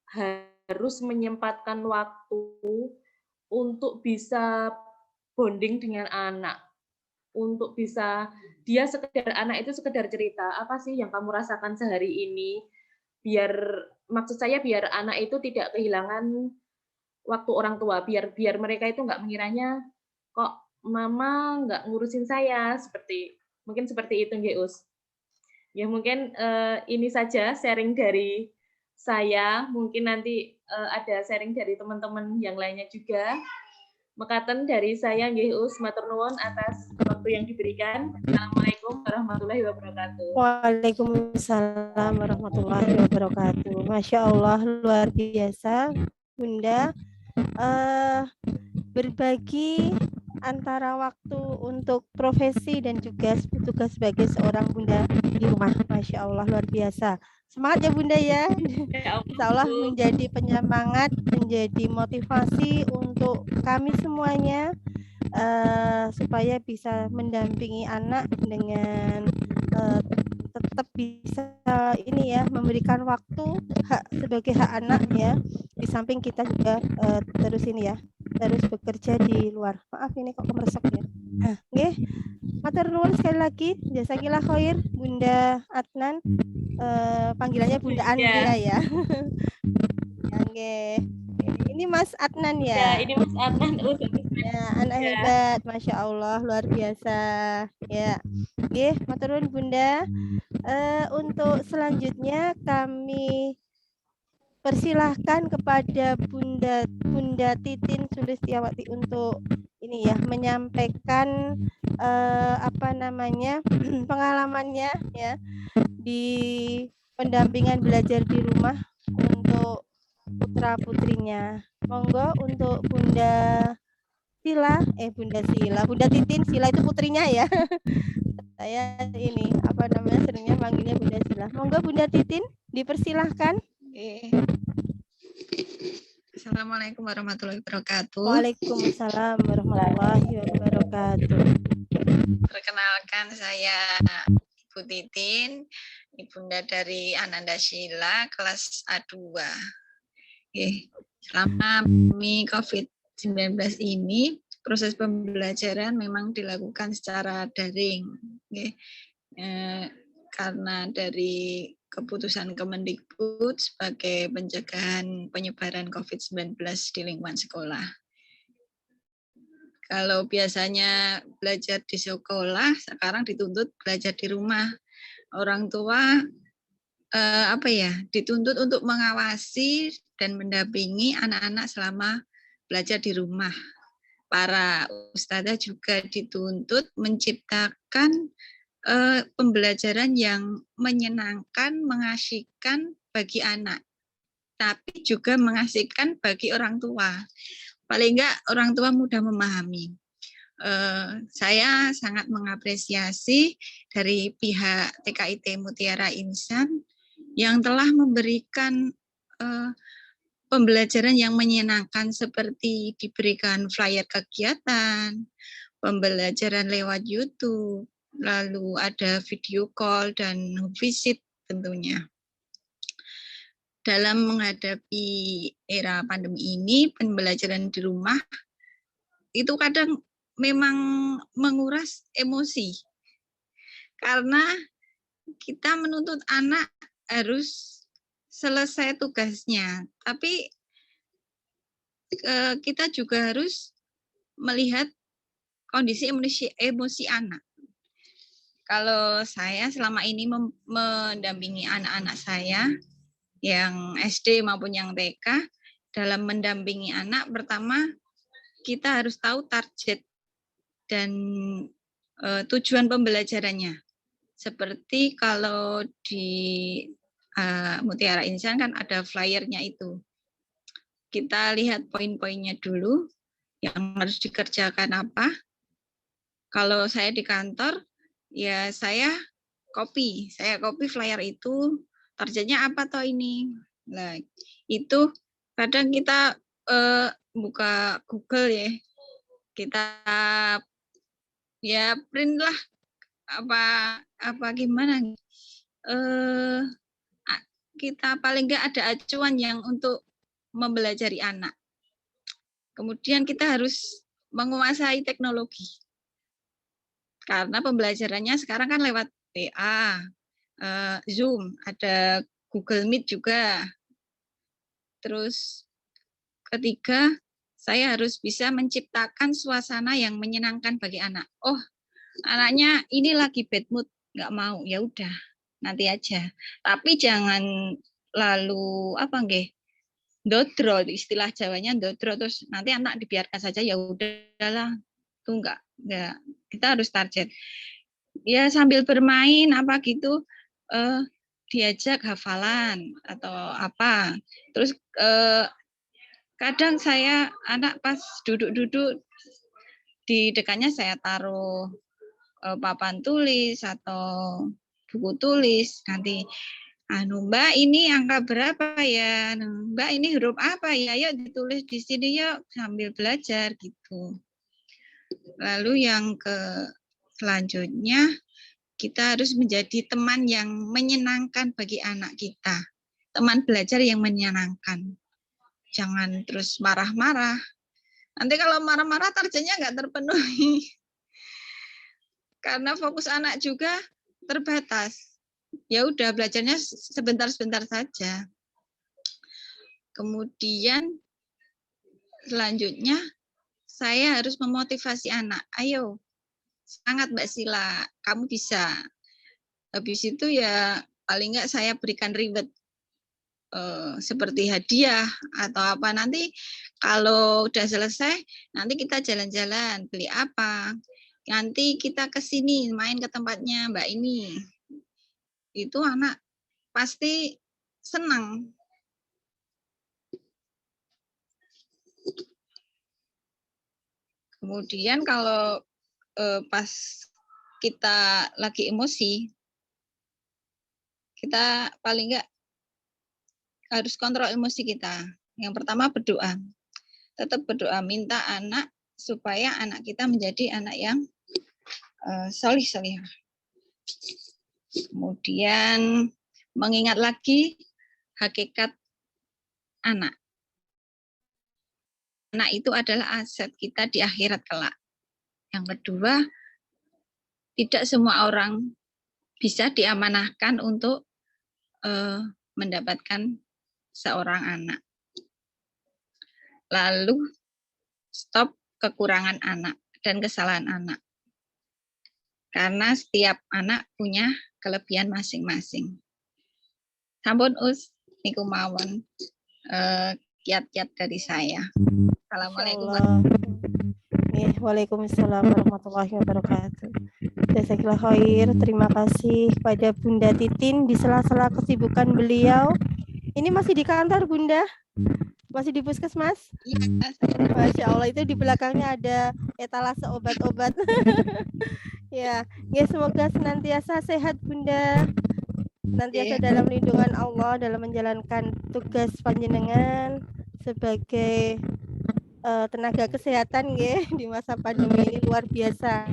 harus menyempatkan waktu untuk bisa bonding dengan anak. Untuk bisa anak itu sekedar cerita, apa sih yang kamu rasakan sehari ini? Maksud saya biar anak itu tidak kehilangan waktu orang tua, biar mereka itu nggak mengiranya kok mama nggak ngurusin saya, mungkin seperti itu nggih, Us. Ya mungkin ini saja sharing dari saya, mungkin nanti ada sharing dari teman-teman yang lainnya juga. Mekaten dari saya nggih Us matur nuwun atas waktu yang diberikan. Assalamualaikum warahmatullahi wabarakatuh. Waalaikumsalam warahmatullahi wabarakatuh. Masya Allah, luar biasa, Bunda. Berbagi antara waktu untuk profesi dan juga tugas sebagai seorang bunda di rumah. Masya Allah, luar biasa. Semangat ya Bunda ya. Insya Allah menjadi penyemangat, menjadi motivasi untuk kami semuanya supaya bisa mendampingi anak dengan tetap bisa ini ya, memberikan waktu sebagai hak anak ya. Di samping kita juga terus ini ya, terus bekerja di luar. Maaf ini kok meresap ya. Nggih. Matur nuwun sekali lagi, jazakillah khair Bunda Adnan. Panggilannya Bunda Andrea ya. Nggih. Ini Mas Adnan ya. Ya, ini Mas Adnan. Ya, anak hebat, Masya Allah, luar biasa. Ya, nggih, matur nuwun Bunda. Untuk selanjutnya kami persilahkan kepada Bunda Titin Sulistiawati untuk ini ya, menyampaikan pengalamannya ya di pendampingan belajar di rumah untuk putra putrinya. Monggo untuk Bunda Titin, Sila itu putrinya ya. Saya ini seringnya manggilnya Bunda Sila. Monggo Bunda Titin, dipersilahkan. Assalamualaikum warahmatullahi wabarakatuh. Waalaikumsalam warahmatullahi wabarakatuh. Perkenalkan, saya Ibu Titin, ibunda dari Ananda Sheila, kelas A2. Selama pandemi COVID-19 ini, proses pembelajaran memang dilakukan secara daring. Karena dari keputusan Kemendikbud sebagai pencegahan penyebaran COVID-19 di lingkungan sekolah. Kalau biasanya belajar di sekolah, sekarang dituntut belajar di rumah. Orang tua dituntut untuk mengawasi dan mendampingi anak-anak selama belajar di rumah. Para ustadzah juga dituntut menciptakan pembelajaran yang menyenangkan, mengasyikkan bagi anak, tapi juga mengasihkan bagi orang tua. Paling enggak orang tua mudah memahami. Saya sangat mengapresiasi dari pihak TKIT Mutiara Insan yang telah memberikan pembelajaran yang menyenangkan seperti diberikan flyer kegiatan, pembelajaran lewat YouTube, lalu ada video call dan visit tentunya. Dalam menghadapi era pandemi ini, pembelajaran di rumah itu kadang memang menguras emosi. Karena kita menuntut anak harus selesai tugasnya, tapi kita juga harus melihat kondisi emosi anak. Kalau saya selama ini mendampingi anak-anak saya yang SD maupun yang TK, dalam mendampingi anak, pertama kita harus tahu target dan tujuan pembelajarannya. Seperti kalau di Mutiara Insan kan ada flyernya itu. Kita lihat poin-poinnya dulu, yang harus dikerjakan apa. Kalau saya di kantor, ya saya copy flyer itu, targetnya apa toh ini. Nah, itu kadang kita buka Google ya, kita ya print lah apa gimana. Kita paling nggak ada acuan yang untuk mempelajari anak. Kemudian kita harus menguasai teknologi. Karena pembelajarannya sekarang kan lewat WA, Zoom, ada Google Meet juga. Terus ketiga, saya harus bisa menciptakan suasana yang menyenangkan bagi anak. Oh, anaknya ini lagi bad mood, nggak mau, ya udah, nanti aja. Tapi jangan lalu dodro, istilah Jawanya dodro, terus nanti anak dibiarkan saja, ya udahlah, itu enggak, kita harus target. Ya sambil bermain apa gitu, diajak hafalan atau apa. Terus kadang saya anak pas duduk-duduk di dekatnya saya taruh papan tulis atau buku tulis, nanti Mbak ini angka berapa ya, Mbak ini huruf apa ya, yuk ditulis di sini yuk sambil belajar gitu. Lalu yang selanjutnya kita harus menjadi teman yang menyenangkan bagi anak kita, teman belajar yang menyenangkan. Jangan terus marah-marah. Nanti kalau marah-marah targetnya nggak terpenuhi. Karena fokus anak juga terbatas. Ya udah belajarnya sebentar-sebentar saja. Kemudian selanjutnya saya harus memotivasi anak. Ayo, semangat Mbak Sila, kamu bisa. Habis itu ya paling nggak saya berikan reward seperti hadiah atau apa. Nanti kalau udah selesai, nanti kita jalan-jalan, beli apa. Nanti kita ke sini, main ke tempatnya Mbak ini. Itu anak pasti senang. Kemudian kalau pas kita lagi emosi, kita paling enggak harus kontrol emosi kita. Yang pertama berdoa. Tetap berdoa, minta anak supaya anak kita menjadi anak yang solih-solihah. Kemudian mengingat lagi hakikat anak. Anak itu adalah aset kita di akhirat kelak. Yang kedua, tidak semua orang bisa diamanahkan untuk mendapatkan seorang anak. Lalu stop kekurangan anak dan kesalahan anak. Karena setiap anak punya kelebihan masing-masing. Sampun us niku mawon kiat-kiat dari saya. Assalamualaikum. Waalaikumsalam warahmatullahi wabarakatuh. Jazakallah khair. Terima kasih kepada Bunda Titin di sela-sela kesibukan beliau. Ini masih di kantor Bunda? Masih di puskesmas? Masya Allah, itu di belakangnya ada etalase obat-obat. Ya, semoga senantiasa sehat Bunda. Senantiasa dalam lindungan Allah dalam menjalankan tugas panjenengan sebagai tenaga kesehatan di masa pandemi ini luar biasa.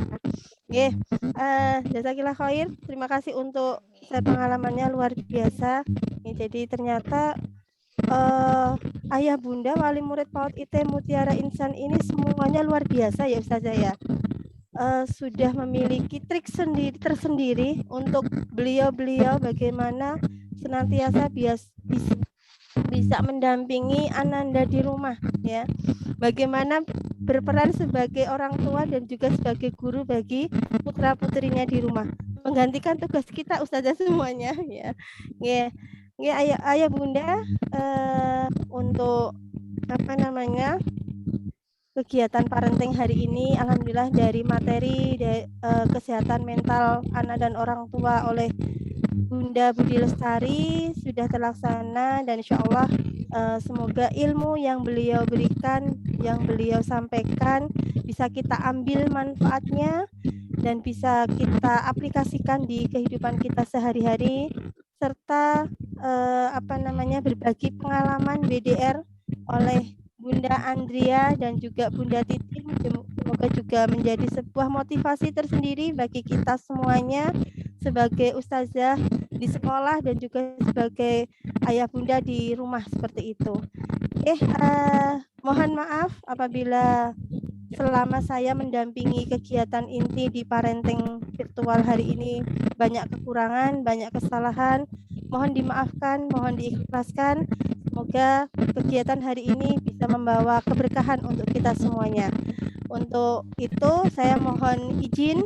Jazakillah khair. Terima kasih untuk share pengalamannya luar biasa. Jadi ternyata ayah bunda wali murid PAUD IT Mutiara Insan ini semuanya luar biasa ya Ustazah ya. Sudah memiliki trik tersendiri untuk beliau-beliau bagaimana senantiasa bisa mendampingi ananda di rumah ya. Bagaimana berperan sebagai orang tua dan juga sebagai guru bagi putra-putrinya di rumah. Menggantikan tugas kita Ustazah semuanya ya. Ayah bunda untuk kegiatan parenting hari ini alhamdulillah dari materi kesehatan mental anak dan orang tua oleh Bunda Budi Lestari sudah terlaksana dan insya Allah semoga ilmu yang beliau berikan, yang beliau sampaikan bisa kita ambil manfaatnya dan bisa kita aplikasikan di kehidupan kita sehari-hari serta berbagi pengalaman BDR oleh Bunda Andrea dan juga Bunda Titin, semoga juga menjadi sebuah motivasi tersendiri bagi kita semuanya sebagai ustazah di sekolah dan juga sebagai ayah bunda di rumah seperti itu. Mohon maaf apabila selama saya mendampingi kegiatan inti di parenting virtual hari ini banyak kekurangan, banyak kesalahan. Mohon dimaafkan, mohon diikhlaskan. Semoga kegiatan hari ini bisa membawa keberkahan untuk kita semuanya. Untuk itu saya mohon izin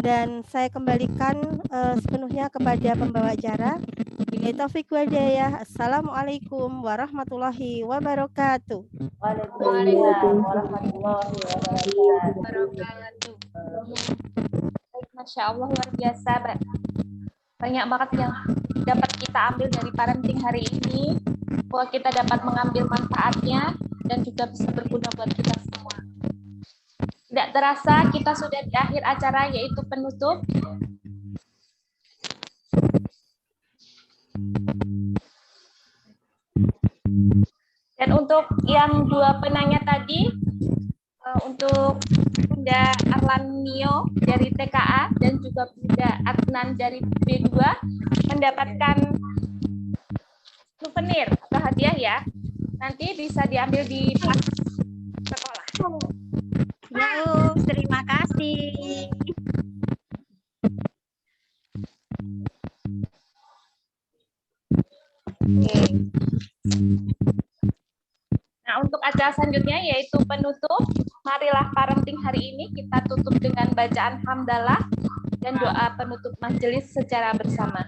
dan saya kembalikan sepenuhnya kepada pembawa acara. Billahi taufiq wal hidayah. Assalamualaikum warahmatullahi wabarakatuh. Waalaikumsalam warahmatullahi wabarakatuh. Masya Allah, luar biasa, Mbak. Banyak banget yang dapat kita ambil dari parenting hari ini, bahwa kita dapat mengambil manfaatnya dan juga bisa berguna buat kita semua. Tidak terasa kita sudah di akhir acara, yaitu penutup. Dan untuk yang dua penanya tadi, untuk Bunda Arlanio dari TKA dan juga Bunda Adnan dari B2 mendapatkan souvenir atau hadiah ya. Nanti bisa diambil di pas sekolah. Ya, terima kasih. Oke. Nah, untuk acara selanjutnya yaitu penutup. Marilah parenting hari ini kita tutup dengan bacaan hamdalah dan doa penutup majelis secara bersama.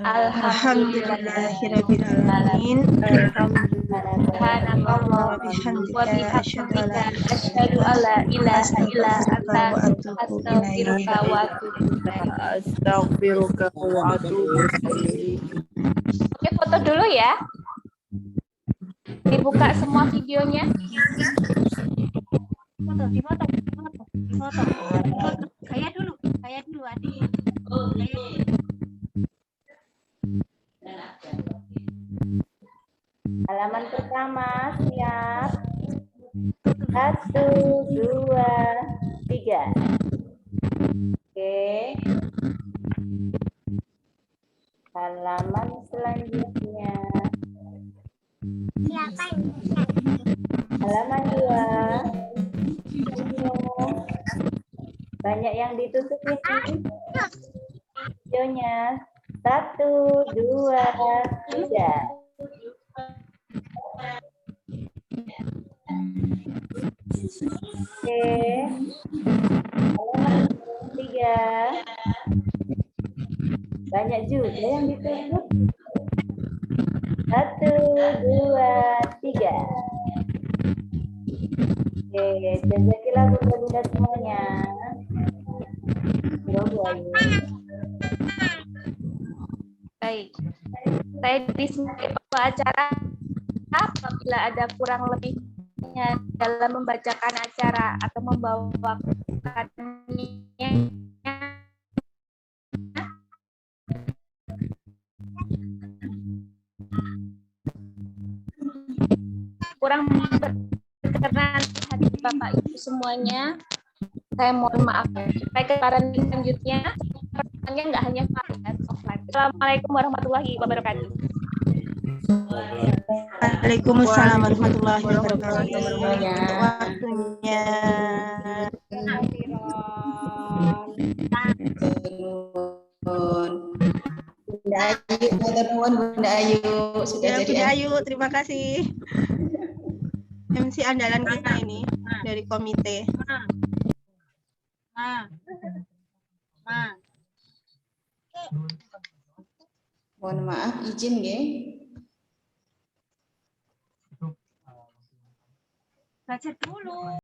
Alhamdulillahirabbil alamin. Subhanallah wa bihamdika asyhadu an la ilaha illa anta astaghfiruka wa atubu ilaik. Oke, foto dulu ya. Dibuka semua videonya. Foto. Saya dulu adik. Halaman pertama, siap. 1, 2, 3. Oke. Halaman selanjutnya. Halaman 2. Banyak yang ditutup ini. Videonya. 1, 2, 3. Oke. Halaman 3. Banyak juga yang ditutup. 1, 2, 3. Oke, jazakillah bunda-bunda semuanya. Baik. Saya di acara. Apabila ada kurang lebihnya dalam membacakan acara atau membawakannya, kurang berkenan hati Bapak Ibu semuanya, saya mohon maaf. Sampai ke parenting selanjutnya, pertanyaannya nggak hanya offline. Assalamualaikum warahmatullahi wabarakatuh. Waalaikumsalam warahmatullahi wabarakatuh. Waktunya. Bunda Ayu sudah jadi. Bunda Ayu, terima kasih. MC andalan kita ini dari komite. Mohon maaf, izin ya. Baca dulu.